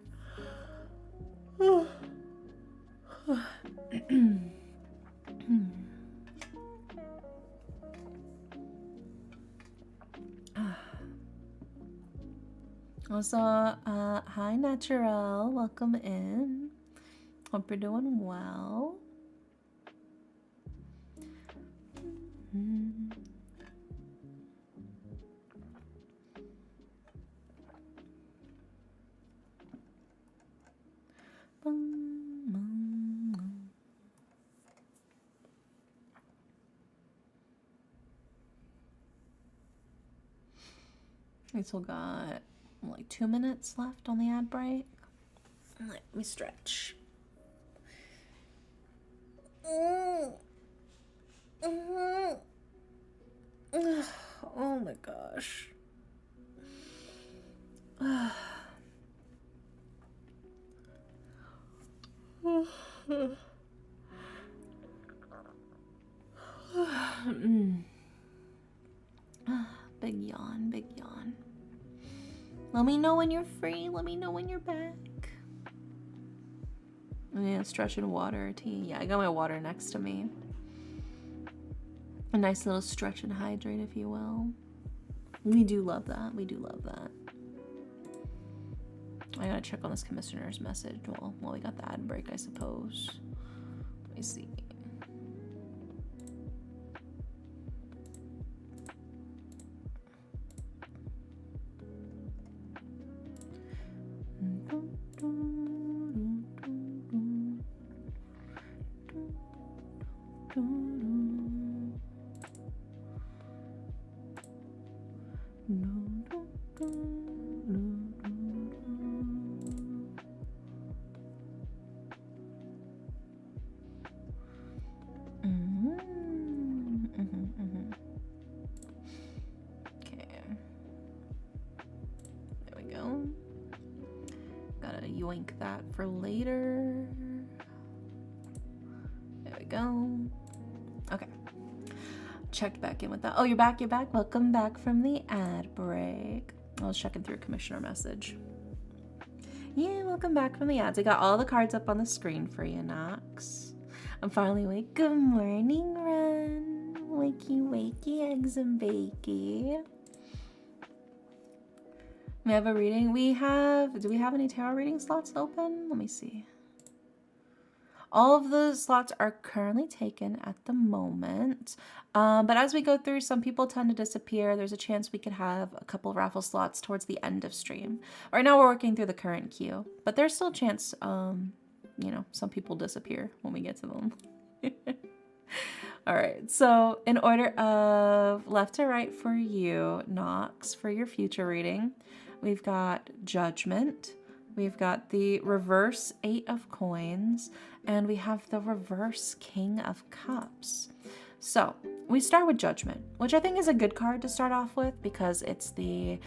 Also, hi Natural, welcome in. Hope you're doing well. We still got like 2 minutes left on the ad break. Let me stretch. Oh my gosh. Big yawn, big yawn. Let me know when you're free. Let me know when you're back. Yeah, stretching water, tea. Yeah, I got my water next to me. A nice little stretch and hydrate, if you will. We do love that. We do love that. I gotta check on this commissioner's message. Well, we got the ad break, I suppose. Let me see. Yoink that for later. There we go. Okay. Checked back in with that. Oh, you're back, you're back. Welcome back from the ad break. I was checking through a commissioner message. Yeah, welcome back from the ads. I got all the cards up on the screen for you, Knox. I'm finally awake. Good morning, Ren. Wakey, wakey, eggs and bakey. We have a reading. Do we have any tarot reading slots open? Let me see. All of the slots are currently taken at the moment. But as we go through, some people tend to disappear. There's a chance we could have a couple of raffle slots towards the end of stream. Right now we're working through the current queue, but there's still a chance, you know, some people disappear when we get to them. All right, so in order of left to right for you, Knox, for your future reading, we've got Judgment, we've got the reverse 8 of Coins, and we have the reverse King of Cups. So we start with Judgment, which I think is a good card to start off with because it's the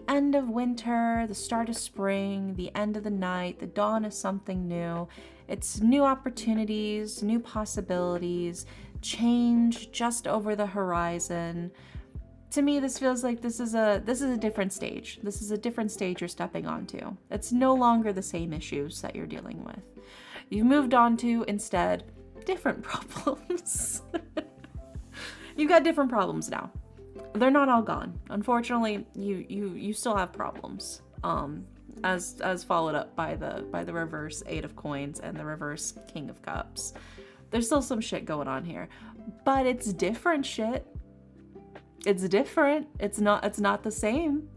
end of winter, the start of spring, the end of the night, the dawn of something new. It's new opportunities, new possibilities, change just over the horizon. To me, this feels like this is a different stage. This is a different stage you're stepping onto. It's no longer the same issues that you're dealing with. You've moved on to, instead, different problems. You've got different problems now. They're not all gone. Unfortunately, you still have problems. as followed up by the reverse Eight of Coins and the reverse King of Cups. There's still some shit going on here, but it's different shit. It's different. It's not the same.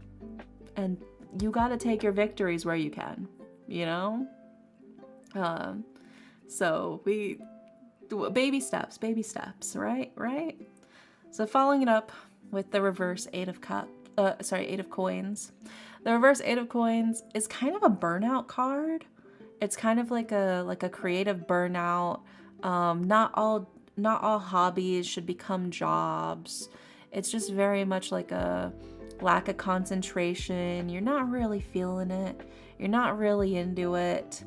And you got to take your victories where you can, you know? So baby steps, right? So following it up with the reverse Eight of Coins. The reverse Eight of Coins is kind of a burnout card. It's kind of like a creative burnout. Not all hobbies should become jobs. It's just very much like a lack of concentration. You're not really feeling it. You're not really into it.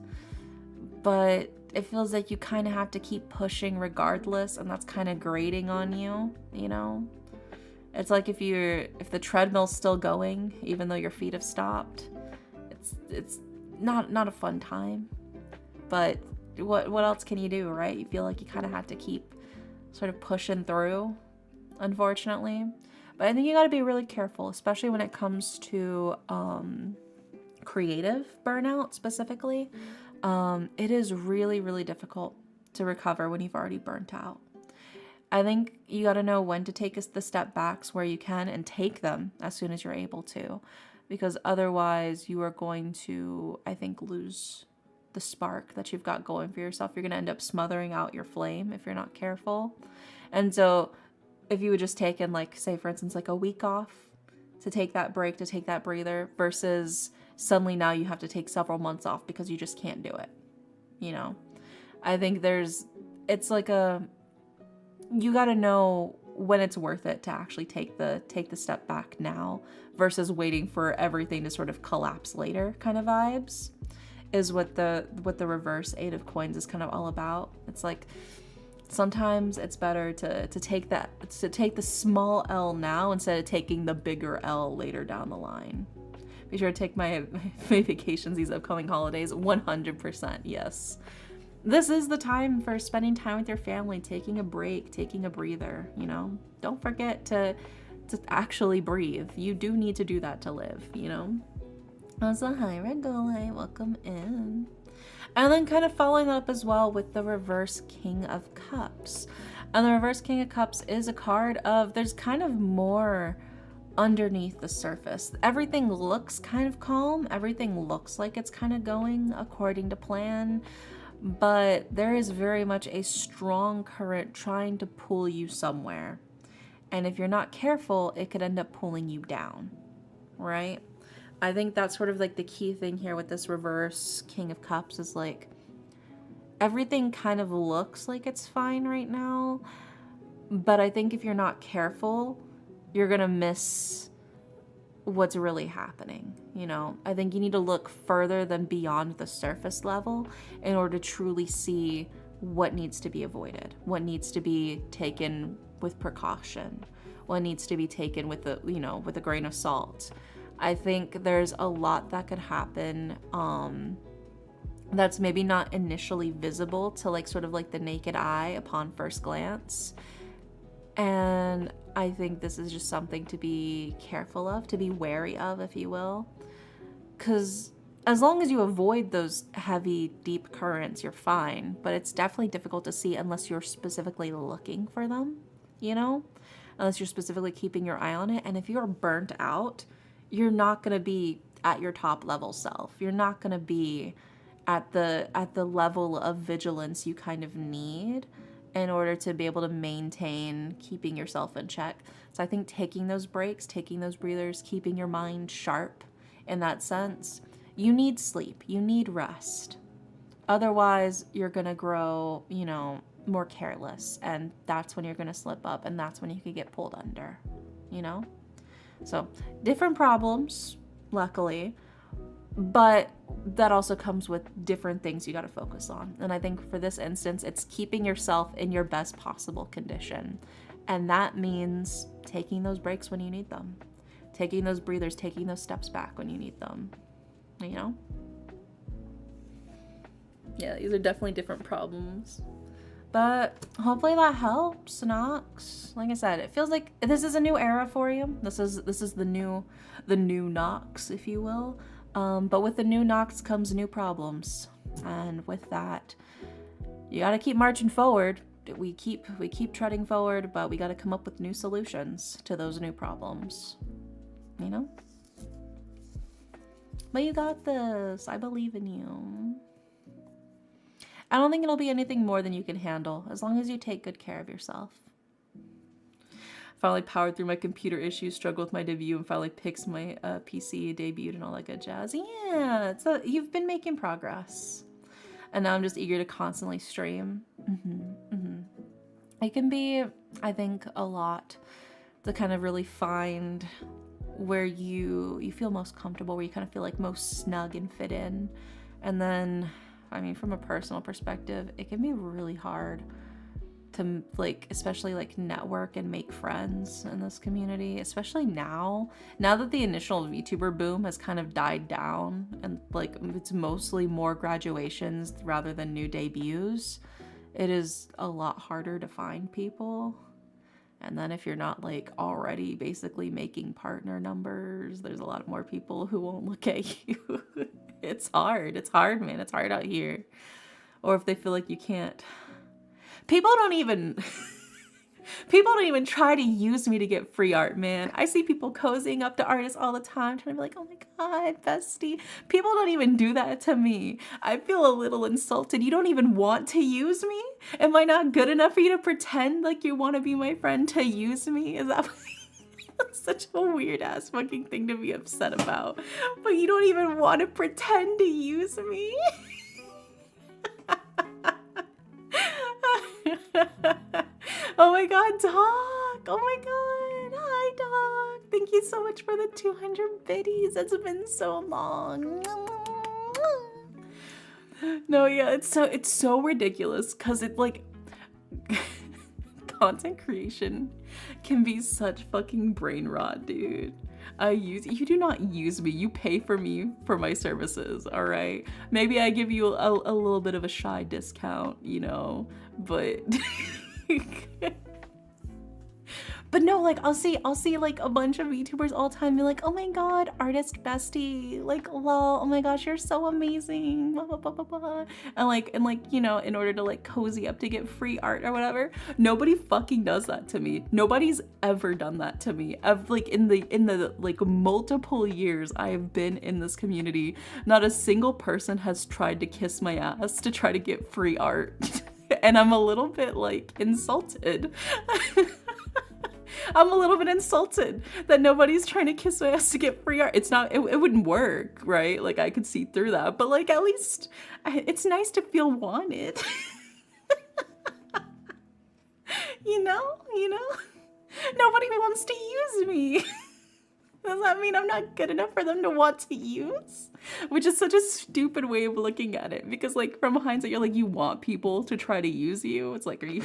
But it feels like you kind of have to keep pushing regardless, and that's kind of grating on you, you know? It's like if the treadmill's still going, even though your feet have stopped, it's not a fun time. But what else can you do, right? You feel like you kind of have to keep sort of pushing through, unfortunately. But I think you got to be really careful, especially when it comes to creative burnout specifically. It is really, really difficult to recover when you've already burnt out. I think you got to know when to take the step backs where you can and take them as soon as you're able to, because otherwise you are going to, I think, lose the spark that you've got going for yourself. You're going to end up smothering out your flame if you're not careful. And so if you would just take in, like, say, for instance, like a week off to take that break, to take that breather, versus suddenly now you have to take several months off because you just can't do it, you know? I think it's like you got to know when it's worth it to actually take the step back now versus waiting for everything to sort of collapse later kind of vibes is what the reverse Eight of Coins is kind of all about. It's like sometimes it's better to take the small L now instead of taking the bigger L later down the line. Be sure to take my vacations these upcoming holidays. 100%, yes. This is the time for spending time with your family, taking a break, taking a breather, you know? Don't forget to actually breathe. You do need to do that to live, you know? Also, hi, Regole, welcome in. And then kind of following up as well with the reverse King of Cups. And the reverse King of Cups is a card of, there's kind of more underneath the surface. Everything looks kind of calm. Everything looks like it's kind of going according to plan. But there is very much a strong current trying to pull you somewhere. And if you're not careful, it could end up pulling you down, right? I think that's sort of like the key thing here with this reverse King of Cups is like, everything kind of looks like it's fine right now. But I think if you're not careful, you're going to miss what's really happening, you know? I think you need to look further than beyond the surface level in order to truly see what needs to be avoided, what needs to be taken with precaution, what needs to be taken with with a grain of salt. I think there's a lot that could happen that's maybe not initially visible to like sort of like the naked eye upon first glance. And I think this is just something to be careful of, to be wary of, if you will. Because as long as you avoid those heavy, deep currents, you're fine. But it's definitely difficult to see unless you're specifically looking for them, you know? Unless you're specifically keeping your eye on it. And if you're burnt out, you're not going to be at your top level self. You're not going to be at the level of vigilance you kind of need in order to be able to maintain keeping yourself in check. So I think taking those breaks, taking those breathers, keeping your mind sharp in that sense, you need sleep, you need rest. Otherwise, you're going to grow, more careless, and that's when you're going to slip up, and that's when you could get pulled under, So different problems, luckily, but that also comes with different things you got to focus on. And I think for this instance, it's keeping yourself in your best possible condition. And that means taking those breaks when you need them, taking those breathers, taking those steps back when you need them, Yeah, these are definitely different problems. But hopefully that helps, Nox. Like I said, it feels like this is a new era for you. This is the new Nox, if you will. But with the new Nox comes new problems. And with that, you gotta keep marching forward. We keep treading forward, but we gotta come up with new solutions to those new problems. You know? But you got this. I believe in you. I don't think it'll be anything more than you can handle, as long as you take good care of yourself. Finally powered through my computer issues, struggled with my debut, and finally picked my PC, debuted, and all that good jazz. Yeah, so you've been making progress. And now I'm just eager to constantly stream. It can be, I think, a lot to kind of really find where you feel most comfortable, where you kind of feel like most snug and fit in. And then, I mean, from a personal perspective, it can be really hard to, like, especially like network and make friends in this community, especially now that the initial VTuber boom has kind of died down and like it's mostly more graduations rather than new debuts. It is a lot harder to find people. And then if you're not like already basically making partner numbers, there's a lot more people who won't look at you. It's hard, man. It's hard out here. Or if they feel like you can't. People don't even try to use me to get free art, man. I see people cozying up to artists all the time, trying to be like, oh my God, bestie. People don't even do that to me. I feel a little insulted. You don't even want to use me? Am I not good enough for you to pretend like you want to be my friend to use me? Is that That's such a weird ass fucking thing to be upset about. But you don't even want to pretend to use me? Oh my God, Doc! Oh my God! Hi, Doc! Thank you so much for the 200 biddies. It's been so long. No, yeah, it's so ridiculous because it like content creation can be such fucking brain rot, dude. You do not use me. You pay for me for my services, all right? Maybe I give you a little bit of a shy discount, you know, but but no, like I'll see like a bunch of VTubers all the time be like, oh my God, artist bestie, like lol, oh my gosh, you're so amazing, blah blah blah blah blah. And like you know, in order to like cozy up to get free art or whatever. Nobody fucking does that to me. Nobody's ever done that to me. I've like in the like multiple years I've been in this community, not a single person has tried to kiss my ass to try to get free art. And I'm a little bit like insulted. I'm a little bit insulted that nobody's trying to kiss my ass to get free art. It wouldn't work, right? Like I could see through that, but like at least it's nice to feel wanted. You know? Nobody wants to use me. Does that mean I'm not good enough for them to want to use? Which is such a stupid way of looking at it, because like from hindsight, you're like, you want people to try to use you. It's like, are you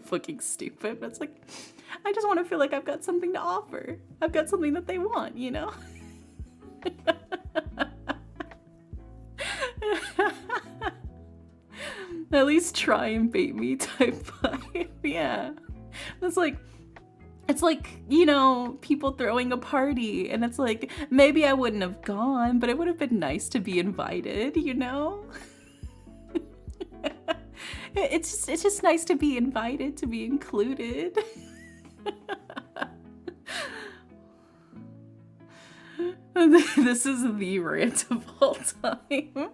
fucking stupid? But it's like, I just want to feel like I've got something to offer. I've got something that they want, you know? At least try and bait me type vibe. Yeah. It's like, you know, people throwing a party and it's like, maybe I wouldn't have gone, but it would have been nice to be invited, you know? It's just nice to be invited, to be included. This is the rant of all time.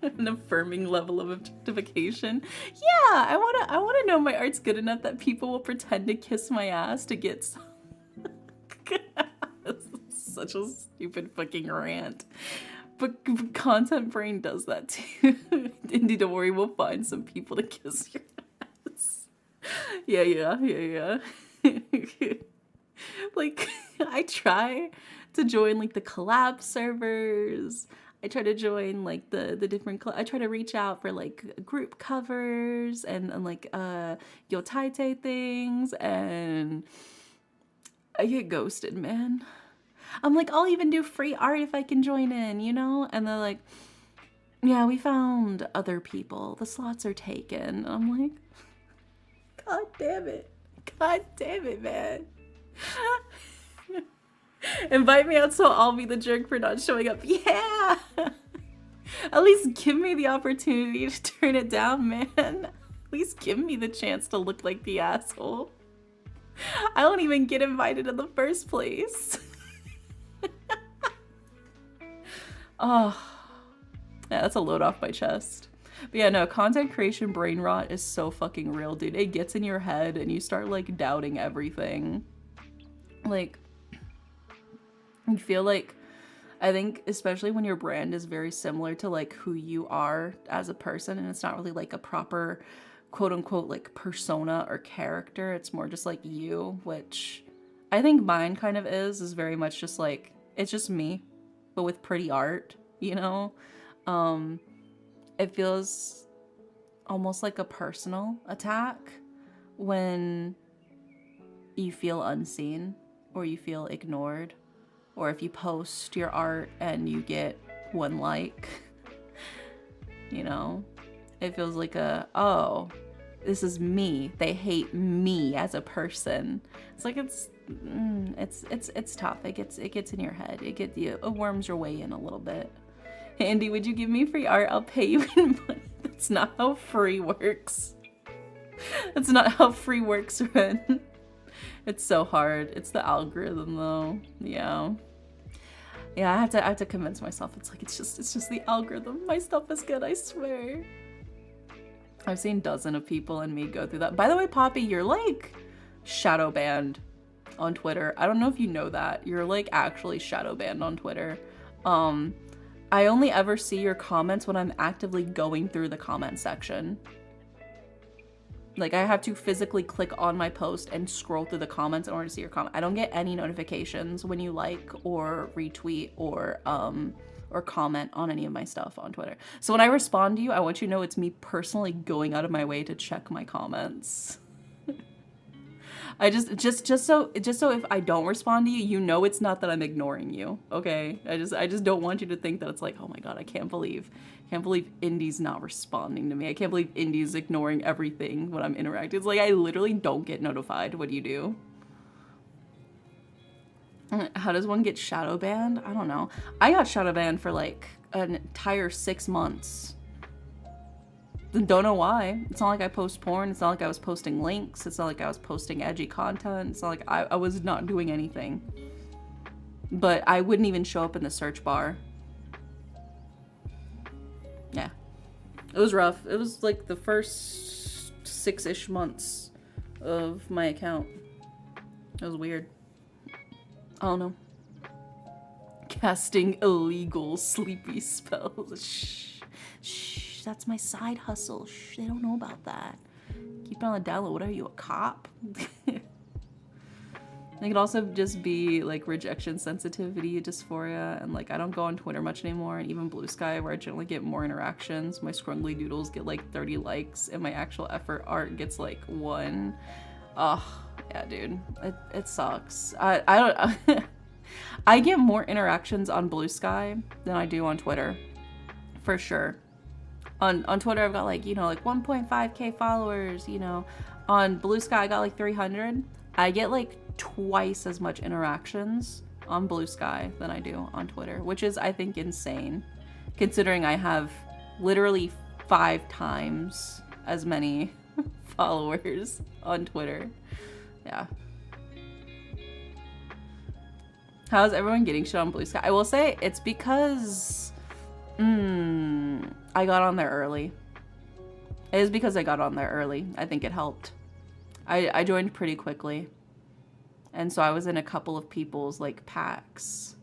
An affirming level of objectification. Yeah, I wanna know my art's good enough that people will pretend to kiss my ass to get some. Such a stupid fucking rant. But Content Brain does that too. Indeed, don't worry, we'll find some people to kiss your ass. Yeah. Like, I try to join like the collab servers. I try to join like the different, I try to reach out for like group covers and like yotaite things, and I get ghosted, man. I'm like, I'll even do free art if I can join in, you know? And they're like, yeah, we found other people. The slots are taken. I'm like, God damn it, man. Invite me out so I'll be the jerk for not showing up. Yeah! At least give me the opportunity to turn it down, man. At least give me the chance to look like the asshole. I don't even get invited in the first place. Oh, yeah, that's a load off my chest. But yeah, no, content creation brain rot is so fucking real, dude. It gets in your head and you start like doubting everything. Like, you feel like, I think especially when your brand is very similar to like who you are as a person, and it's not really like a proper quote unquote like persona or character, it's more just like you, which I think mine kind of is very much just like, it's just me, but with pretty art, you know? It feels almost like a personal attack when you feel unseen or you feel ignored, or if you post your art and you get 1 like, you know, it feels like oh, this is me. They hate me as a person. It's like it's tough. It gets in your head. It worms your way in a little bit. Andy, would you give me free art? I'll pay you in money. That's not how free works. That's not how free works, Ren. It's so hard. It's the algorithm though. Yeah. Yeah, I have to convince myself. It's like it's just the algorithm. My stuff is good, I swear. I've seen dozens of people and me go through that. By the way, Poppy, you're like shadow banned on Twitter. I don't know if you know that. You're like actually shadow banned on Twitter. I only ever see your comments when I'm actively going through the comment section. Like, I have to physically click on my post and scroll through the comments in order to see your comment. I don't get any notifications when you like or retweet or comment on any of my stuff on Twitter. So when I respond to you, I want you to know it's me personally going out of my way to check my comments. I just so if I don't respond to you, you know it's not that I'm ignoring you, okay? I just don't want you to think that it's like, oh my god, I can't believe Indy's not responding to me. I can't believe Indy's ignoring everything when I'm interacting. It's like I literally don't get notified. What do you do? How does one get shadow banned? I don't know. I got shadow banned for like an entire 6 months. Don't know why. It's not like I post porn. It's not like I was posting links. It's not like I was posting edgy content. It's not like I was not doing anything. But I wouldn't even show up in the search bar. Yeah. It was rough. It was like the first 6-ish months of my account. It was weird. I don't know. Casting illegal sleepy spells. Shh. Shh. That's my side hustle. Shh, they don't know about that. Keep it on the down low. What are you, a cop? It could also just be like rejection sensitivity, dysphoria, and like I don't go on Twitter much anymore, and even Blue Sky where I generally get more interactions. My scrungly doodles get like 30 likes, and my actual effort art gets like 1. Oh, yeah, dude. It sucks. I don't... I get more interactions on Blue Sky than I do on Twitter. For sure. On Twitter, I've got like, you know, like 1.5k followers, you know. On Blue Sky, I got like 300. I get like twice as much interactions on Blue Sky than I do on Twitter, which is, I think, insane, considering I have literally 5 times as many followers on Twitter. Yeah. How's everyone getting shit on Blue Sky? I will say it's because I got on there early. It is because I got on there early. I think it helped. I joined pretty quickly. And so I was in a couple of people's like packs.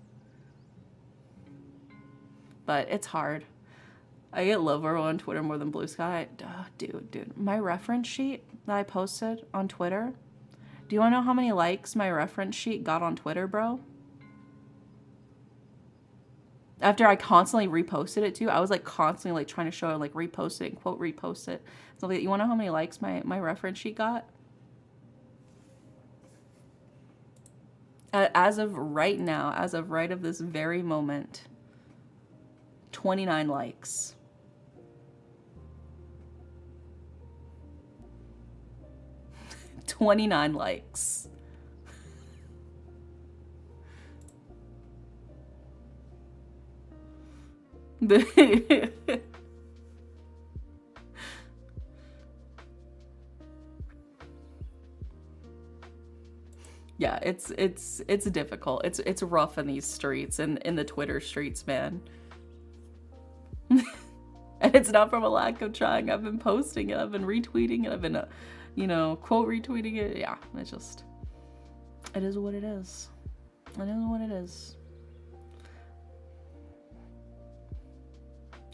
But it's hard. I get lover on Twitter more than Blue Sky. Dude. My reference sheet that I posted on Twitter. Do you want to know how many likes my reference sheet got on Twitter, bro? After I constantly reposted it too, I was like constantly like trying to show like repost it and quote repost it. So you want to know how many likes my reference sheet got? As of right now, as of right of this very moment, 29 likes. $29 likes. Yeah, it's difficult. It's rough in these streets and in the Twitter streets, man. And it's not from a lack of trying. I've been posting it, I've been retweeting it, I've been, quote retweeting it. Yeah, it's just, it is what it is. It is what it is.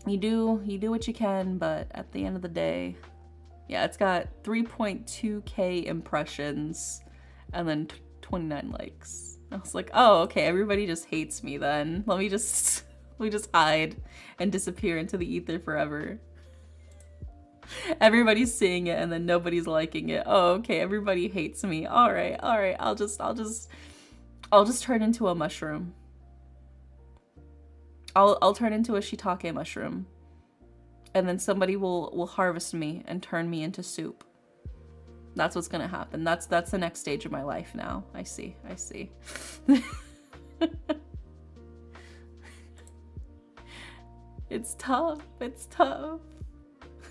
You do what you can, but at the end of the day, yeah, it's got 3.2K impressions and then 29 likes. I was like, oh, okay, everybody just hates me then. Let me just hide and disappear into the ether forever. Everybody's seeing it and then nobody's liking it. Oh, okay, everybody hates me. All right, I'll just turn into a mushroom. I'll turn into a shiitake mushroom. And then somebody will harvest me and turn me into soup. That's what's gonna happen. That's the next stage of my life now. I see. It's tough.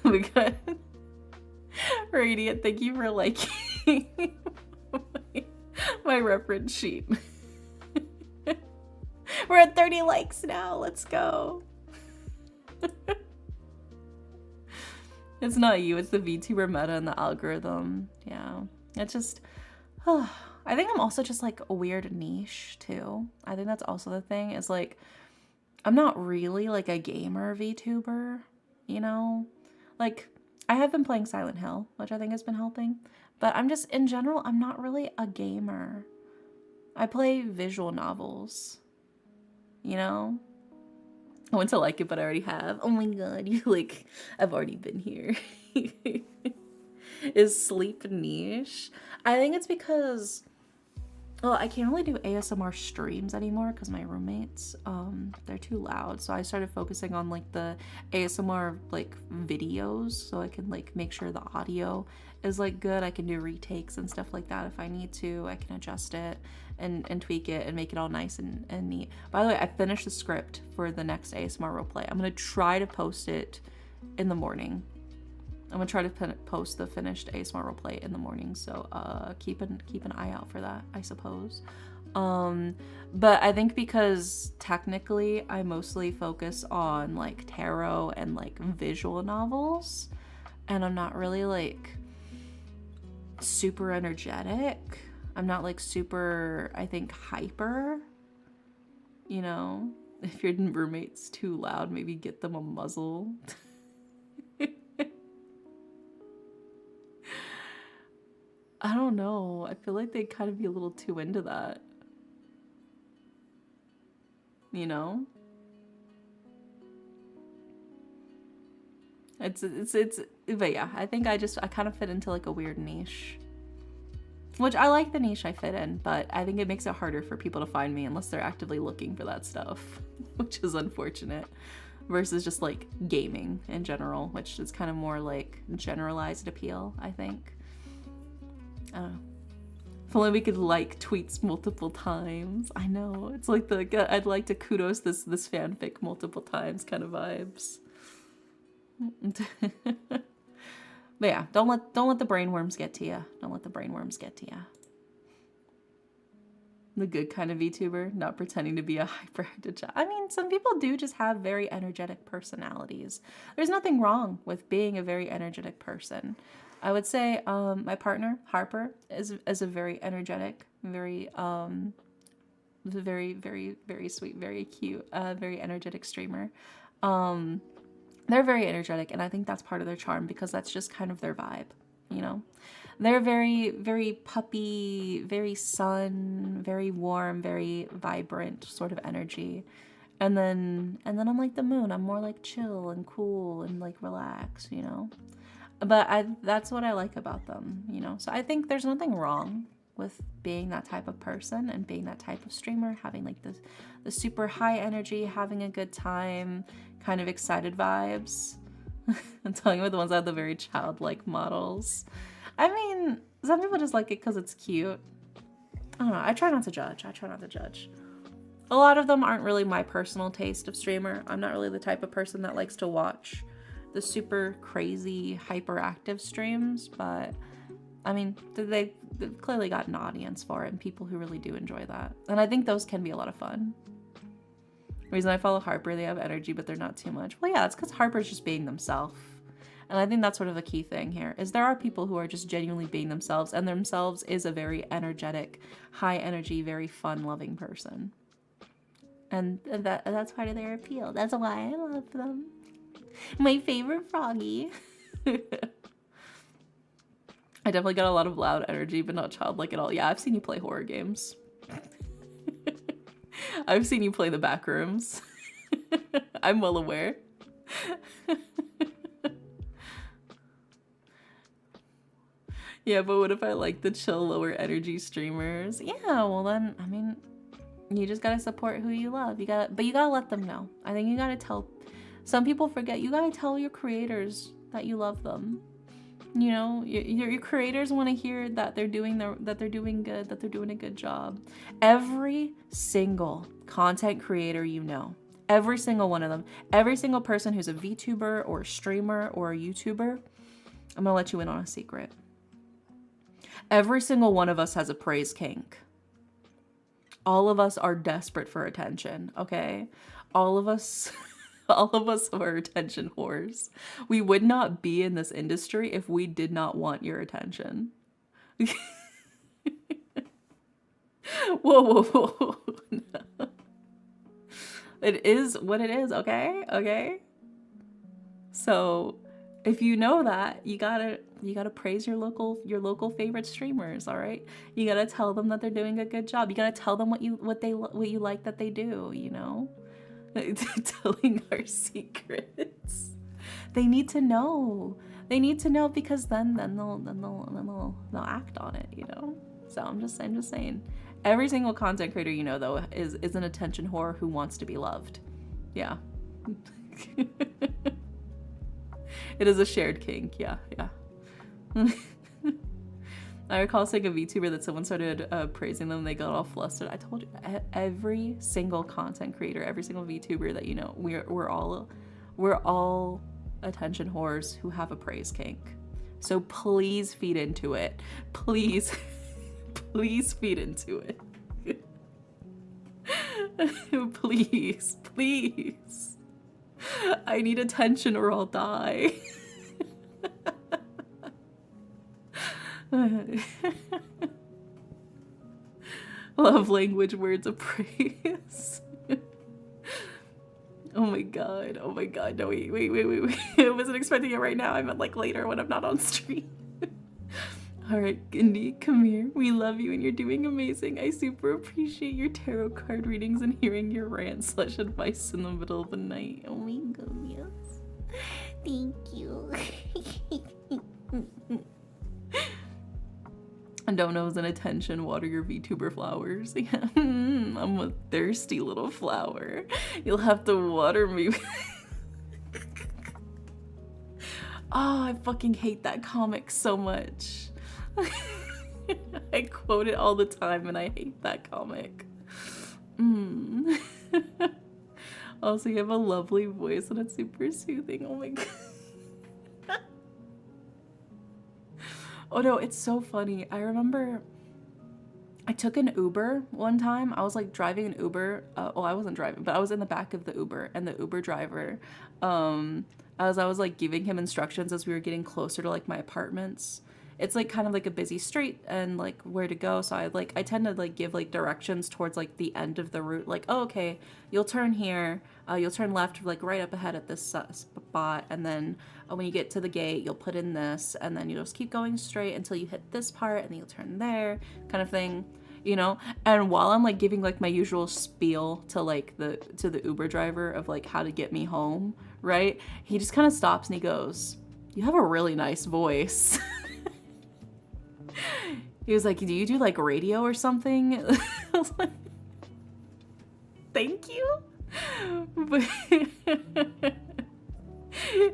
We got Radiant, thank you for liking my reference sheet. We're at 30 likes now. Let's go. It's not you, it's the VTuber meta and the algorithm. Yeah. It's just, I think I'm also just like a weird niche too. I think that's also the thing, is like, I'm not really like a gamer VTuber, you know? Like, I have been playing Silent Hill, which I think has been helping, but I'm just, in general, I'm not really a gamer. I play visual novels, you know? I want to like it, but I already have. Oh my god, you like, I've already been here. Is sleep niche? I think it's because, well, I can't really do ASMR streams anymore because my roommates, they're too loud. So I started focusing on like the ASMR like videos, so I can like make sure the audio is like good. I can do retakes and stuff like that if I need to. I can adjust it and tweak it and make it all nice and neat. By the way, I finished the script for the next ASMR roleplay. I'm gonna try to post it in the morning. I'm gonna try to post the finished ASMR roleplay in the morning, so keep an eye out for that, I suppose. But I think because technically I mostly focus on like tarot and like visual novels, and I'm not really like super energetic. I'm not like super, I think, hyper, you know? If your roommate's too loud, maybe get them a muzzle. I don't know. I feel like they'd kind of be a little too into that. You know? But yeah, I think I kind of fit into like a weird niche. Which I like the niche I fit in, but I think it makes it harder for people to find me unless they're actively looking for that stuff, which is unfortunate. Versus just like gaming in general, which is kind of more like generalized appeal, I think. I don't know. If only we could like tweets multiple times. I know, it's like I'd like to kudos this fanfic multiple times kind of vibes. But yeah, don't let the brainworms get to you. Don't let the brainworms get to you. The good kind of VTuber, not pretending to be a hyperactive child. I mean, some people do just have very energetic personalities. There's nothing wrong with being a very energetic person. I would say my partner, Harper, is a very energetic, very sweet, very cute, very energetic streamer. They're very energetic, and I think that's part of their charm because that's just kind of their vibe, you know? They're very, very puppy, very sun, very warm, very vibrant sort of energy. And then I'm like the moon. I'm more like chill and cool and like relaxed, you know? But that's what I like about them, you know? So I think there's nothing wrong with being that type of person and being that type of streamer, having like the super high energy, having a good time, kind of excited vibes. I'm telling you about the ones that have the very childlike models. I mean, some people just like it because it's cute. I don't know. I try not to judge. A lot of them aren't really my personal taste of streamer. I'm not really the type of person that likes to watch the super crazy hyperactive streams, but I mean, they've clearly got an audience for it and people who really do enjoy that. And I think those can be a lot of fun. The reason I follow Harper, they have energy, but they're not too much. Well, yeah, it's because Harper's just being themselves. And I think that's sort of a key thing here, is there are people who are just genuinely being themselves, and themselves is a very energetic, high energy, very fun loving person. And that's part of their appeal. That's why I love them. My favorite froggy. I definitely got a lot of loud energy, but not childlike at all. Yeah, I've seen you play horror games. I've seen you play the back rooms. I'm well aware. Yeah, but what if I like the chill, lower energy streamers? Yeah, well then, I mean, you just gotta support who you love. But you gotta let them know. I think you gotta tell. Some people forget. You gotta tell your creators that you love them. You know, your creators want to hear that they're doing good, that they're doing a good job. Every single content creator you know, every single one of them, every single person who's a VTuber or a streamer or a YouTuber, I'm gonna let you in on a secret. Every single one of us has a praise kink. All of us are desperate for attention, okay? All of us are attention whores. We would not be in this industry if we did not want your attention. Whoa. No. It is what it is, okay? Okay? So, if you know that, you gotta praise your local favorite streamers, all right? You gotta tell them that they're doing a good job. You gotta tell them what you like that they do, you know? Telling our secrets. They need to know. They need to know, because then they'll act on it, you know? So I'm just saying. Every single content creator you know, though, is an attention whore who wants to be loved. Yeah. It is a shared kink. Yeah. I recall seeing a VTuber that someone started praising them. They got all flustered. I told you, every single content creator, every single VTuber that you know, we're all attention whores who have a praise kink. So please feed into it. Please feed into it. Please. I need attention or I'll die. Love language, words of praise. Oh my god. No, wait. I wasn't expecting it right now. I meant like later when I'm not on stream. Alright, Gindi, come here. We love you and you're doing amazing. I super appreciate your tarot card readings and hearing your rant/advice in the middle of the night. Oh my goodness. Thank you. And don't know as an attention, water your VTuber flowers. Yeah. I'm a thirsty little flower. You'll have to water me. Oh, I fucking hate that comic so much. I quote it all the time and I hate that comic. Also, you have a lovely voice and it's super soothing. Oh my god. Oh no, it's so funny. I remember I took an Uber one time. I was like driving an Uber. Well, I wasn't driving, but I was in the back of the Uber, and the Uber driver, as I was like giving him instructions as we were getting closer to like my apartments. It's like kind of like a busy street and like where to go. So I tend to like give like directions towards like the end of the route. Like, oh, okay, you'll turn here. You'll turn left like right up ahead at this spot. And then when you get to the gate, you'll put in this. And then you'll just keep going straight until you hit this part. And then you'll turn there, kind of thing, you know? And while I'm like giving like my usual spiel to like the Uber driver of like how to get me home, right? He just kind of stops and he goes, "You have a really nice voice." He was like, "Do you do like radio or something?" I was like, "Thank you." But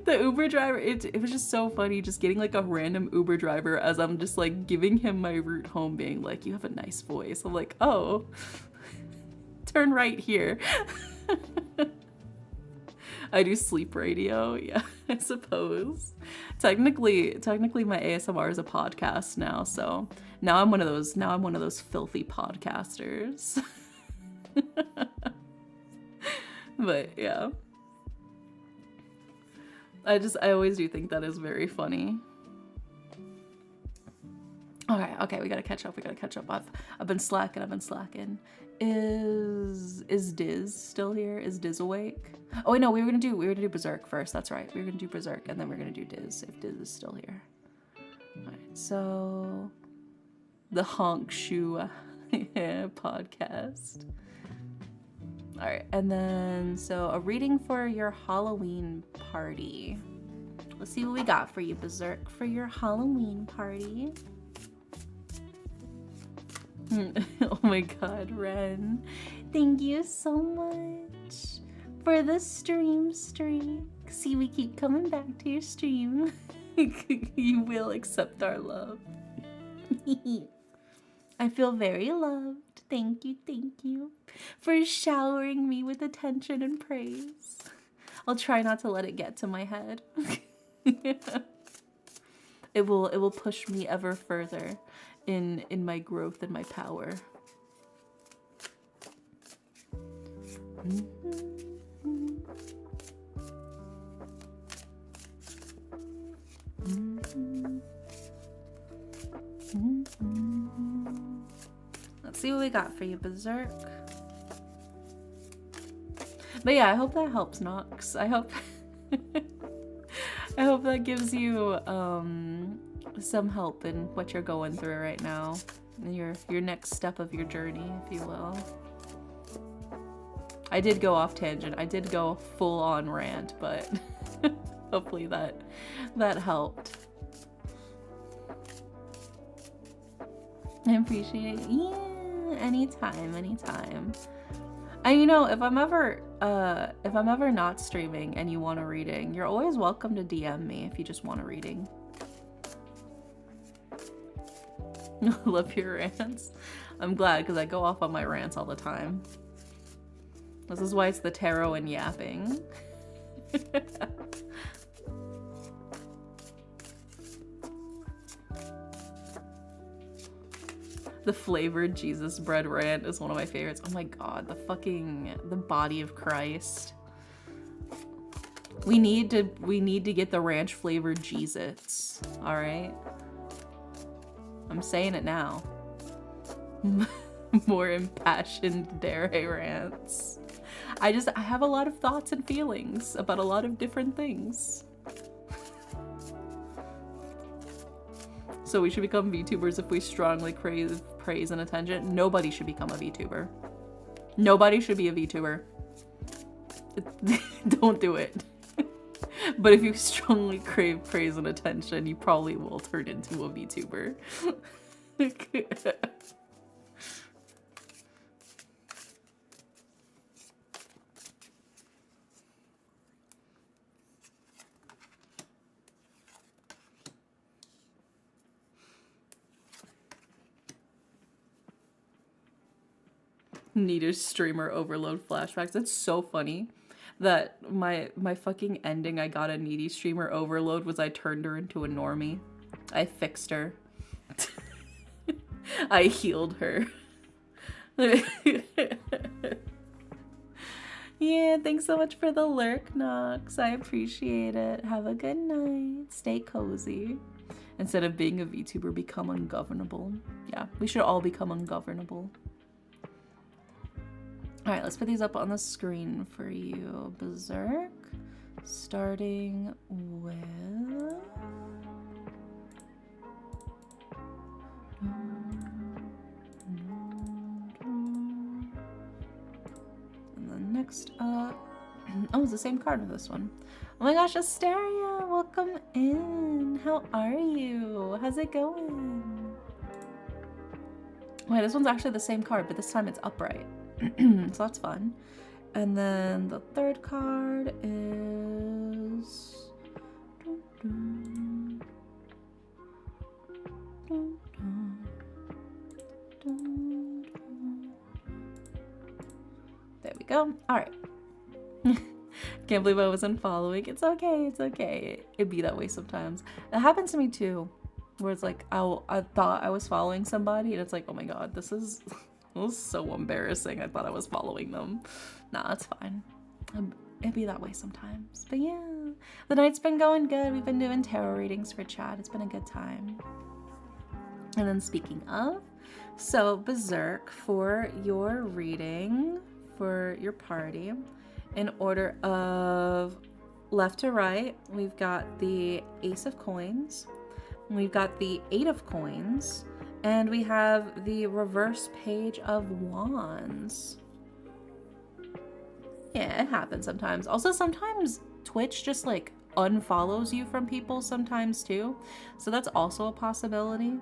the Uber driver, it was just so funny just getting like a random Uber driver as I'm just like giving him my route home being like, "You have a nice voice." I'm like, "Oh, turn right here. I do sleep radio. Yeah, I suppose. Technically my ASMR is a podcast now, so now I'm one of those filthy podcasters. But yeah. I always do think that is very funny. Okay, we gotta catch up. I've been slacking. Is Diz still here? Is Diz awake? Oh wait, no, we were gonna do Berserk first. That's right. We were gonna do Berserk and then we're gonna do Diz if Diz is still here. Alright, so the Honk Shoe podcast. Alright, and then so a reading for your Halloween party. Let's see what we got for you, Berserk, for your Halloween party. Oh my god, Ren. Thank you so much for the stream streak. See, we keep coming back to your stream. You will accept our love. I feel very loved. Thank you for showering me with attention and praise. I'll try not to let it get to my head. It will push me ever further in my growth and my power. Let's see what we got for you, Berserk. But yeah, I hope that helps, Nox. I hope I hope that gives you some help in what you're going through right now. Your next step of your journey, if you will. I did go off tangent. I did go full on rant, but hopefully that helped. I appreciate it. Yeah, anytime. And you know, if I'm ever not streaming and you want a reading, you're always welcome to DM me if you just want a reading. Love your rants. I'm glad, because I go off on my rants all the time. This is why it's the tarot and yapping. The flavored Jesus bread rant is one of my favorites. Oh my god, the body of Christ. We need to get the ranch flavored Jesus. All right. I'm saying it now. More impassioned dairy rants. I have a lot of thoughts and feelings about a lot of different things. So we should become VTubers if we strongly crave praise and attention. Nobody should become a VTuber. Nobody should be a VTuber. Don't do it. But if you strongly crave praise and attention, you probably will turn into a VTuber. Needed streamer overload flashbacks. That's so funny that my fucking ending I got a needy streamer overload was I turned her into a normie. I fixed her. I healed her. Yeah, thanks so much for the lurk, Nox. I appreciate it. Have a good night. Stay cozy. Instead of being a VTuber, become ungovernable. Yeah, we should all become ungovernable. Alright, let's put these up on the screen for you. Berserk. Starting with... And then next up... Oh, it's the same card with this one. Oh my gosh, Asteria! Welcome in! How are you? How's it going? Wait, this one's actually the same card, but this time it's upright. So that's fun. And then the third card is... There we go. All right. Can't believe I was unfollowing. It's okay. It's okay. It'd be that way sometimes. It happens to me too, where it's like I thought I was following somebody, and it's like, oh my god, this is so embarrassing. I thought I was following them. Nah, it's fine. It'd be that way sometimes. But yeah, the night's been going good. We've been doing tarot readings for chat. It's been a good time. And then speaking of, so Berserk, for your reading for your party, in order of left to right, we've got the Ace of Coins, we've got the Eight of Coins, and we have the reverse Page of Wands. Yeah, it happens sometimes. Also, sometimes Twitch just like unfollows you from people sometimes too. So that's also a possibility.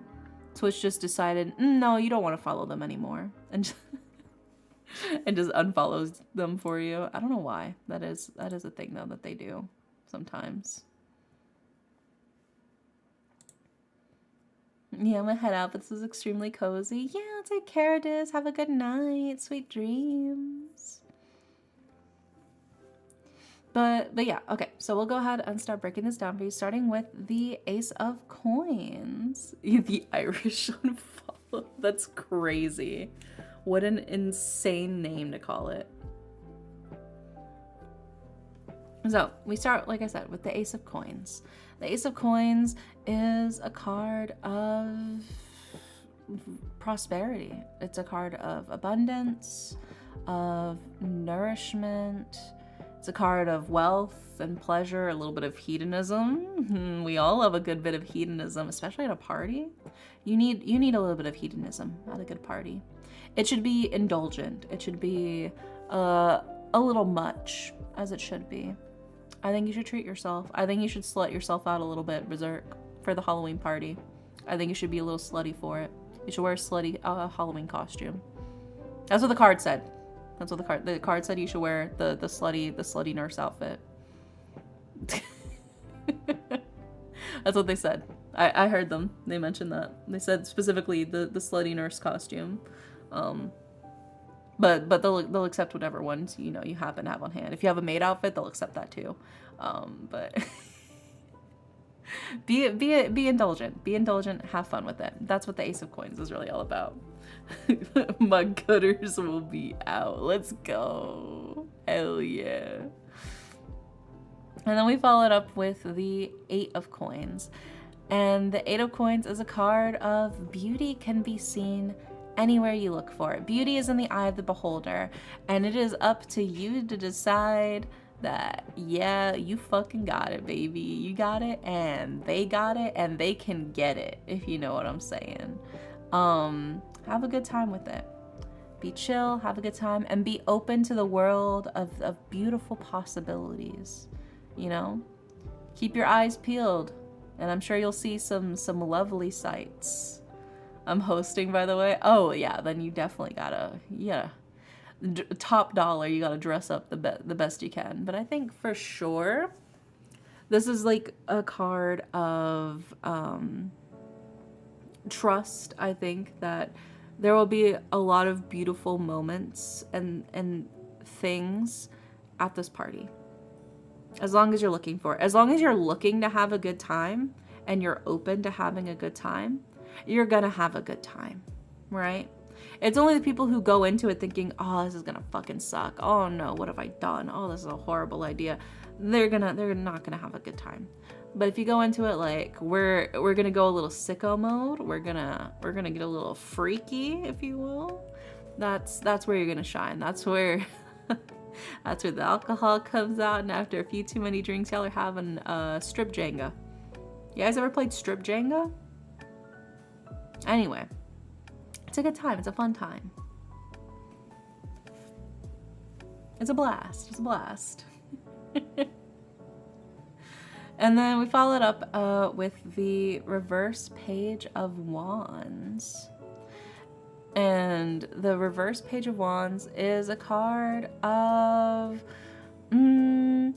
Twitch just decided, no, you don't want to follow them anymore. And just unfollows them for you. I don't know why. That is a thing though that they do sometimes. Yeah, I'm gonna head out, but this is extremely cozy. Yeah, take care, Diz. Have a good night. Sweet dreams. But yeah, okay, so we'll go ahead and start breaking this down for you, starting with the Ace of Coins. The Irish unfollow. That's crazy. What an insane name to call it. So we start, like I said, with the Ace of Coins. The Ace of Coins is a card of prosperity. It's a card of abundance, of nourishment. It's a card of wealth and pleasure, a little bit of hedonism. We all love a good bit of hedonism, especially at a party. You need a little bit of hedonism at a good party. It should be indulgent. It should be a little much, as it should be. I think you should treat yourself. I think you should slut yourself out a little bit, Berserk, for the Halloween party. I think you should be a little slutty for it. You should wear a slutty Halloween costume. That's what the card said. That's what the card said. You should wear the slutty nurse outfit. That's what they said. I heard them. They mentioned that. They said specifically the slutty nurse costume. But they'll accept whatever ones you happen to have on hand. If you have a maid outfit, they'll accept that too. But be indulgent. Be indulgent. Have fun with it. That's what the Ace of Coins is really all about. My gutters will be out. Let's go. Hell yeah. And then we followed up with the Eight of Coins. And the Eight of Coins is a card of beauty can be seen anywhere you look for it. Beauty is in the eye of the beholder. And it is up to you to decide that, yeah, you fucking got it, baby. You got it, and they got it, and they can get it, if you know what I'm saying. Have a good time with it. Be chill, have a good time, and be open to the world of beautiful possibilities. You know? Keep your eyes peeled, and I'm sure you'll see some lovely sights. I'm hosting, by the way. Oh, yeah, then you definitely gotta, top dollar, you gotta dress up the best you can. But I think for sure, this is like a card of trust. I think that there will be a lot of beautiful moments and things at this party. As long as you're looking for it. As long as you're looking to have a good time and you're open to having a good time, you're gonna have a good time, right? It's only the people who go into it thinking, oh, this is gonna fucking suck. Oh no, what have I done? Oh, this is a horrible idea. They're not gonna have a good time. But if you go into it like we're gonna go a little sicko mode, we're gonna get a little freaky, if you will. That's where you're gonna shine. That's where that's where the alcohol comes out. And after a few too many drinks, y'all are having strip Jenga. You guys ever played strip Jenga? Anyway, it's a good time. It's a fun time. It's a blast. It's a blast. And then we followed up with the reverse Page of Wands. And the reverse Page of Wands is a card of maybe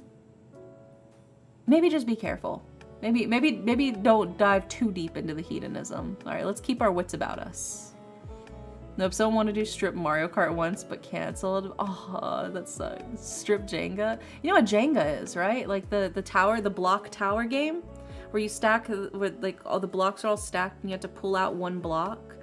just be careful. Maybe don't dive too deep into the hedonism. All right, let's keep our wits about us. Nope, someone wanted to do strip Mario Kart once, but canceled. Oh, that sucks. Strip Jenga. You know what Jenga is, right? Like the tower, the block tower game, where you stack with like all the blocks are all stacked, and you have to pull out one block,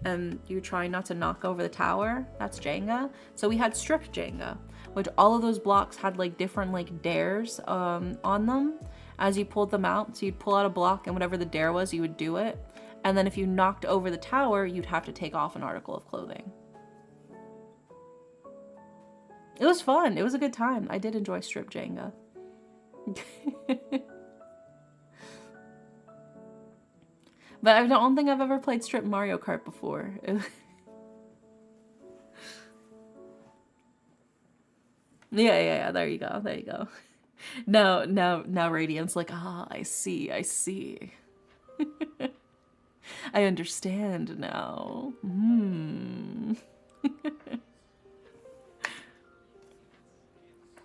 and you're trying not to knock over the tower. That's Jenga. So we had strip Jenga, which all of those blocks had like different like dares on them as you pulled them out. So you'd pull out a block, and whatever the dare was, you would do it. And then if you knocked over the tower, you'd have to take off an article of clothing. It was fun. It was a good time. I did enjoy strip Jenga. But I don't think I've ever played strip Mario Kart before. Yeah. There you go. There you go. Now Radiant's like, I see. I understand now.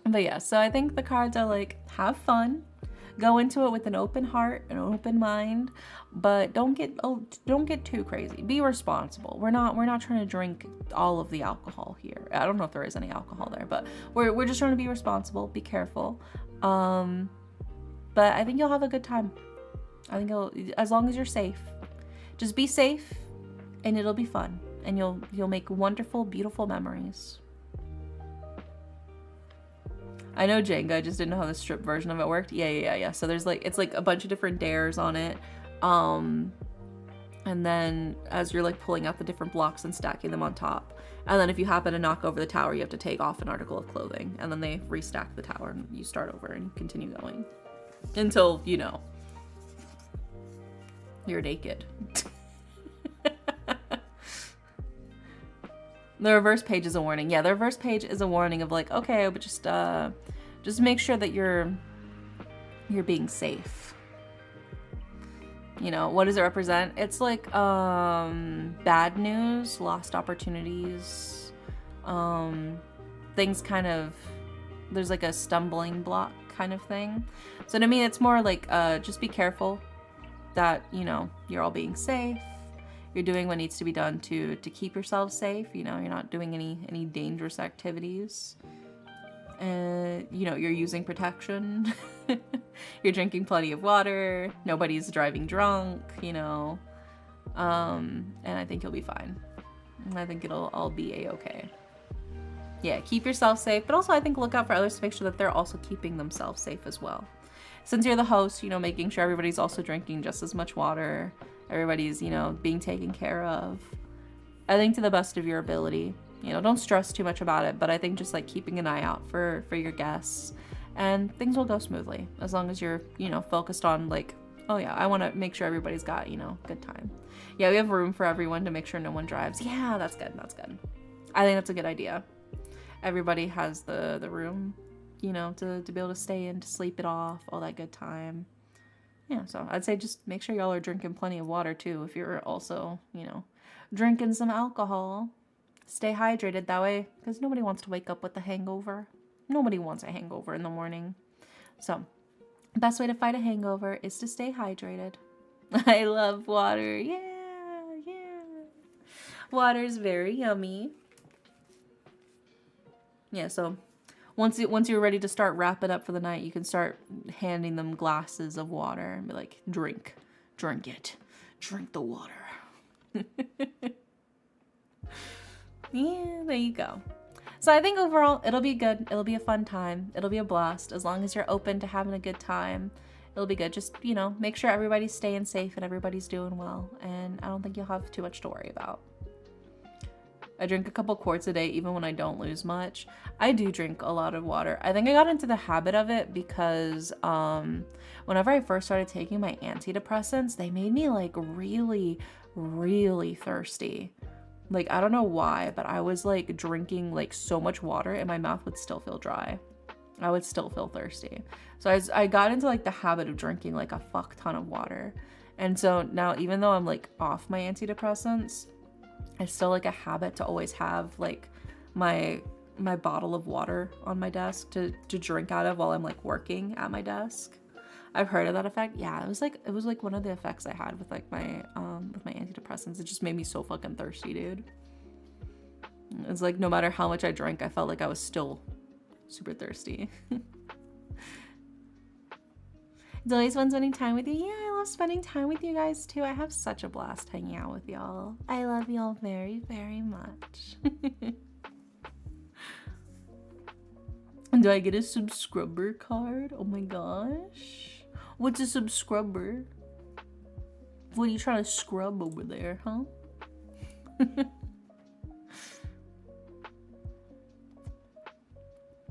But yeah, so I think the cards are like, have fun, go into it with an open heart, an open mind, but don't get too crazy. Be responsible. We're not trying to drink all of the alcohol here. I don't know if there is any alcohol there, but we're just trying to be responsible, be careful. But I think you'll have a good time. I think as long as you're safe. Just be safe, and it'll be fun, and you'll make wonderful, beautiful memories. I know Jenga, I just didn't know how the strip version of it worked. Yeah. So there's like, it's like a bunch of different dares on it. And then as you're like pulling out the different blocks and stacking them on top. And then if you happen to knock over the tower, you have to take off an article of clothing. And then they restack the tower and you start over and continue going. Until, you're naked. The reverse page is a warning. Yeah, the reverse page is a warning of like, okay, but just make sure that you're being safe. What does it represent? It's like bad news, lost opportunities, things kind of, there's like a stumbling block kind of thing. So to me, it's more like just be careful that you're all being safe. You're doing what needs to be done to keep yourself safe. You're not doing any dangerous activities. You're using protection. You're drinking plenty of water. Nobody's driving drunk, and I think you'll be fine. I think it'll all be a-okay. Yeah, keep yourself safe, but also I think look out for others to make sure that they're also keeping themselves safe as well. Since you're the host, making sure everybody's also drinking just as much water. Everybody's, being taken care of. I think to the best of your ability. Don't stress too much about it, but I think just like keeping an eye out for your guests, and things will go smoothly as long as you're, focused on like, oh yeah, I want to make sure everybody's got, good time. Yeah, we have room for everyone to make sure no one drives. Yeah, that's good. I think that's a good idea. Everybody has the room, to be able to stay in, to sleep it off, all that good time. Yeah, so I'd say just make sure y'all are drinking plenty of water too. If you're also, drinking some alcohol, stay hydrated that way, because nobody wants to wake up with a hangover. Nobody wants a hangover in the morning. So, best way to fight a hangover is to stay hydrated. I love water. Yeah. Water's very yummy. Yeah, so once you're ready to start wrapping up for the night, you can start handing them glasses of water and be like, drink it. Drink the water. Yeah, there you go. So I think overall, it'll be good. It'll be a fun time. It'll be a blast. As long as you're open to having a good time, it'll be good. Just, make sure everybody's staying safe and everybody's doing well. And I don't think you'll have too much to worry about. I drink a couple quarts a day even when I don't lose much. I do drink a lot of water. I think I got into the habit of it because whenever I first started taking my antidepressants, they made me like really, really thirsty. Like, I don't know why, but I was like drinking like so much water and my mouth would still feel dry. I would still feel thirsty. So I got into like the habit of drinking like a fuck ton of water. And so now even though I'm like off my antidepressants, I still like a habit to always have like my bottle of water on my desk to drink out of while I'm like working at my desk. I've heard of that effect. Yeah, it was like one of the effects I had with like my antidepressants. It just made me so fucking thirsty, dude. It's like no matter how much I drank, I felt like I was still super thirsty. It's always fun spending time with you. Yeah, I love spending time with you guys too. I have such a blast hanging out with y'all. I love y'all very, very much. Do I get a subscriber card? Oh my gosh. What's a subscriber? What are you trying to scrub over there, huh?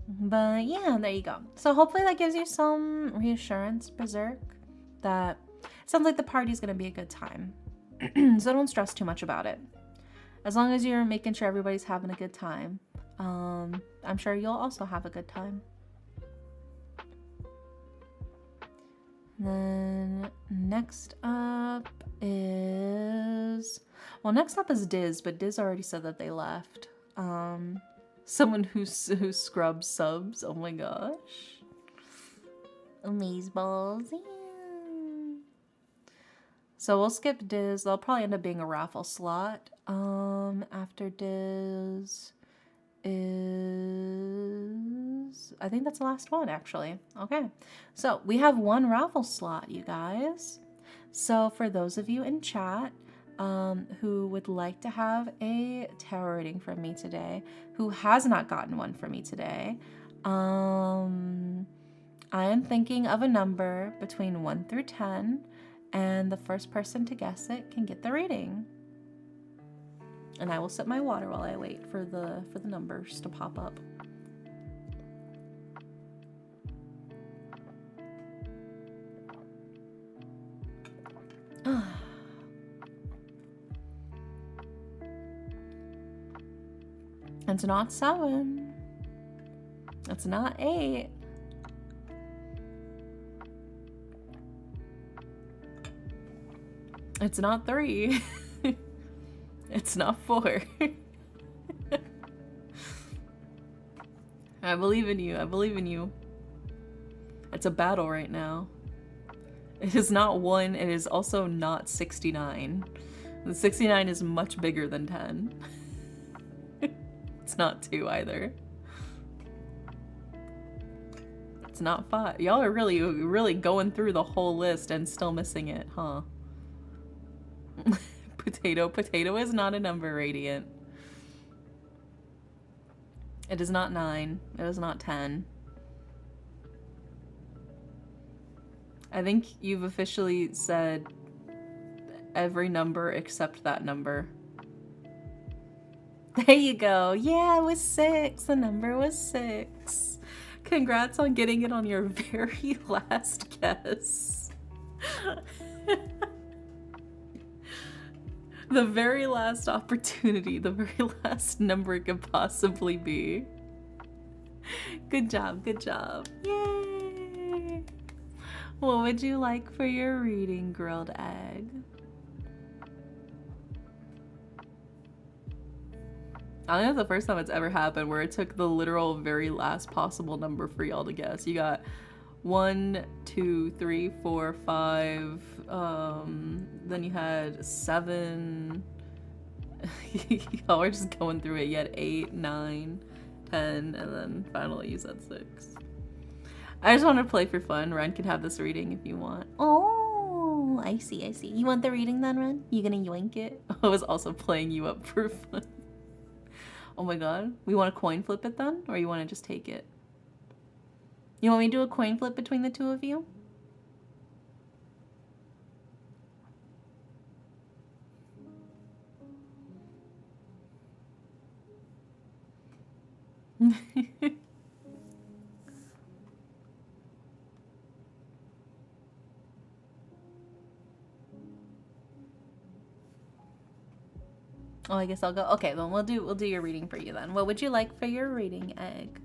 But yeah, there you go. So hopefully that gives you some reassurance, Berserk, that it sounds like the party's gonna be a good time. So don't stress too much about it. As long as you're making sure everybody's having a good time, I'm sure you'll also have a good time. And then next up is, well, next up is Diz, but Diz already said that they left. Someone who scrubs subs. Oh my gosh. Amazeballs. Yeah. So we'll skip Diz. There'll probably end up being a raffle slot. After Diz is, I think that's the last one actually. Okay. So we have one raffle slot, you guys. So for those of you in chat, who would like to have a tarot reading from me today, who has not gotten one from me today, I am thinking of a number between 1 through 10, and the first person to guess it can get the reading. And I will sip my water while I wait for the numbers to pop up. It's not 7. It's not 8. It's not 3. It's not 4. I believe in you. I believe in you. It's a battle right now. It is not 1. It is also not 69. The 69 is much bigger than 10. It's not 2 either. It's not 5. Y'all are really going through the whole list and still missing it, huh? Potato is not a number, Radiant. It is not 9. It is not 10. I think you've officially said every number except that number. There you go. Yeah, it was 6. The number was 6. Congrats on getting it on your very last guess. The very last opportunity, the very last number it could possibly be. Good job, good job. Yay! What would you like for your reading, grilled egg? I think that's the first time it's ever happened where it took the literal very last possible number for y'all to guess. You got 1, 2, 3, 4, 5. Then you had 7. Y'all are just going through it. You had 8, 9, 10, and then finally you said 6. I just want to play for fun. Ren can have this reading if you want. Oh, I see, I see. You want the reading then, Ren? You gonna yoink it? I was also playing you up for fun. Oh my god. We want to coin flip it then? Or you want to just take it? You want me to do a coin flip between the two of you? Oh, I guess I'll go. Okay, then we'll do your reading for you then. What would you like for your reading, egg?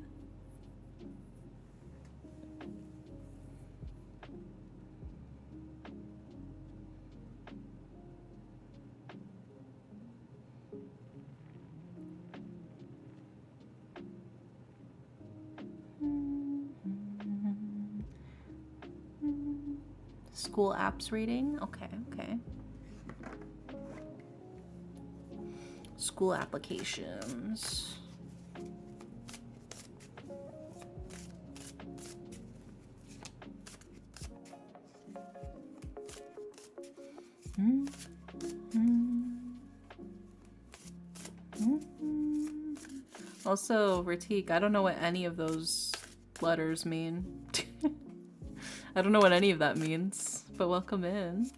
School apps reading? Okay, okay. school applications. Also, Ratik, I don't know what any of those letters mean. I don't know what any of that means, but welcome in.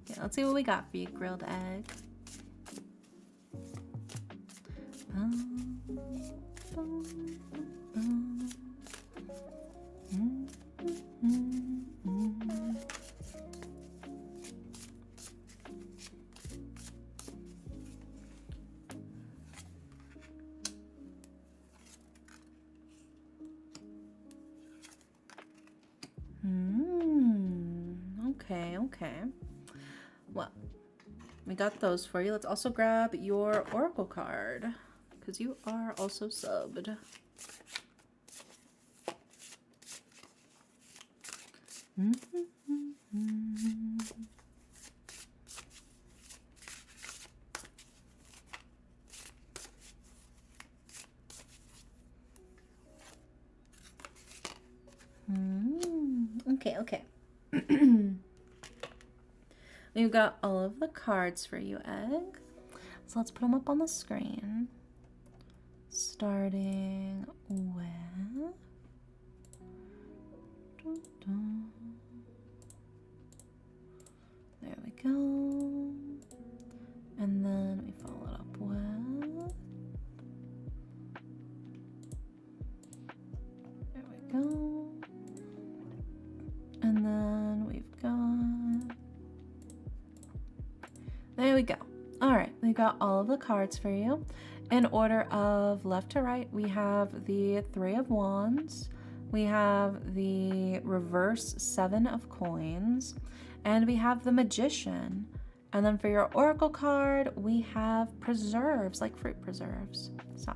Yeah, let's see what we got for you, grilled egg. Okay. Well, we got those for you. Let's also grab your Oracle card, because you are also subbed. Okay. We've got all of the cards for you, Egg. So let's put them up on the screen. Starting with... There we go. And then we follow it up with... There we go. And then we've got... There we go. All right, we got all of the cards for you. In order of left to right, we have the Three of Wands, we have the reverse Seven of Coins, and we have the Magician. And then for your Oracle card, we have preserves, like fruit preserves. So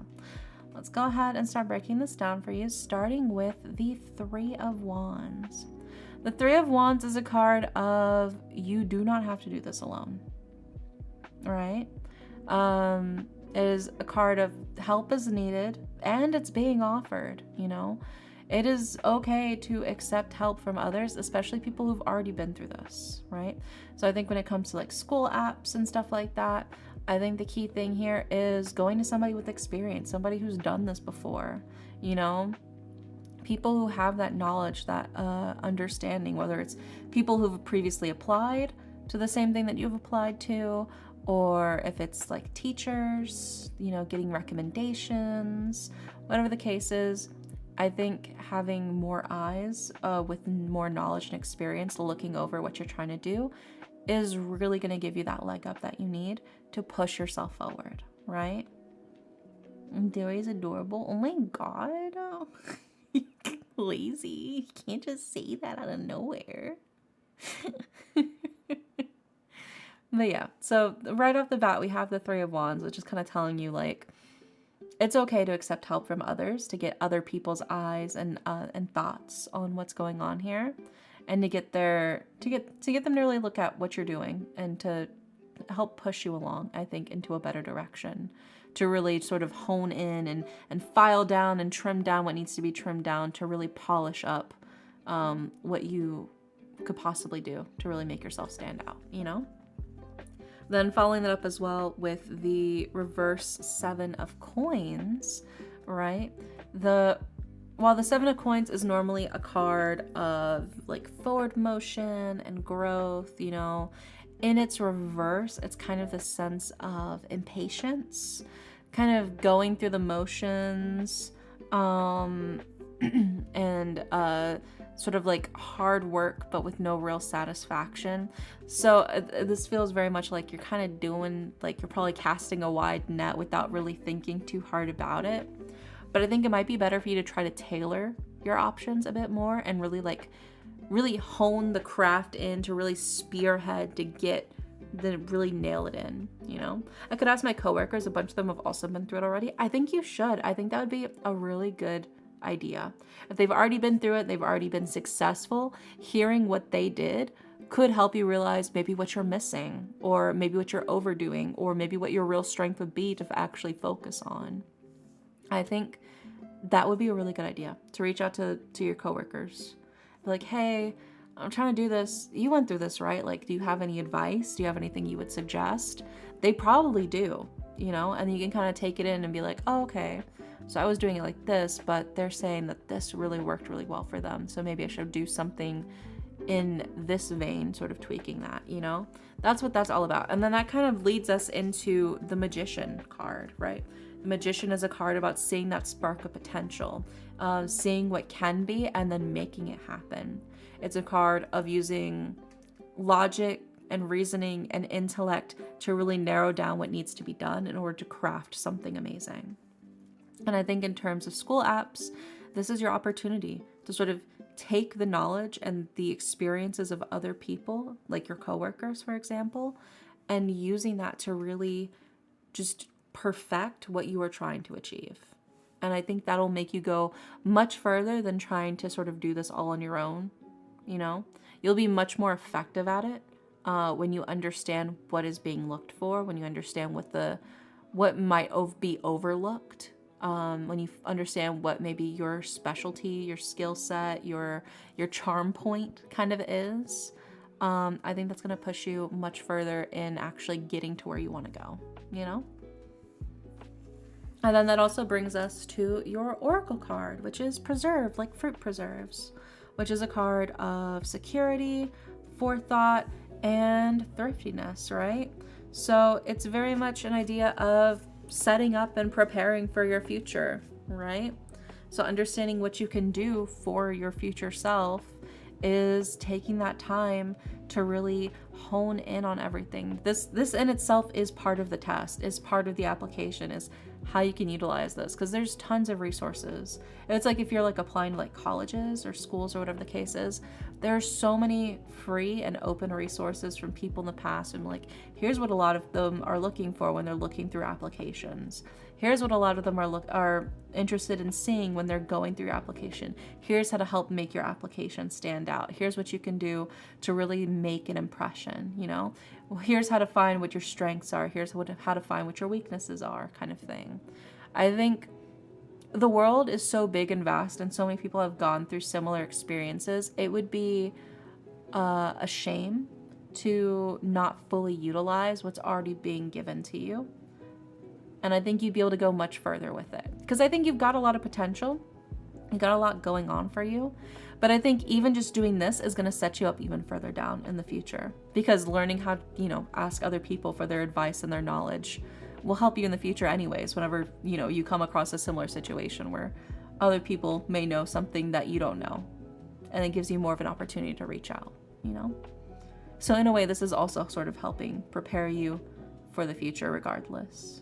let's go ahead and start breaking this down for you, starting with the Three of Wands. The Three of Wands is a card of you do not have to do this alone. Right? It is a card of help is needed and it's being offered, you know? It is okay to accept help from others, especially people who've already been through this, right? So I think when it comes to like school apps and stuff like that, I think the key thing here is going to somebody with experience, somebody who's done this before, you know? People who have that knowledge, that understanding, whether it's people who've previously applied to the same thing that you've applied to, or if it's like teachers, you know, getting recommendations, whatever the case is. I think having more eyes with more knowledge and experience looking over what you're trying to do is really going to give you that leg up that you need to push yourself forward, right? And Dewey's adorable. Oh my god. Oh. Lazy. You can't just say that out of nowhere. But yeah, so right off the bat, we have the Three of Wands, which is kind of telling you like, it's okay to accept help from others, to get other people's eyes and thoughts on what's going on here, and to get them to really look at what you're doing and to help push you along, I think, into a better direction, to really sort of hone in and file down and trim down what needs to be trimmed down to really polish up what you could possibly do to really make yourself stand out, you know? Then following that up as well with the reverse Seven of Coins, right? While the Seven of Coins is normally a card of like forward motion and growth, you know, in its reverse, it's kind of the sense of impatience, kind of going through the motions, and sort of like hard work, but with no real satisfaction. So this feels very much like you're kind of doing, like you're probably casting a wide net without really thinking too hard about it. But I think it might be better for you to try to tailor your options a bit more and really hone the craft in to really spearhead to get really nail it in, you know? I could ask my coworkers, a bunch of them have also been through it already. I think you should. I think that would be a really good idea. If they've already been through it, they've already been successful, hearing what they did could help you realize maybe what you're missing, or maybe what you're overdoing, or maybe what your real strength would be to actually focus on. I think that would be a really good idea, to reach out to your coworkers. Be like, hey, I'm trying to do this. You went through this, right? Like, do you have any advice? Do you have anything you would suggest? They probably do, you know, and you can kind of take it in and be like, oh, okay, so I was doing it like this, but they're saying that this really worked really well for them. So maybe I should do something in this vein, sort of tweaking that, you know? That's what that's all about. And then that kind of leads us into the Magician card, right? The Magician is a card about seeing that spark of potential, seeing what can be and then making it happen. It's a card of using logic and reasoning and intellect to really narrow down what needs to be done in order to craft something amazing. And I think in terms of school apps, this is your opportunity to sort of take the knowledge and the experiences of other people, like your coworkers, for example, and using that to really just perfect what you are trying to achieve. And I think that'll make you go much further than trying to sort of do this all on your own. You know, you'll be much more effective at it when you understand what is being looked for, when you understand what might be overlooked, when you understand what maybe your specialty, your skill set, your charm point kind of is. I think that's going to push you much further in actually getting to where you want to go, you know? And then that also brings us to your Oracle card, which is Preserve, like fruit preserves, which is a card of security, forethought, and thriftiness, right? So it's very much an idea of setting up and preparing for your future, right? So understanding what you can do for your future self is taking that time to really hone in on everything. This in itself is part of the test, is part of the application, is how you can utilize this, because there's tons of resources. It's like if you're like applying to like colleges or schools or whatever the case is, there's so many free and open resources from people in the past, and like, here's what a lot of them are looking for when they're looking through applications. Here's what a lot of them are interested in seeing when they're going through your application. Here's how to help make your application stand out. Here's what you can do to really make an impression, you know? Here's how to find what your strengths are. Here's how to find what your weaknesses are, kind of thing. I think the world is so big and vast, and so many people have gone through similar experiences. It would be a shame to not fully utilize what's already being given to you. And I think you'd be able to go much further with it. Because I think you've got a lot of potential. You've got a lot going on for you. But I think even just doing this is going to set you up even further down in the future. Because learning how to, ask other people for their advice and their knowledge will help you in the future anyways, whenever, you come across a similar situation where other people may know something that you don't know. And it gives you more of an opportunity to reach out, So in a way, this is also sort of helping prepare you for the future regardless.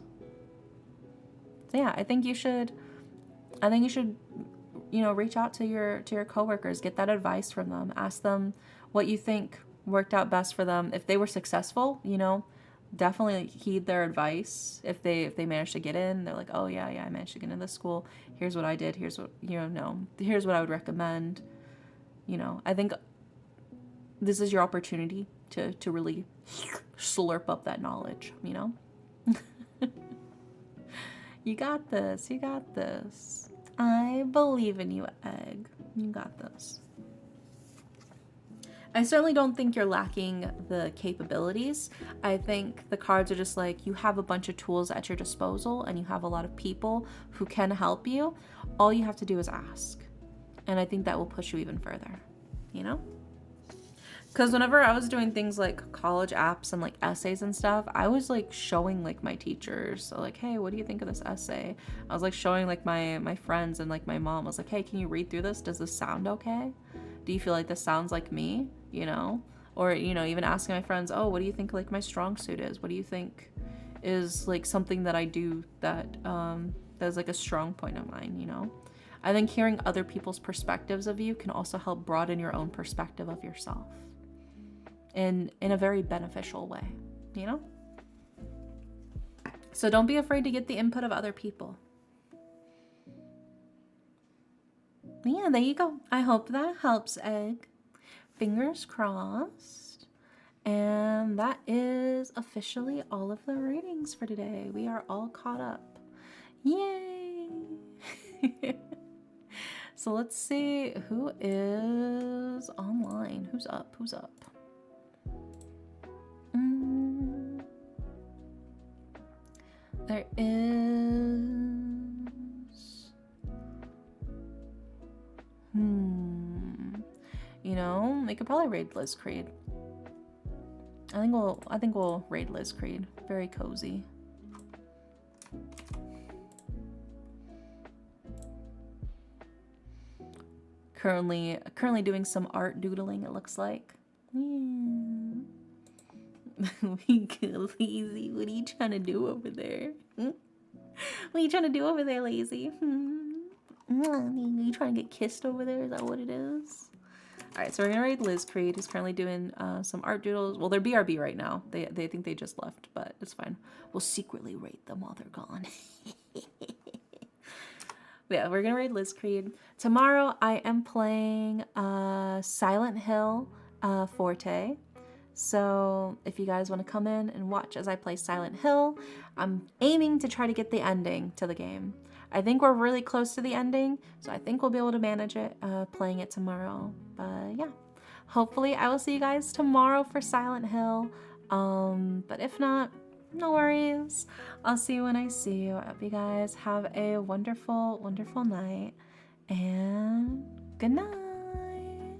So yeah, I think you should, reach out to your coworkers, get that advice from them, ask them what you think worked out best for them. If they were successful, definitely heed their advice. If they managed to get in, they're like, oh yeah, I managed to get into this school. Here's what I did. Here's what, here's what I would recommend. I think this is your opportunity to really slurp up that knowledge, You got this. You got this. I believe in you, Egg. You got this. I certainly don't think you're lacking the capabilities. I think the cards are just like, you have a bunch of tools at your disposal and you have a lot of people who can help you. All you have to do is ask. And I think that will push you even further, Because whenever I was doing things like college apps and like essays and stuff, I was like showing like my teachers. So like, hey, what do you think of this essay? I was like showing like my friends and like my mom. I was like, hey, can you read through this? Does this sound okay? Do you feel like this sounds like me? You know? Or, you know, even asking my friends, oh, what do you think like my strong suit is? What do you think is like something that I do that that's like a strong point of mine, you know? I think hearing other people's perspectives of you can also help broaden your own perspective of yourself in a very beneficial way, you know? So don't be afraid to get the input of other people. Yeah, there you go. I hope that helps, Egg. Fingers crossed. And that is officially all of the readings for today. We are all caught up. Yay! So let's see who is online. Who's up? Who's up? There is... You know, we could probably raid Liz Creed. I think we'll raid Liz Creed. Very cozy. Currently doing some art doodling, it looks like. Yeah. Lazy, what are you trying to do over there? What are you trying to do over there, Lazy? Are you trying to get kissed over there? Is that what it is? Alright, so we're gonna raid Liz Creed, who's currently doing some art doodles. Well, they're BRB right now. They think they just left, but it's fine. We'll secretly raid them while they're gone. Yeah, we're gonna raid Liz Creed. Tomorrow I am playing Silent Hill Forte. So if you guys want to come in and watch as I play Silent Hill, I'm aiming to try to get the ending to the game. I think we're really close to the ending, so I think we'll be able to manage it playing it tomorrow. But yeah, hopefully I will see you guys tomorrow for Silent Hill. But if not, no worries. I'll see you when I see you. I hope you guys have a wonderful, wonderful night. And good night.